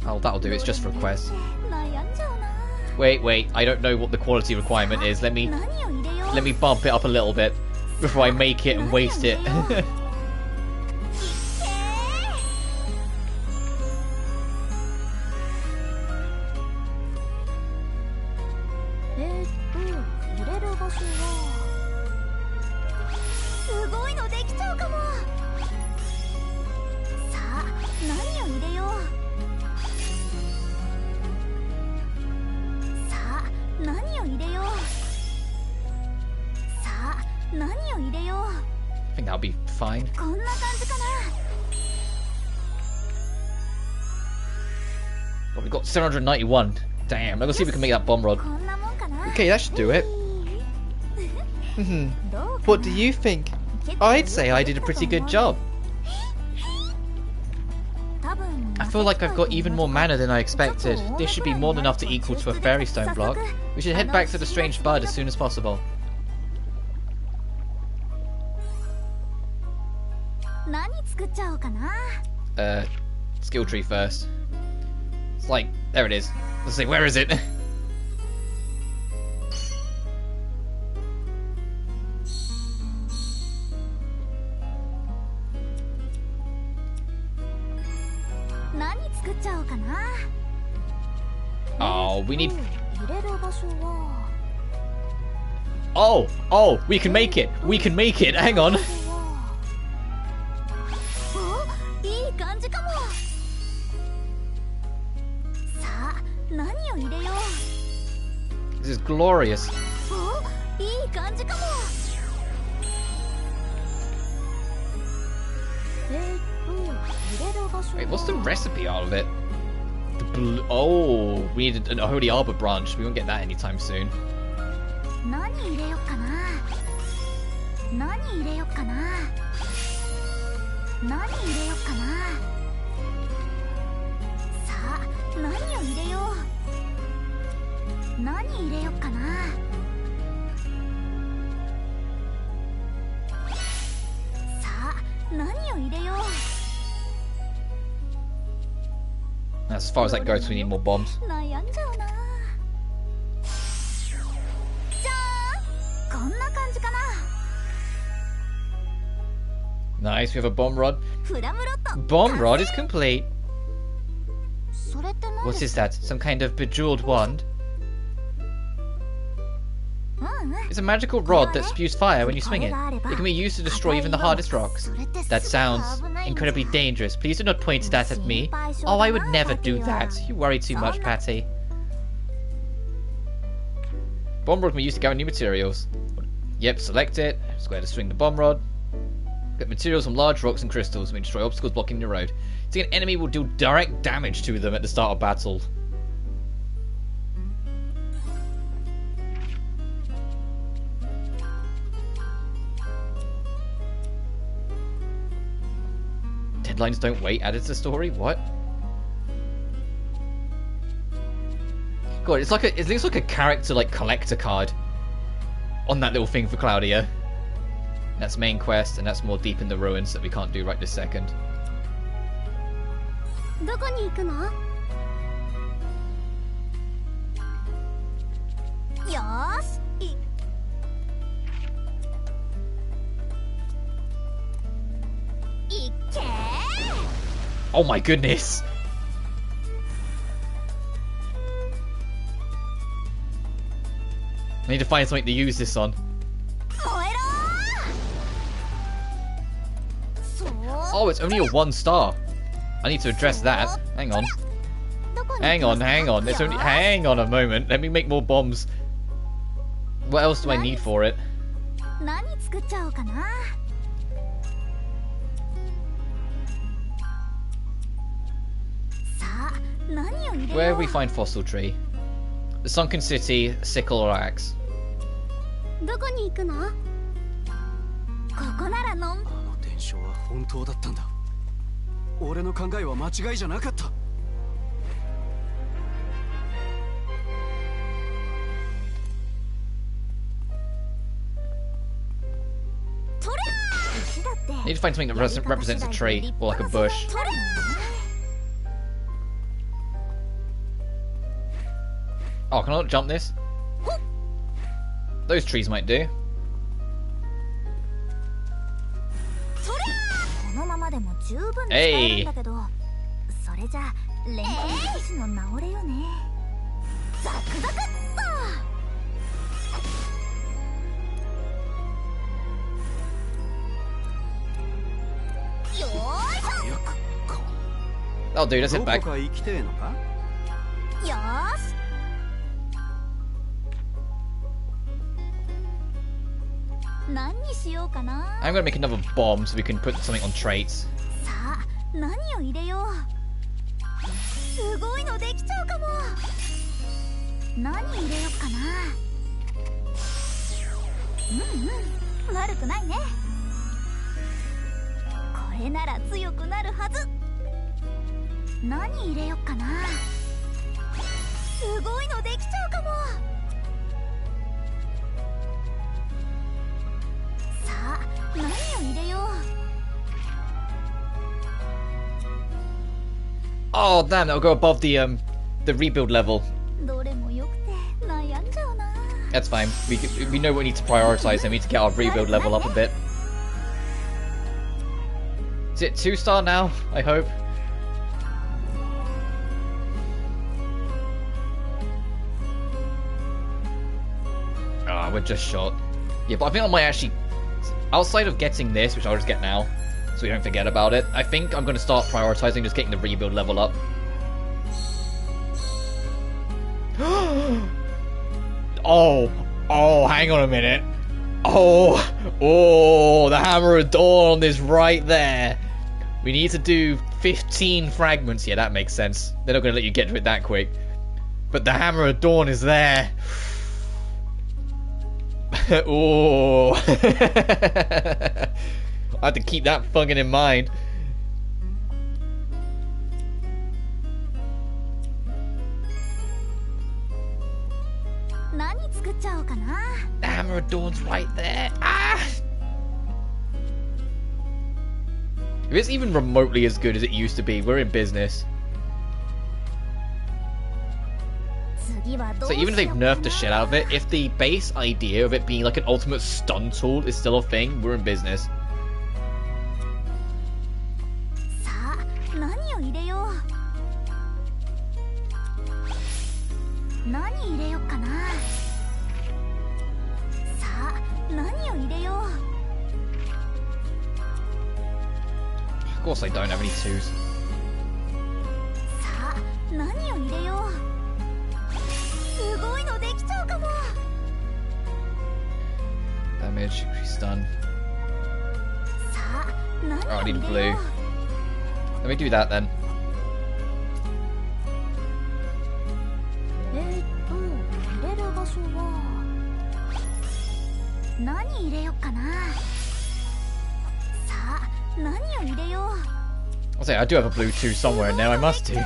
Oh, that'll do. It's just for a quest. 悩んじゃうな。 Wait. I don't know what the quality requirement is. Let me 何を入れよう？ let me bump it up a little bit before I make it and waste it. 入れる場所はすごいのできちゃうかも。さあ、何を入れよう？さあ、何を入れよう？さあ、何を入れよう？ I think that'll be fine. こんな感じかな。 Oh, we've got 791. Damn, let's see if we can make that bomb rod. こんなもんかな。 Okay, that should do it. どうかな？ What do you think? I'd say I did a pretty good job. 多分 I feel like I've got even more mana than I expected. This should be more than enough to equal to a fairy stone block. We should head back to the strange bud as soon as possible. 何作っちゃおうかな。 Skill tree first. It's like, there it is. Let's see, where is it? Oh, we need... 入れる場所は Oh, we can make it. We can make it. Hang on. お、いい感じかも。さあ、何を入れよう。 This is glorious. お、いい感じかも。入れる場所は Wait, what's the recipe out of it? Oh, we need a Holy Arbor branch. We won't get that anytime soon. 何入れようかな。何入れよっかな。何入れよっかな。さあ何を入れよう。何入れよっかな。さあ何を入れよう。 That's as far as that goes, we need more bombs. 悩んじゃうな。じゃーん、こんな感じかな。 Nice, we have a bomb rod. フラムロット Bomb rod is complete. それって何 What です is that? Some kind of bejeweled wand? うんうん。 It's a magical rod that spews fire when you swing it. It can be used to destroy even the hardest rocks. That sounds incredibly dangerous. Please do not point that at me. Oh, I would never do that. You worry too much, Patty. Bomb rod can be used to gather new materials. Yep, select it. Square to swing the bomb rod. Get materials from large rocks and crystals and destroy obstacles blocking your road. See, an enemy will do direct damage to them at the start of battle. Deadlines don't wait, added to the story? What? God, it looks like a character like collector card on that little thing for Claudia. That's main quest, and that's more deep in the ruins that we can't do right this second. どこに行くの？よーし、いっけー。 Oh my goodness! I need to find something to use this on. 燃えろー。そう。 Oh, it's only a 1 star. I need to address that. Hang on. どこに行くの？ Hang on, hang on. It's only. Hang on a moment. Let me make more bombs. What else do I need for it? 何作っちゃおうかな。さあ何を入れよう。 Where have we find fossil tree? The sunken city, sickle or axe. どこに行くの？ここならのん。あの伝承は本当だったんだ。俺の考えは間違いじゃなかった。とりゃー。石だって。 I need to find something that represents a tree or like a bush. とりゃー。 Oh, can I not jump this? Those trees might do. そりゃー。このままでも十分使えるんだけど、それじゃレンコン尽くしの直れよね。ザクザクっと。よーいし早くか。 That'll do, let's head ど back. こか行きてえのか？ょ。よーし。何にしようかな。 I'm gonna make another bomb so we can put something on traits. さあ何を入れよう。すごいのできちゃうかも。何入れよっかな。うん、悪くないね。これなら強くなるはず。何入れよっかな。すごいのできちゃうかも。さあ何を入れよう。 Oh damn, that'll go above the rebuild level. どれもよくて悩んじゃうな。 That's fine. We know we need to prioritize and we need to get our rebuild level up a bit. Is it 2 star now? I hope. Ah, we're just short. Yeah, but I think I might actually, outside of getting this, which I'll just get now, so we don't forget about it, I think I'm going to start prioritizing just getting the rebuild level up. Oh, hang on a minute. Oh, the Hammer of Dawn is right there. We need to do 15 fragments. Yeah, that makes sense. They're not going to let you get to it that quick. But the Hammer of Dawn is there. Ooh. I have to keep that fucking in mind. The hammer of dawn's right there. Ah! If it's even remotely as good as it used to be, we're in business. So even if they've nerfed the shit out of it, if the base idea of it being like an ultimate stun tool is still a thing, we're in business. Of course I don't have any twos. Damage, stun. Oh, I need blue. Let me do that then. I'll say I do have a blue 2 somewhere in there, I must do.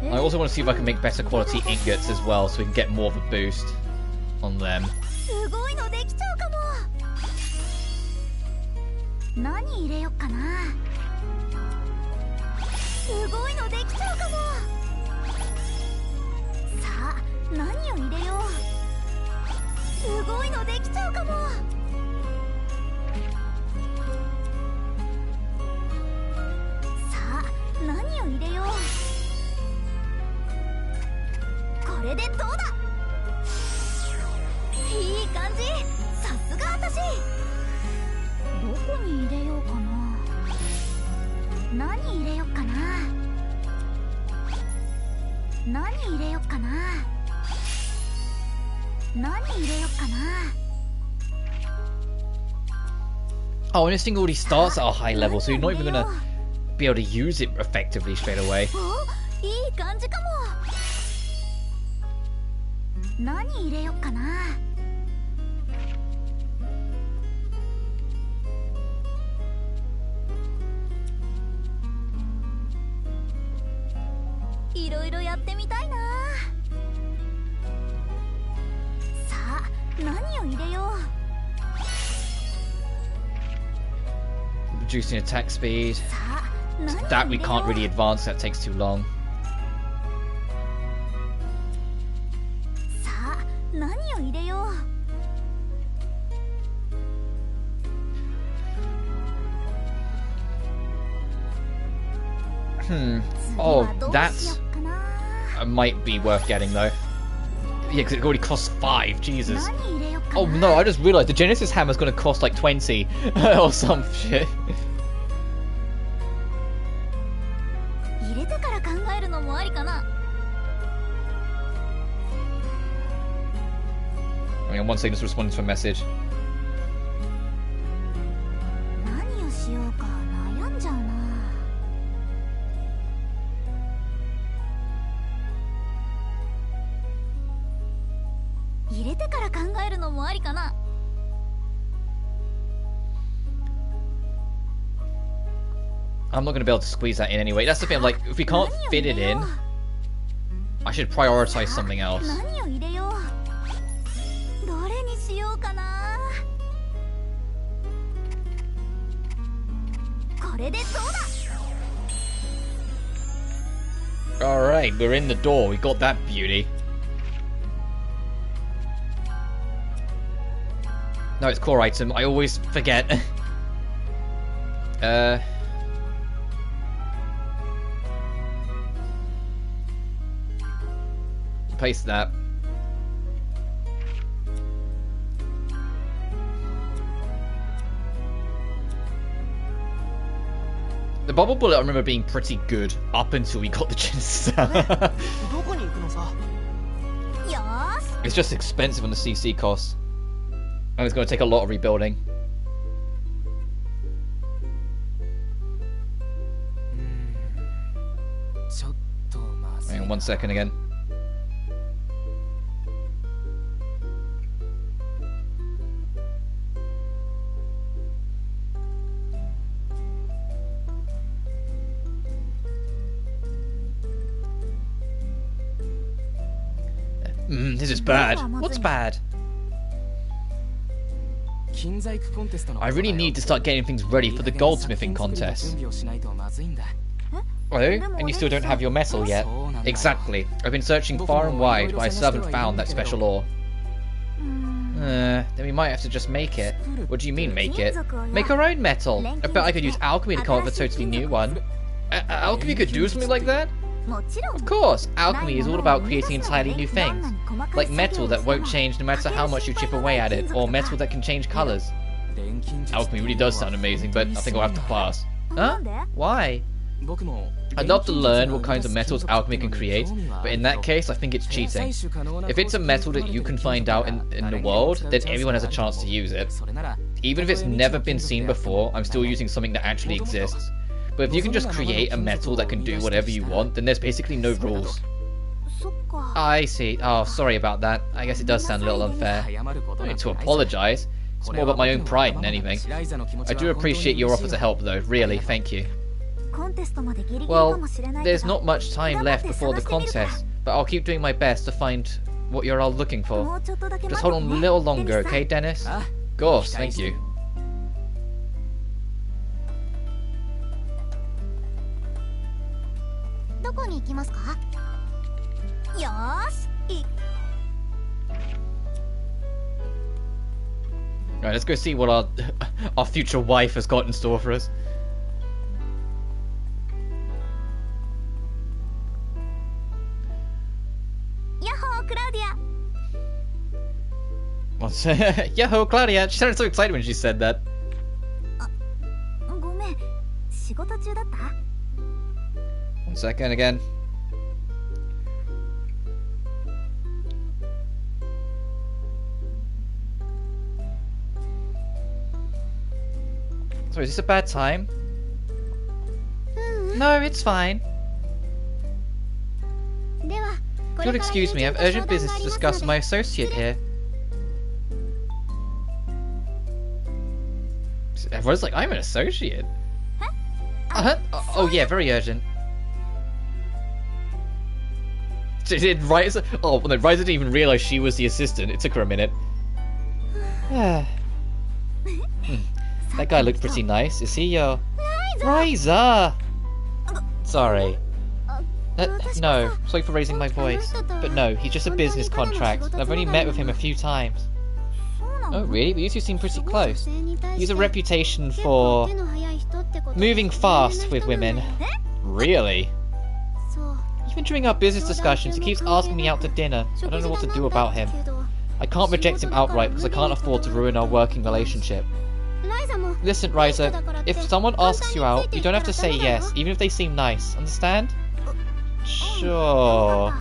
I also want to see if I can make better quality ingots as well, so we can get more of a boost on them. Oh, and this thing already starts at a high level, so you're not even gonna be able to use it effectively straight away. Reducing attack speed. That we can't really advance, that takes too long. Oh, that might be worth getting though. Yeah, because it already costs 5. Jesus. Oh no, I just realised the Genesis hammer's going to cost like 20 or some shit. Hang on one second, just responding to a message. I'm not going to be able to squeeze that in anyway. That's the thing, like, if we can't fit it in, I should prioritize something else. Alright, we're in the door. We got that beauty. No, it's core item. I always forget. Paste that. The bubble bullet I remember being pretty good up until we got the Genesis. どこに行くのさ。よーし It's just expensive on the CC cost. And it's going to take a lot of rebuilding. ちょっとまずい Hang on 1 second again. This is bad. What's bad? I really need to start getting things ready for the goldsmithing contest. Oh, and you still don't have your metal yet? Exactly. I've been searching far and wide, but I still haven't found that special ore. Then we might have to just make it. What do you mean, make it? Make our own metal! I bet I could use alchemy to come up with a totally new one. Alchemy could do something like that? もちろん Of course! Alchemy is all about creating entirely new things. Like metal that won't change no matter how much you chip away at it, or metal that can change colours. Alchemy really does sound amazing, but I think I'll have to pass. Huh? Why? I'd love to learn what kinds of metals alchemy can create, but in that case I think it's cheating. If it's a metal that you can find out in the world, then everyone has a chance to use it. Even if it's never been seen before, I'm still using something that actually exists. But if you can just create a metal that can do whatever you want, then there's basically no rules. そっか I see. Oh, sorry about that. I guess it does sound a little unfair. I don't need to apologise. It's more about my own pride than anything. I do appreciate your offer to help though, really, thank you. コンテストまでギリギリか Well, もしれないけ there's ど not much time left before the contest, but I'll keep doing my best to find what you're all looking も for. うちょっとだけ Just 待 hold って on ね a little longer, デニ okay, Dennis? スさん Of course, thank you. どこに行きますかよーし Alright, let's go see what our future wife has got in store for us. ヤッホークラウディア Yo, Claudia! She sounded so excited when she said that. ごめん仕事中だった 1 second again. Sorry, is this a bad time? No, it's fine. では If you'll excuse me, I have urgent business to discuss with my associate here. Everyone's like, I'm an associate. Oh yeah, very urgent. Did Ryza? Oh no, Ryza didn't even realize she was the assistant. It took her a minute. That guy looked pretty nice. Is he your Ryza? Sorry. No, sorry for raising my voice. But no, he's just a business contract. And I've only met with him a few times. Oh really? But you two seem pretty close. He has a reputation for moving fast with women. Really? Even during our business discussions, he keeps asking me out to dinner. I don't know what to do about him. I can't reject him outright because I can't afford to ruin our working relationship. Listen, Ryza, if someone asks you out, you don't have to say yes, even if they seem nice. Understand? Sure.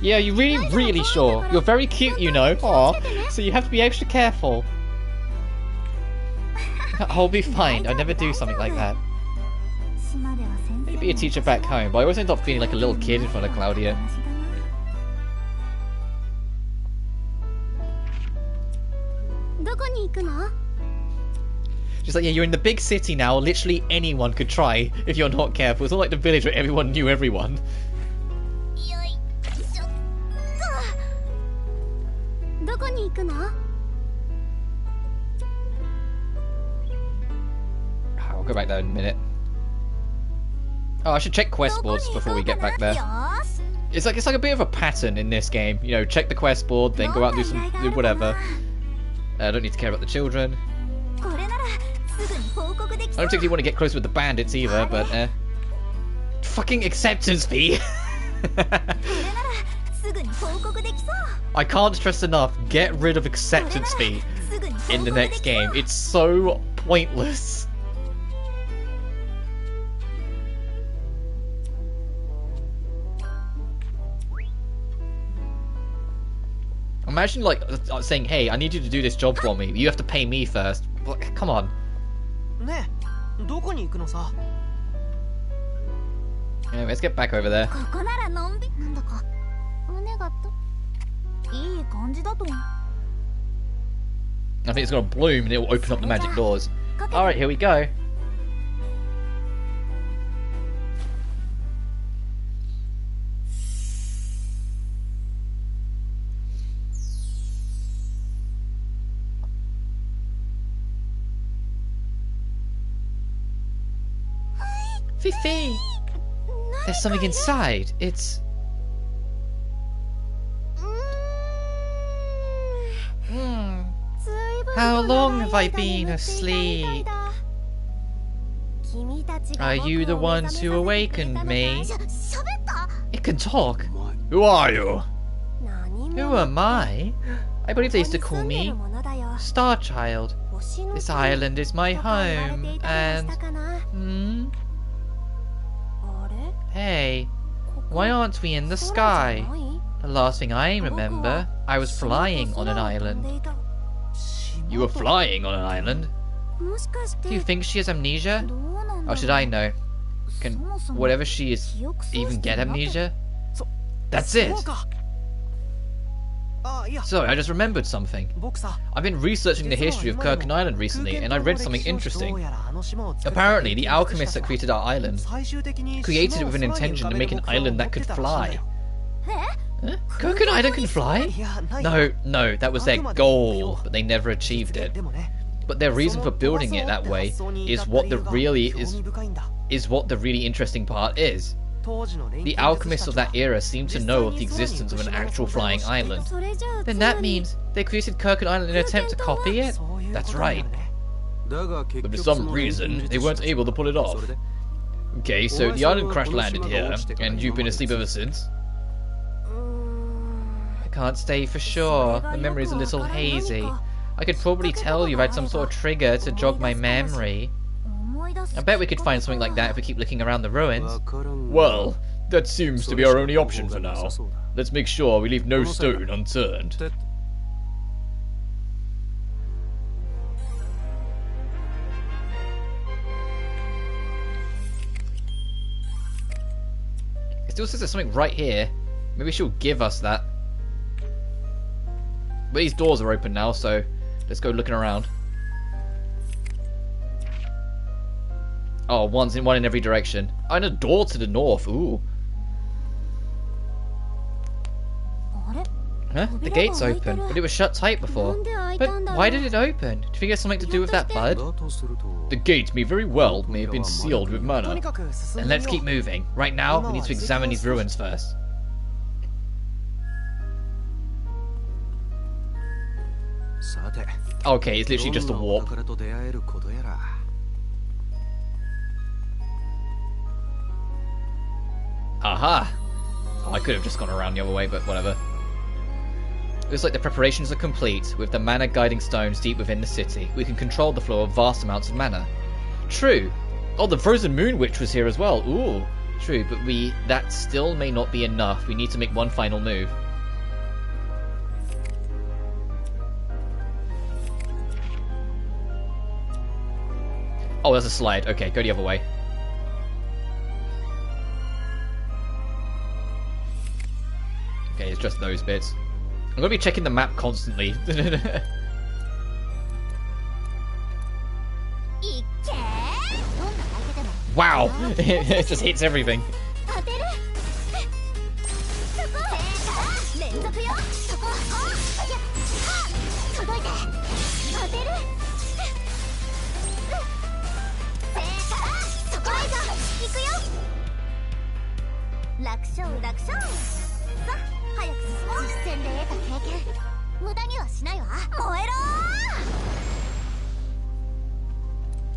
Yeah, you're really sure. You're very cute, you know. Aw, so you have to be extra careful. I'll be fine. I'd never do something like that. Maybe a teacher back home, but I always end up feeling like a little kid in front of Claudia. She's like, yeah, you're in the big city now. Literally anyone could try if you're not careful. It's not like the village where everyone knew everyone. I'll go back there in a minute. Oh, I should check quest boards before we get back there. It's like a bit of a pattern in this game. You know, check the quest board, then go out and do whatever. I don't need to care about the children. I don't particularly want to get close with the bandits either, but fucking acceptance fee. I can't stress enough, get rid of acceptance fee in the next game. It's so pointless. Imagine like saying, hey, I need you to do this job for me. You have to pay me first. Come on. Yeah, let's get back over there. I think it's gonna bloom and it will open up the magic doors. Alright, here we go. Fifi! There's something inside. It's... How long have I been asleep? Are you the ones who awakened me? It can talk. Who are you? Who am I? I believe they used to call me Star Child. This island is my home, and... Hey, why aren't we in the sky? The last thing I remember, I was flying on an island. You were flying on an island? Do you think she has amnesia? Or should I know? Can whatever she is even get amnesia? That's it! So, I just remembered something. I've been researching the history of Kurumi Island recently, and I read something interesting. Apparently, the alchemists that created our island created it with an intention to make an island that could fly. Huh? Kurumi Island can fly? No, that was their goal, but they never achieved it. But their reason for building it that way is what the really interesting part is. The alchemists of that era seem to know of the existence of an actual flying island. Then that means they created Kurumi Island in an attempt to copy it? That's right. But for some reason, they weren't able to pull it off. Okay, so the island crash landed here, and you've been asleep ever since? I can't say for sure. The memory's a little hazy. I could probably tell you've had some sort of trigger to jog my memory. I bet we could find something like that if we keep looking around the ruins. Well, that seems to be our only option for now. Let's make sure we leave no stone unturned. It still says there's something right here. Maybe she'll give us that. But these doors are open now, so let's go looking around. Oh, one in every direction. Oh, and a door to the north. Ooh. Huh? The gate's open, but it was shut tight before. But why did it open? Do you think it's something to do with that blood? The gate may very well have been sealed with mana. And let's keep moving. Right now, we need to examine these ruins first. Okay, it's literally just a warp. Aha! Oh, I could have just gone around the other way, but whatever. Looks like the preparations are complete, with the mana guiding stones deep within the city. We can control the flow of vast amounts of mana. True. Oh, the Frozen Moon Witch was here as well. Ooh. True, but that still may not be enough. We need to make one final move. Oh, there's a slide. Okay, go the other way. Okay, it's just those bits. I'm gonna be checking the map constantly. Wow! It just hits everything.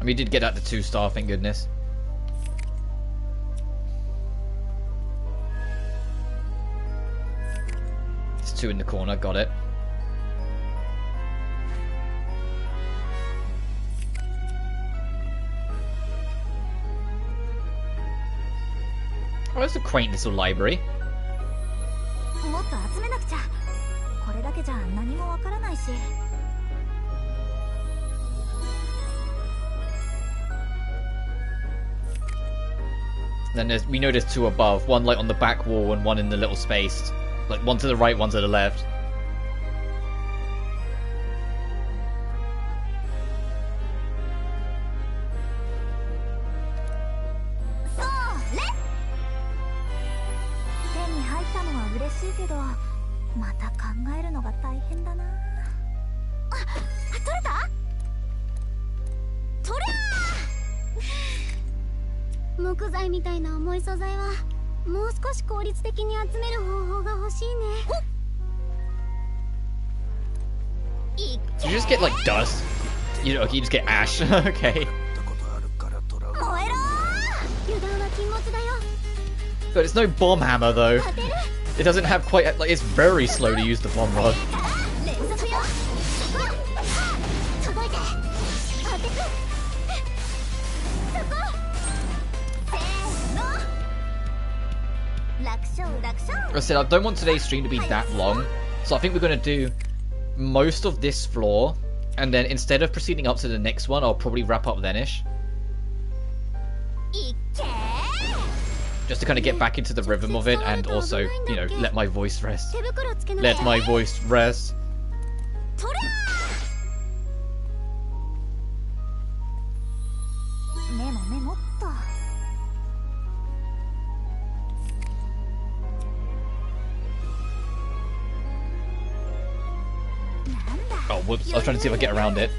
We did get out to 2-star, thank goodness. 2 in the corner, got it. Oh, that's a quaint little library. もっと集めなくちゃ。これだけじゃ何もわからないし。 Then we know there's 2 above, one like on the back wall and one in the little space. Like one to the right, one to the left. You just get like dust. You know, you just get ash. Okay. But it's no bomb hammer though. It doesn't have quite like, it's very slow to use the bomb rod. I said I don't want today's stream to be that long, so I think we're going to do most of this floor, and then instead of proceeding up to the next one, I'll probably wrap up then-ish. Just to kind of get back into the rhythm of it, and also, you know, let my voice rest. Let my voice rest. Oh, whoops. I was trying to see if I get around it.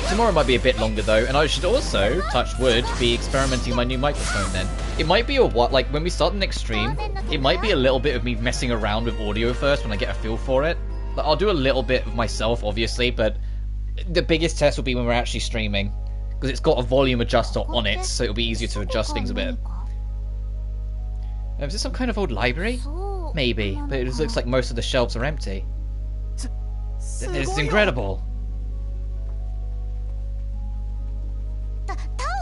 Tomorrow might be a bit longer though, and I should also, touch wood, be experimenting with my new microphone then. It might be a what, like when we start the next stream, it might be a little bit of me messing around with audio first when I get a feel for it. Like, I'll do a little bit of myself, obviously, but the biggest test will be when we're actually streaming. Because it's got a volume adjuster on it, so it'll be easier to adjust things a bit. Is this some kind of old library? Maybe, but it just looks like most of the shelves are empty. This is incredible!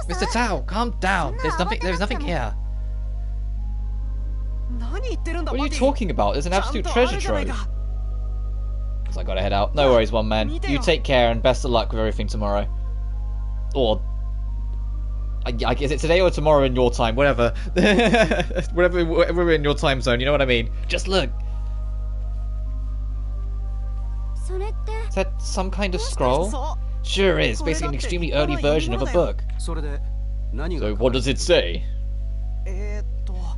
Mr. Tao, calm down! There's nothing here. What are you talking about? There's an absolute treasure trove. So I gotta head out. No worries, one man. You take care and best of luck with everything tomorrow. Or I guess it's today or tomorrow in your time, whatever. whatever in your time zone, you know what I mean? Just look. Is that some kind of scroll? Sure is, basically an extremely early version of a book. So what does it say?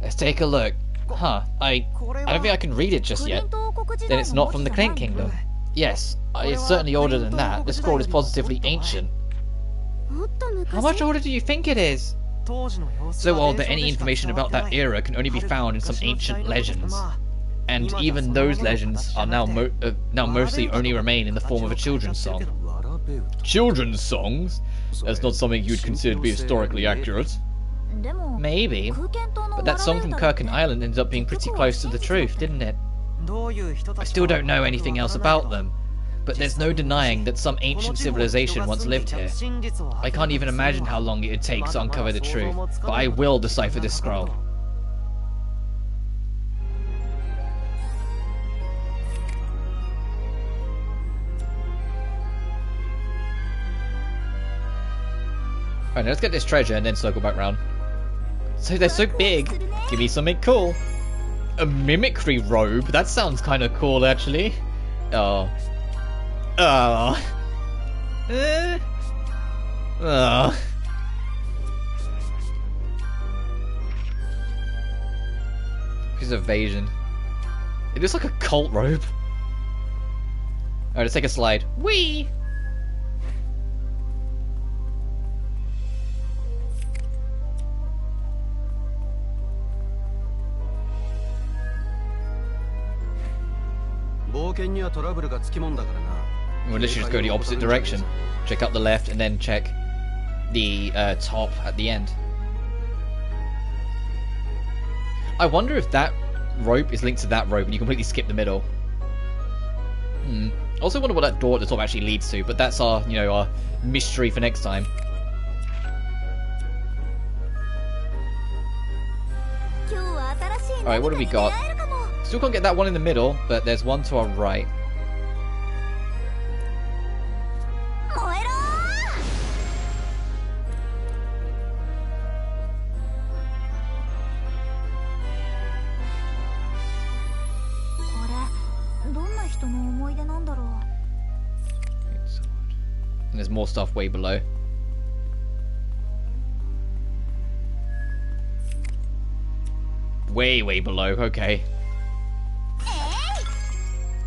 Let's take a look. Huh, I don't think I can read it just yet. Then it's not from the Clank Kingdom. Yes, it's certainly older than that. The scroll is positively ancient. How much older do you think it is? So old that any information about that era can only be found in some ancient legends. And even those legends are now mostly only remain in the form of a children's song. Children's songs? That's not something you'd consider to be historically accurate. Maybe, but that song from Kirkin Island ended up being pretty close to the truth, didn't it? I still don't know anything else about them, but there's no denying that some ancient civilization once lived here. I can't even imagine how long it would take to uncover the truth, but I will decipher this scroll. Alright, let's get this treasure and then circle back round. So they're so big. Give me something cool. A mimicry robe? That sounds kind of cool, actually. Oh. Oh. Oh. Piece of evasion. It looks like a cult robe. Alright, let's take a slide. Whee! We'll literally just go the opposite direction. Check up the left and then check the top at the end. I wonder if that rope is linked to that rope and you completely skip the middle. I also wonder what that door at the top actually leads to, but that's our, you know, our mystery for next time. Alright, what do we got? Still can't get that one in the middle, but there's one to our right. And there's more stuff way below. Way below, okay.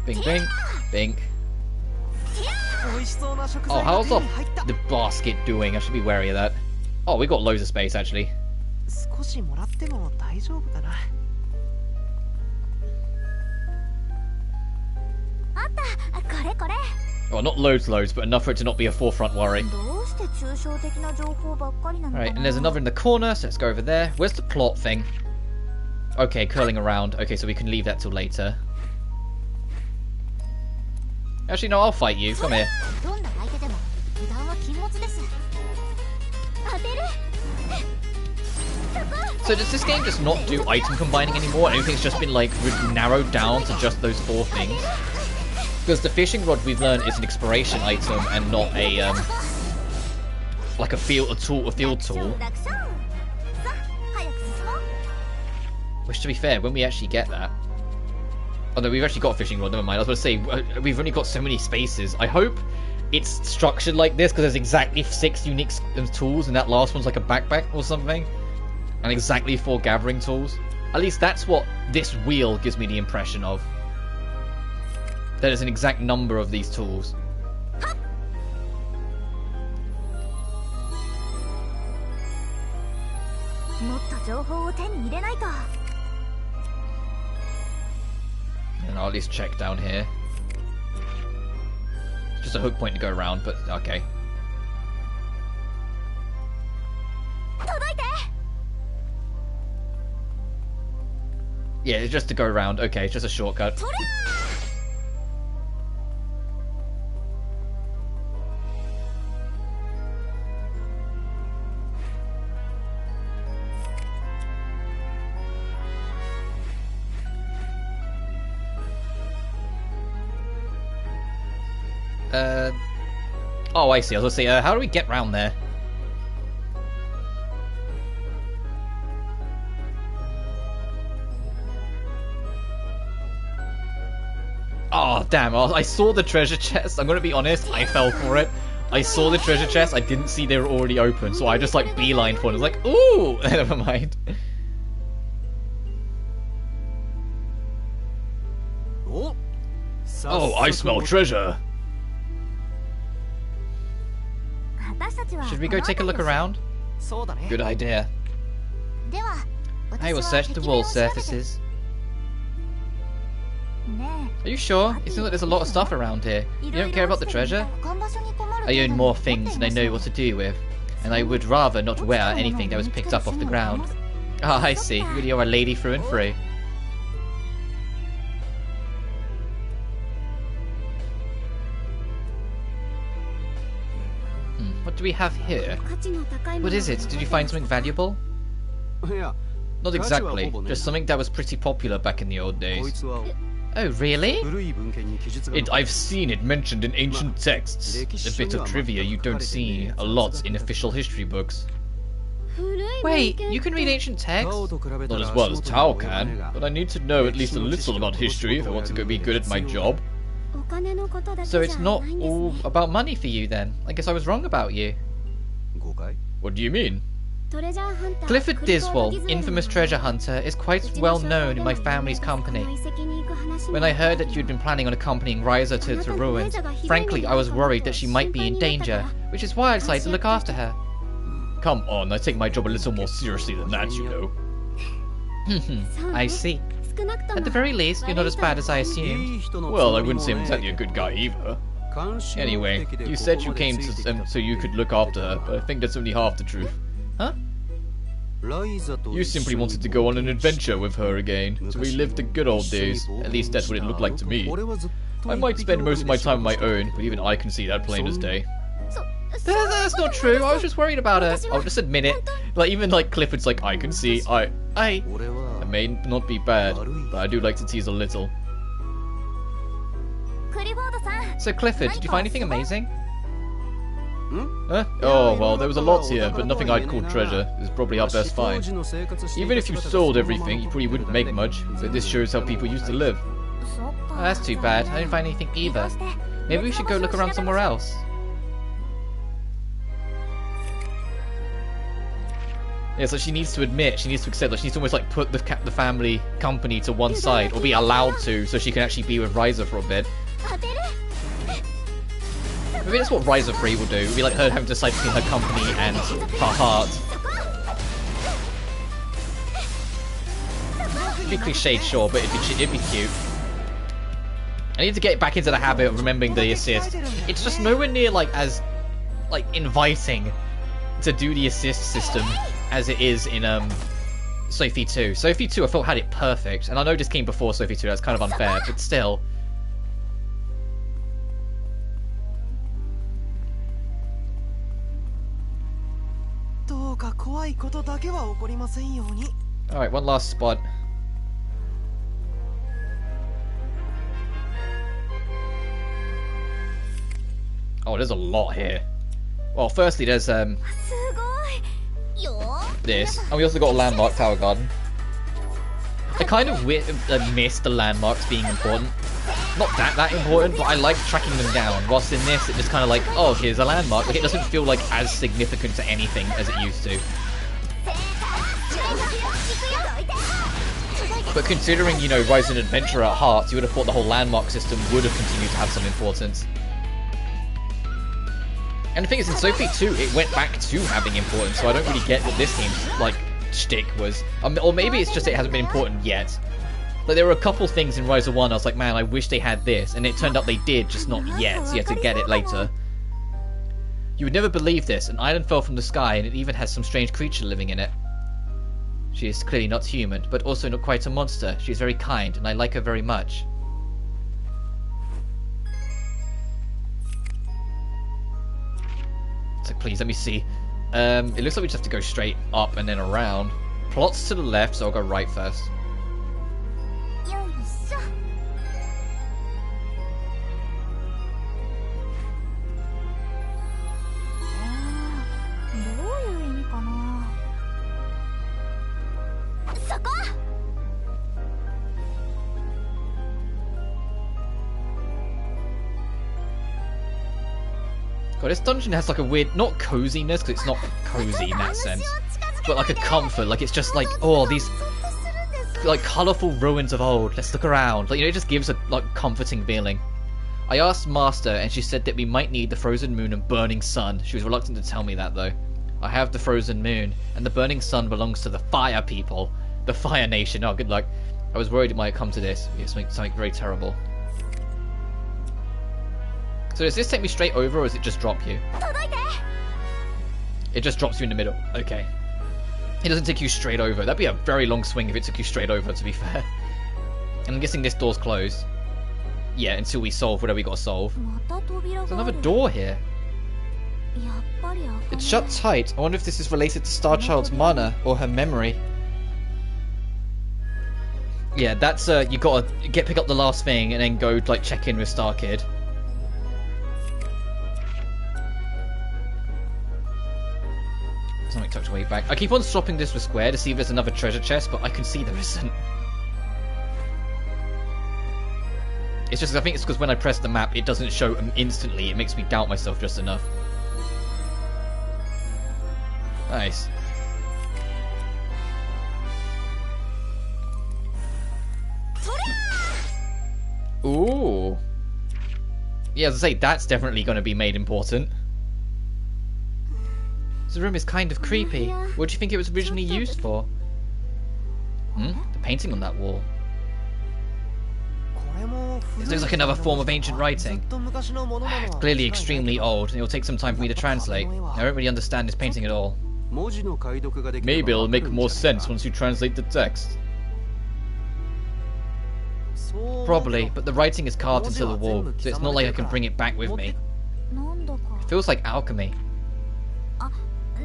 Bing, bing, bing. Oh, how's the basket doing? I should be wary of that. Oh, we got loads of space, actually. Well, not loads, but enough for it to not be a forefront worry. Alright, and there's another in the corner, so let's go over there. Where's the plot thing? Okay, curling around. Okay, so we can leave that till later. Actually, no, I'll fight you. Come here. So does this game just not do item combining anymore? Everything's just been, like, narrowed down to just those 4 things? Because the fishing rod we've learned is an exploration item and not a, like a field tool. Which, to be fair, when we actually get that... Oh no, we've actually got a fishing rod, never mind. I was going to say, we've only got so many spaces. I hope it's structured like this, because there's exactly 6 unique tools, and that last one's like a backpack or something. And exactly 4 gathering tools. At least that's what this wheel gives me the impression of. That is an exact number of these tools. And I'll at least check down here. Just a hook point to go around, but okay. Yeah, it's just to go around. Okay, it's just a shortcut. Oh, I see. I was going to say, how do we get round there? Oh, damn. I saw the treasure chest. I'm going to be honest. I fell for it. I saw the treasure chest. I didn't see they were already open. So I just, like, beelined for it. I was like, ooh! Never mind. Oh, I smell treasure. Should we go take a look around? Good idea. I will search the wall surfaces. Are you sure? It seems like there's a lot of stuff around here. You don't care about the treasure? I own more things than I know what to do with, and I would rather not wear anything that was picked up off the ground. Ah, I see. You really are a lady through and through. What do we have here? What is it? Did you find something valuable? Not exactly. Just something that was pretty popular back in the old days. Oh, really? I've seen it mentioned in ancient texts. A bit of trivia you don't see a lot in official history books. Wait, you can read ancient texts? Not as well as Tao can, but I need to know at least a little about history if I want to be good at my job. So it's not all about money for you then? I guess I was wrong about you. What do you mean? Clifford Diswell, infamous treasure hunter, is quite well known in my family's company. When I heard that you'd been planning on accompanying Ryza to ruins, frankly I was worried that she might be in danger, which is why I decided to look after her. Come on, I take my job a little more seriously than that, you know. I see. At the very least, you're not as bad as I assumed. Well, I wouldn't say I'm exactly a good guy either. Anyway, you said you came to so you could look after her, but I think that's only half the truth. Huh? You simply wanted to go on an adventure with her again, to relive the good old days. At least that's what it looked like to me. I might spend most of my time on my own, but even I can see that plain as day. That's not true, I was just worried about her. I'll just admit it. Like, even like Clifford's like, I can see, I may not be bad, but I do like to tease a little. So Clifford, did you find anything amazing? Huh? Oh, well, there was a lot here, but nothing I'd call treasure. It's probably our best find. Even if you sold everything, you probably wouldn't make much, but this shows how people used to live. Oh, that's too bad. I didn't find anything either. Maybe we should go look around somewhere else. Yeah, so she needs to admit, she needs to accept that she needs to almost like put the family company to one side, or be allowed to, so she can actually be with Ryza for a bit. Maybe that's what Ryza 3 will do. It'll be like her having to decide between her company and her heart. It'd be cliched, sure, but it'd be cute. I need to get back into the habit of remembering the assist. It's just nowhere near like as like inviting to do the assist system as it is in Sophie 2. Sophie 2 I felt had it perfect, and I know this came before Sophie 2, that's kind of unfair, but still. Alright, one last spot. Oh, there's a lot here. Well, firstly, there's this, and we also got a landmark, Tower Garden. I kind of missed the landmarks being important. Not that important, but I like tracking them down. Whilst in this, it just kind of like, oh, here's a landmark. Like, it doesn't feel like as significant to anything as it used to. But considering, you know, Ryza an adventurer at heart, you would have thought the whole landmark system would have continued to have some importance. And the thing is, in Sophie 2, it went back to having importance, so I don't really get what this game's, like, shtick was. Or maybe it's just it hasn't been important yet. Like, there were a couple things in Ryza 1 I was like, man, I wish they had this, and it turned out they did, just not yet, so you had to get it later. You would never believe this, an island fell from the sky, and it even has some strange creature living in it. She is clearly not human, but also not quite a monster. She is very kind, and I like her very much. So please, let me see. It looks like we just have to go straight up and then around. Plots to the left, so I'll go right first. God, this dungeon has like a weird, not coziness, because it's not cozy in that sense, but like a comfort, like it's just like, oh, these like colourful ruins of old, let's look around, like, you know, it just gives a like comforting feeling. I asked Master, and she said that we might need the frozen moon and burning sun. She was reluctant to tell me that though. I have the frozen moon, and the burning sun belongs to the fire people, the fire nation. Oh, good luck. I was worried it might come to this. It's something very terrible. So does this take me straight over, or does it just drop you? It just drops you in the middle. Okay. It doesn't take you straight over. That'd be a very long swing if it took you straight over, to be fair. And I'm guessing this door's closed. Yeah, until we solve whatever we gotta solve. There's another door here. It's shut tight. I wonder if this is related to Starchild's mana, or her memory. Yeah, that's, you gotta pick up the last thing, and then go, like, check in with Star Kid. Something tucked away back. I keep on swapping this with Square to see if there's another treasure chest, but I can see there isn't. It's just, I think it's because when I press the map, it doesn't show them instantly. It makes me doubt myself just enough. Nice. Ooh. Yeah, as I say, that's definitely going to be made important. This room is kind of creepy. What do you think it was originally used for? The painting on that wall. It looks like another form of ancient writing. It's clearly extremely old, and it will take some time for me to translate. I don't really understand this painting at all. Maybe it'll make more sense once you translate the text. Probably, but the writing is carved into the wall, so it's not like I can bring it back with me. It feels like alchemy.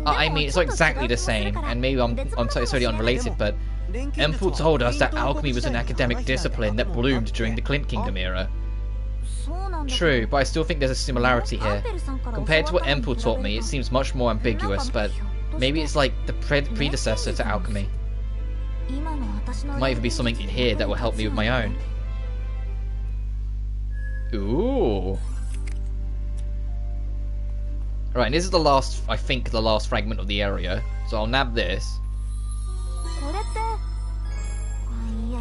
I mean, it's not exactly the same, and maybe it's totally unrelated, but Empel told us that alchemy was an academic discipline that bloomed during the Clint Kingdom era. True, but I still think there's a similarity here. Compared to what Empel taught me, it seems much more ambiguous, but maybe it's like the predecessor to alchemy. Might even be something in here that will help me with my own. Ooh. Right, and this is the last, I think, the last fragment of the area, so I'll nab this.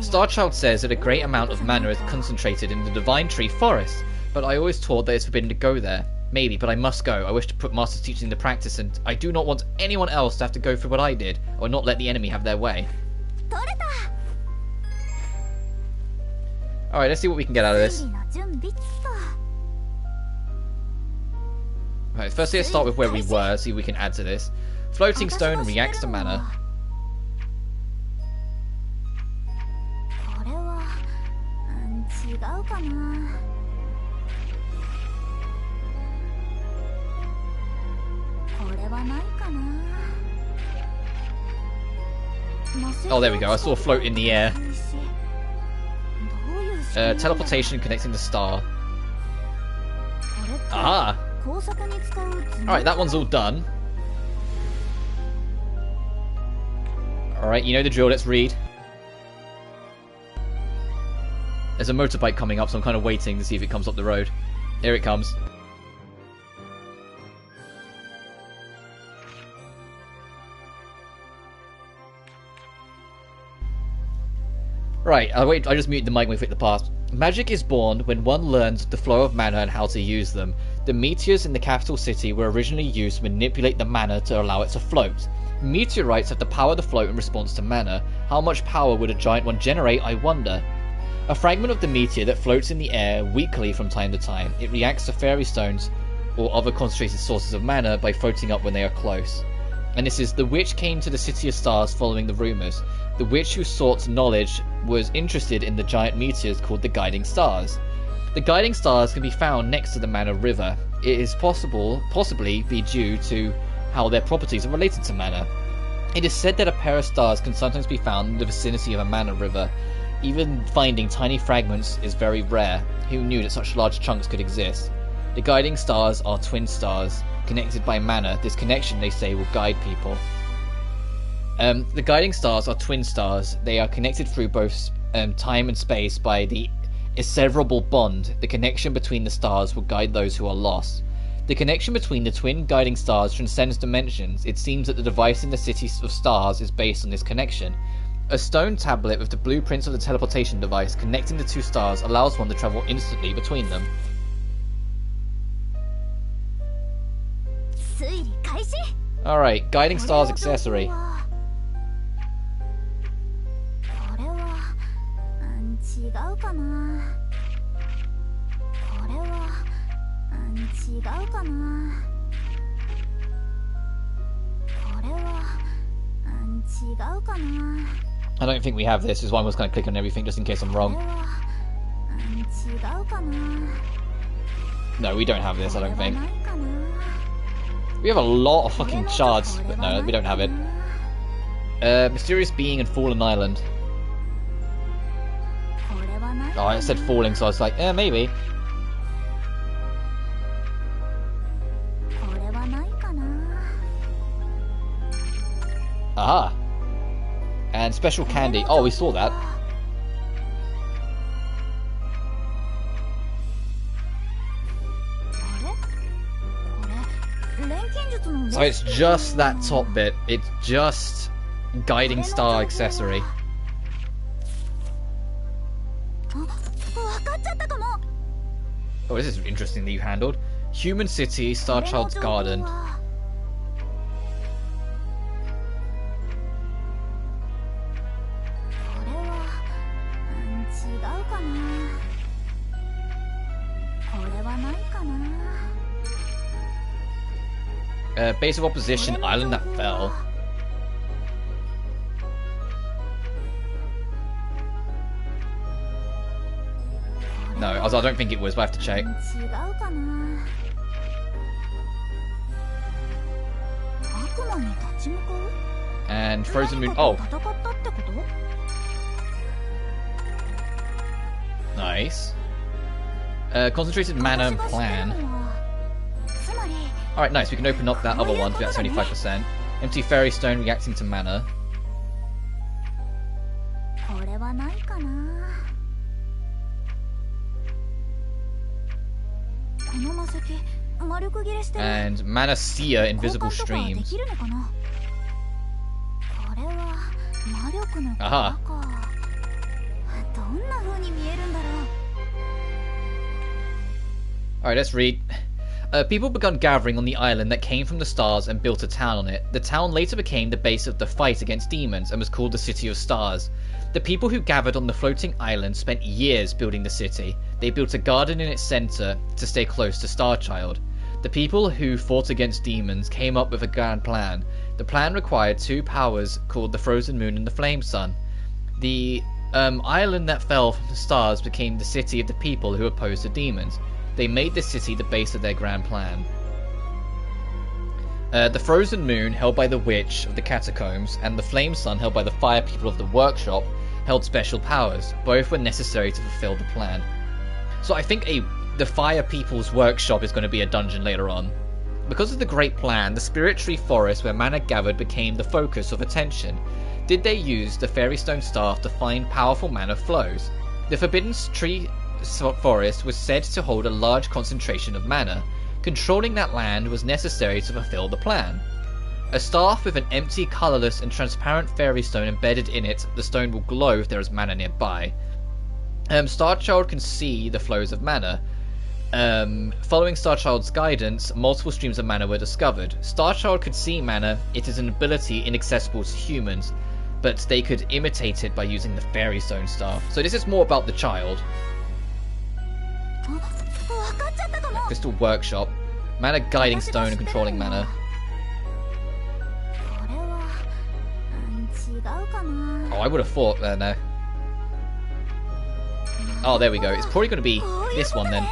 Starchild says that a great amount of mana is concentrated in the Divine Tree Forest, but I always thought that it's forbidden to go there. Maybe, but I must go. I wish to put Master's teaching into practice, and I do not want anyone else to have to go through what I did, or not let the enemy have their way. Alright, let's see what we can get out of this. Right, firstly let's start with where we were, see if we can add to this. Floating stone reacts to mana. Oh, there we go, I saw a float in the air. Teleportation connecting the star. Ah! Alright, that one's all done. Alright, you know the drill, let's read. There's a motorbike coming up, so I'm kind of waiting to see if it comes up the road. Here it comes. Right, I just muted the mic when we hit the past. Magic is born when one learns the flow of mana and how to use them. The meteors in the capital city were originally used to manipulate the mana to allow it to float. Meteorites have the power to float in response to mana. How much power would a giant one generate, I wonder? A fragment of the meteor that floats in the air weakly from time to time. It reacts to fairy stones or other concentrated sources of mana by floating up when they are close. And this is: the witch came to the City of Stars following the rumours. The witch who sought knowledge was interested in the giant meteors called the Guiding Stars. The Guiding Stars can be found next to the Mana River. It is possibly be due to how their properties are related to mana. It is said that a pair of stars can sometimes be found in the vicinity of a Mana River. Even finding tiny fragments is very rare. Who knew that such large chunks could exist? The Guiding Stars are twin stars, connected by mana. This connection, they say, will guide people. The Guiding Stars are twin stars. They are connected through both time and space by the inseverable bond. The connection between the stars will guide those who are lost. The connection between the twin guiding stars transcends dimensions. It seems that the device in the City of Stars is based on this connection. A stone tablet with the blueprints of the teleportation device connecting the two stars allows one to travel instantly between them. Alright, Guiding Stars accessory. I don't think we have this, is why I was going to click on everything just in case I'm wrong. No, we don't have this, I don't think. We have a lot of fucking shards, but no, we don't have it. Mysterious Being and Fallen Island. Oh, it said falling, so I was like, maybe. Aha! And special candy. Oh, we saw that. So it's just that top bit. It's just Guiding Star accessory. Oh, this is interestingly handled. Human City, Starchild's Garden. はないかな。 Base of opposition, island that fell. No, I don't think it was, but I have to check. 違うかな。悪魔に立ち向かう？ And Frozen Moon. Oh, 戦ったってこと？ nice. Concentrated mana and plan. つまり Alright, nice. We can open up that other one, that's only 5%. Empty Fairy Stone reacting to mana. これはないかな。この魔石魔力切れしてる。 And Mana Seer Invisible 交換とかで Streams. きるのかな。これは魔力の粉あか。どんな風に見えるんだろう。 Alright, let's read. People began gathering on the island that came from the stars and built a town on it. The town later became the base of the fight against demons and was called the City of Stars. The people who gathered on the floating island spent years building the city. They built a garden in its center to stay close to Starchild. The people who fought against demons came up with a grand plan. The plan required two powers called the Frozen Moon and the Flame Sun. The island that fell from the stars became the city of the people who opposed the demons. They made this city the base of their grand plan. The Frozen Moon, held by the Witch of the Catacombs, and the Flame Sun, held by the Fire People of the Workshop, held special powers. Both were necessary to fulfill the plan. So I think the Fire People's Workshop is going to be a dungeon later on. Because of the Great Plan, the Spirit Tree Forest where mana gathered became the focus of attention. Did they use the Fairy Stone Staff to find powerful mana flows? The Forbidden Tree Forest was said to hold a large concentration of mana. Controlling that land was necessary to fulfill the plan. A staff with an empty, colourless and transparent fairy stone embedded in it, the stone will glow if there is mana nearby. Starchild can see the flows of mana. Following Starchild's guidance, multiple streams of mana were discovered. Starchild could see mana. It is an ability inaccessible to humans, but they could imitate it by using the fairy stone staff. So this is more about the child. Crystal Workshop. Mana Guiding Stone and controlling mana. Oh, I would have thought no. Oh, there we go. It's probably going to be this one then.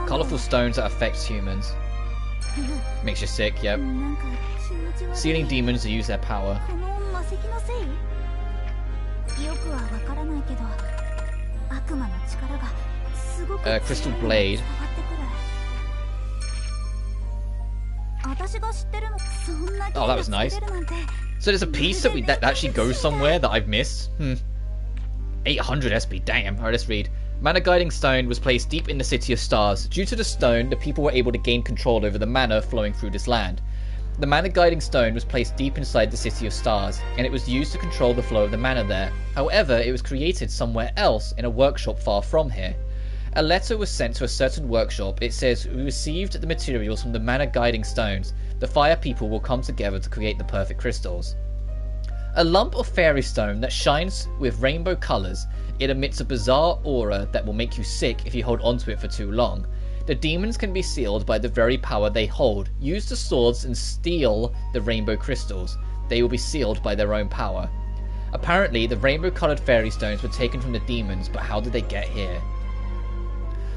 Colourful stones that affect humans. Makes you sick, yep. Sealing demons to use their power. Crystal Blade. Oh, that was nice. So there's a piece that actually goes somewhere that I've missed. 800 SP, damn. Alright, let's read. Mana Guiding Stone was placed deep in the City of Stars. Due to the stone, the people were able to gain control over the mana flowing through this land. The Mana Guiding Stone was placed deep inside the City of Stars, and it was used to control the flow of the mana there. However, it was created somewhere else in a workshop far from here. A letter was sent to a certain workshop. It says, "We received the materials from the Mana Guiding Stones. The Fire People will come together to create the perfect crystals." A lump of fairy stone that shines with rainbow colours. It emits a bizarre aura that will make you sick if you hold onto it for too long. The demons can be sealed by the very power they hold. Use the swords and steal the rainbow crystals. They will be sealed by their own power. Apparently, the rainbow-coloured fairy stones were taken from the demons, but how did they get here?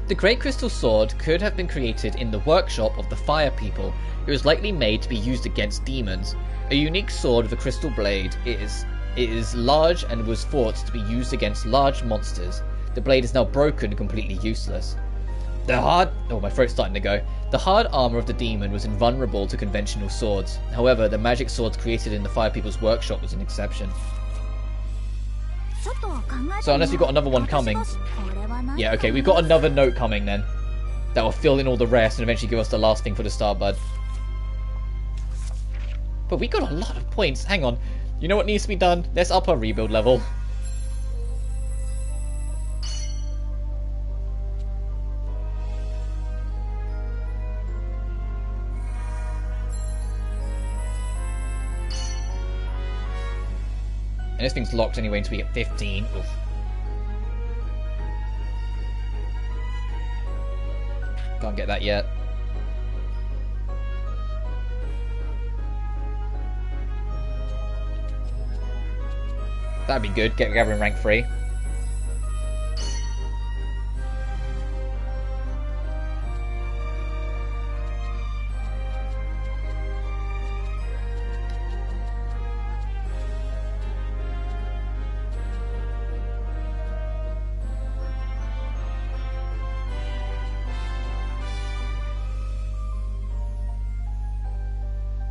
The Great Crystal Sword could have been created in the workshop of the Fire People. It was likely made to be used against demons. A unique sword with a crystal blade. It is large and was thought to be used against large monsters. The blade is now broken and completely useless. Oh, my throat's starting to go. The hard armor of the demon was invulnerable to conventional swords. However, the magic swords created in the Fire People's workshop was an exception. So unless we've got another one coming... Yeah, okay, we've got another note coming then. That will fill in all the rest and eventually give us the last thing for the Starbud. But we got a lot of points. Hang on. You know what needs to be done? Let's up our rebuild level. And this thing's locked anyway until we get 15. Oof. Can't get that yet. That'd be good, gathering rank 3.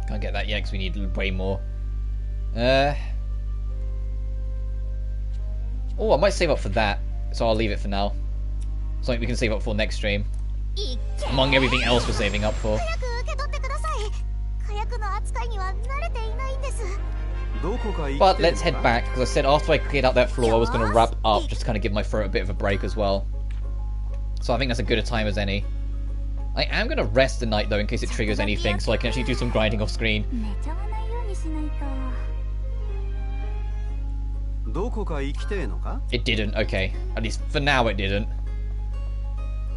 Can't get that yet because we need way more. Oh, I might save up for that, so I'll leave it for now. Something we can save up for next stream. Among everything else we're saving up for. But let's head back, because I said after I cleared out that floor I was going to wrap up, just to kind of give my throat a bit of a break as well. So I think that's as good a time as any. I am going to rest tonight though, in case it triggers anything, so I can actually do some grinding off screen. It didn't, okay. At least for now it didn't.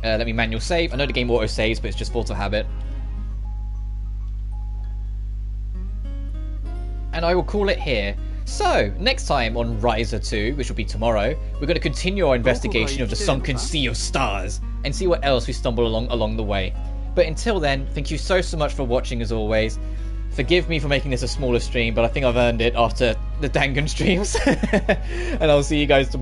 Let me manual save. I know the game auto saves, but it's just force of habit. And I will call it here. So, next time on Ryza 2, which will be tomorrow, we're going to continue our investigation of the sunken sea of stars and see what else we stumble along the way. But until then, thank you so much for watching as always. Forgive me for making this a smaller stream, but I think I've earned it after the Dangan streams. And I'll see you guys tomorrow.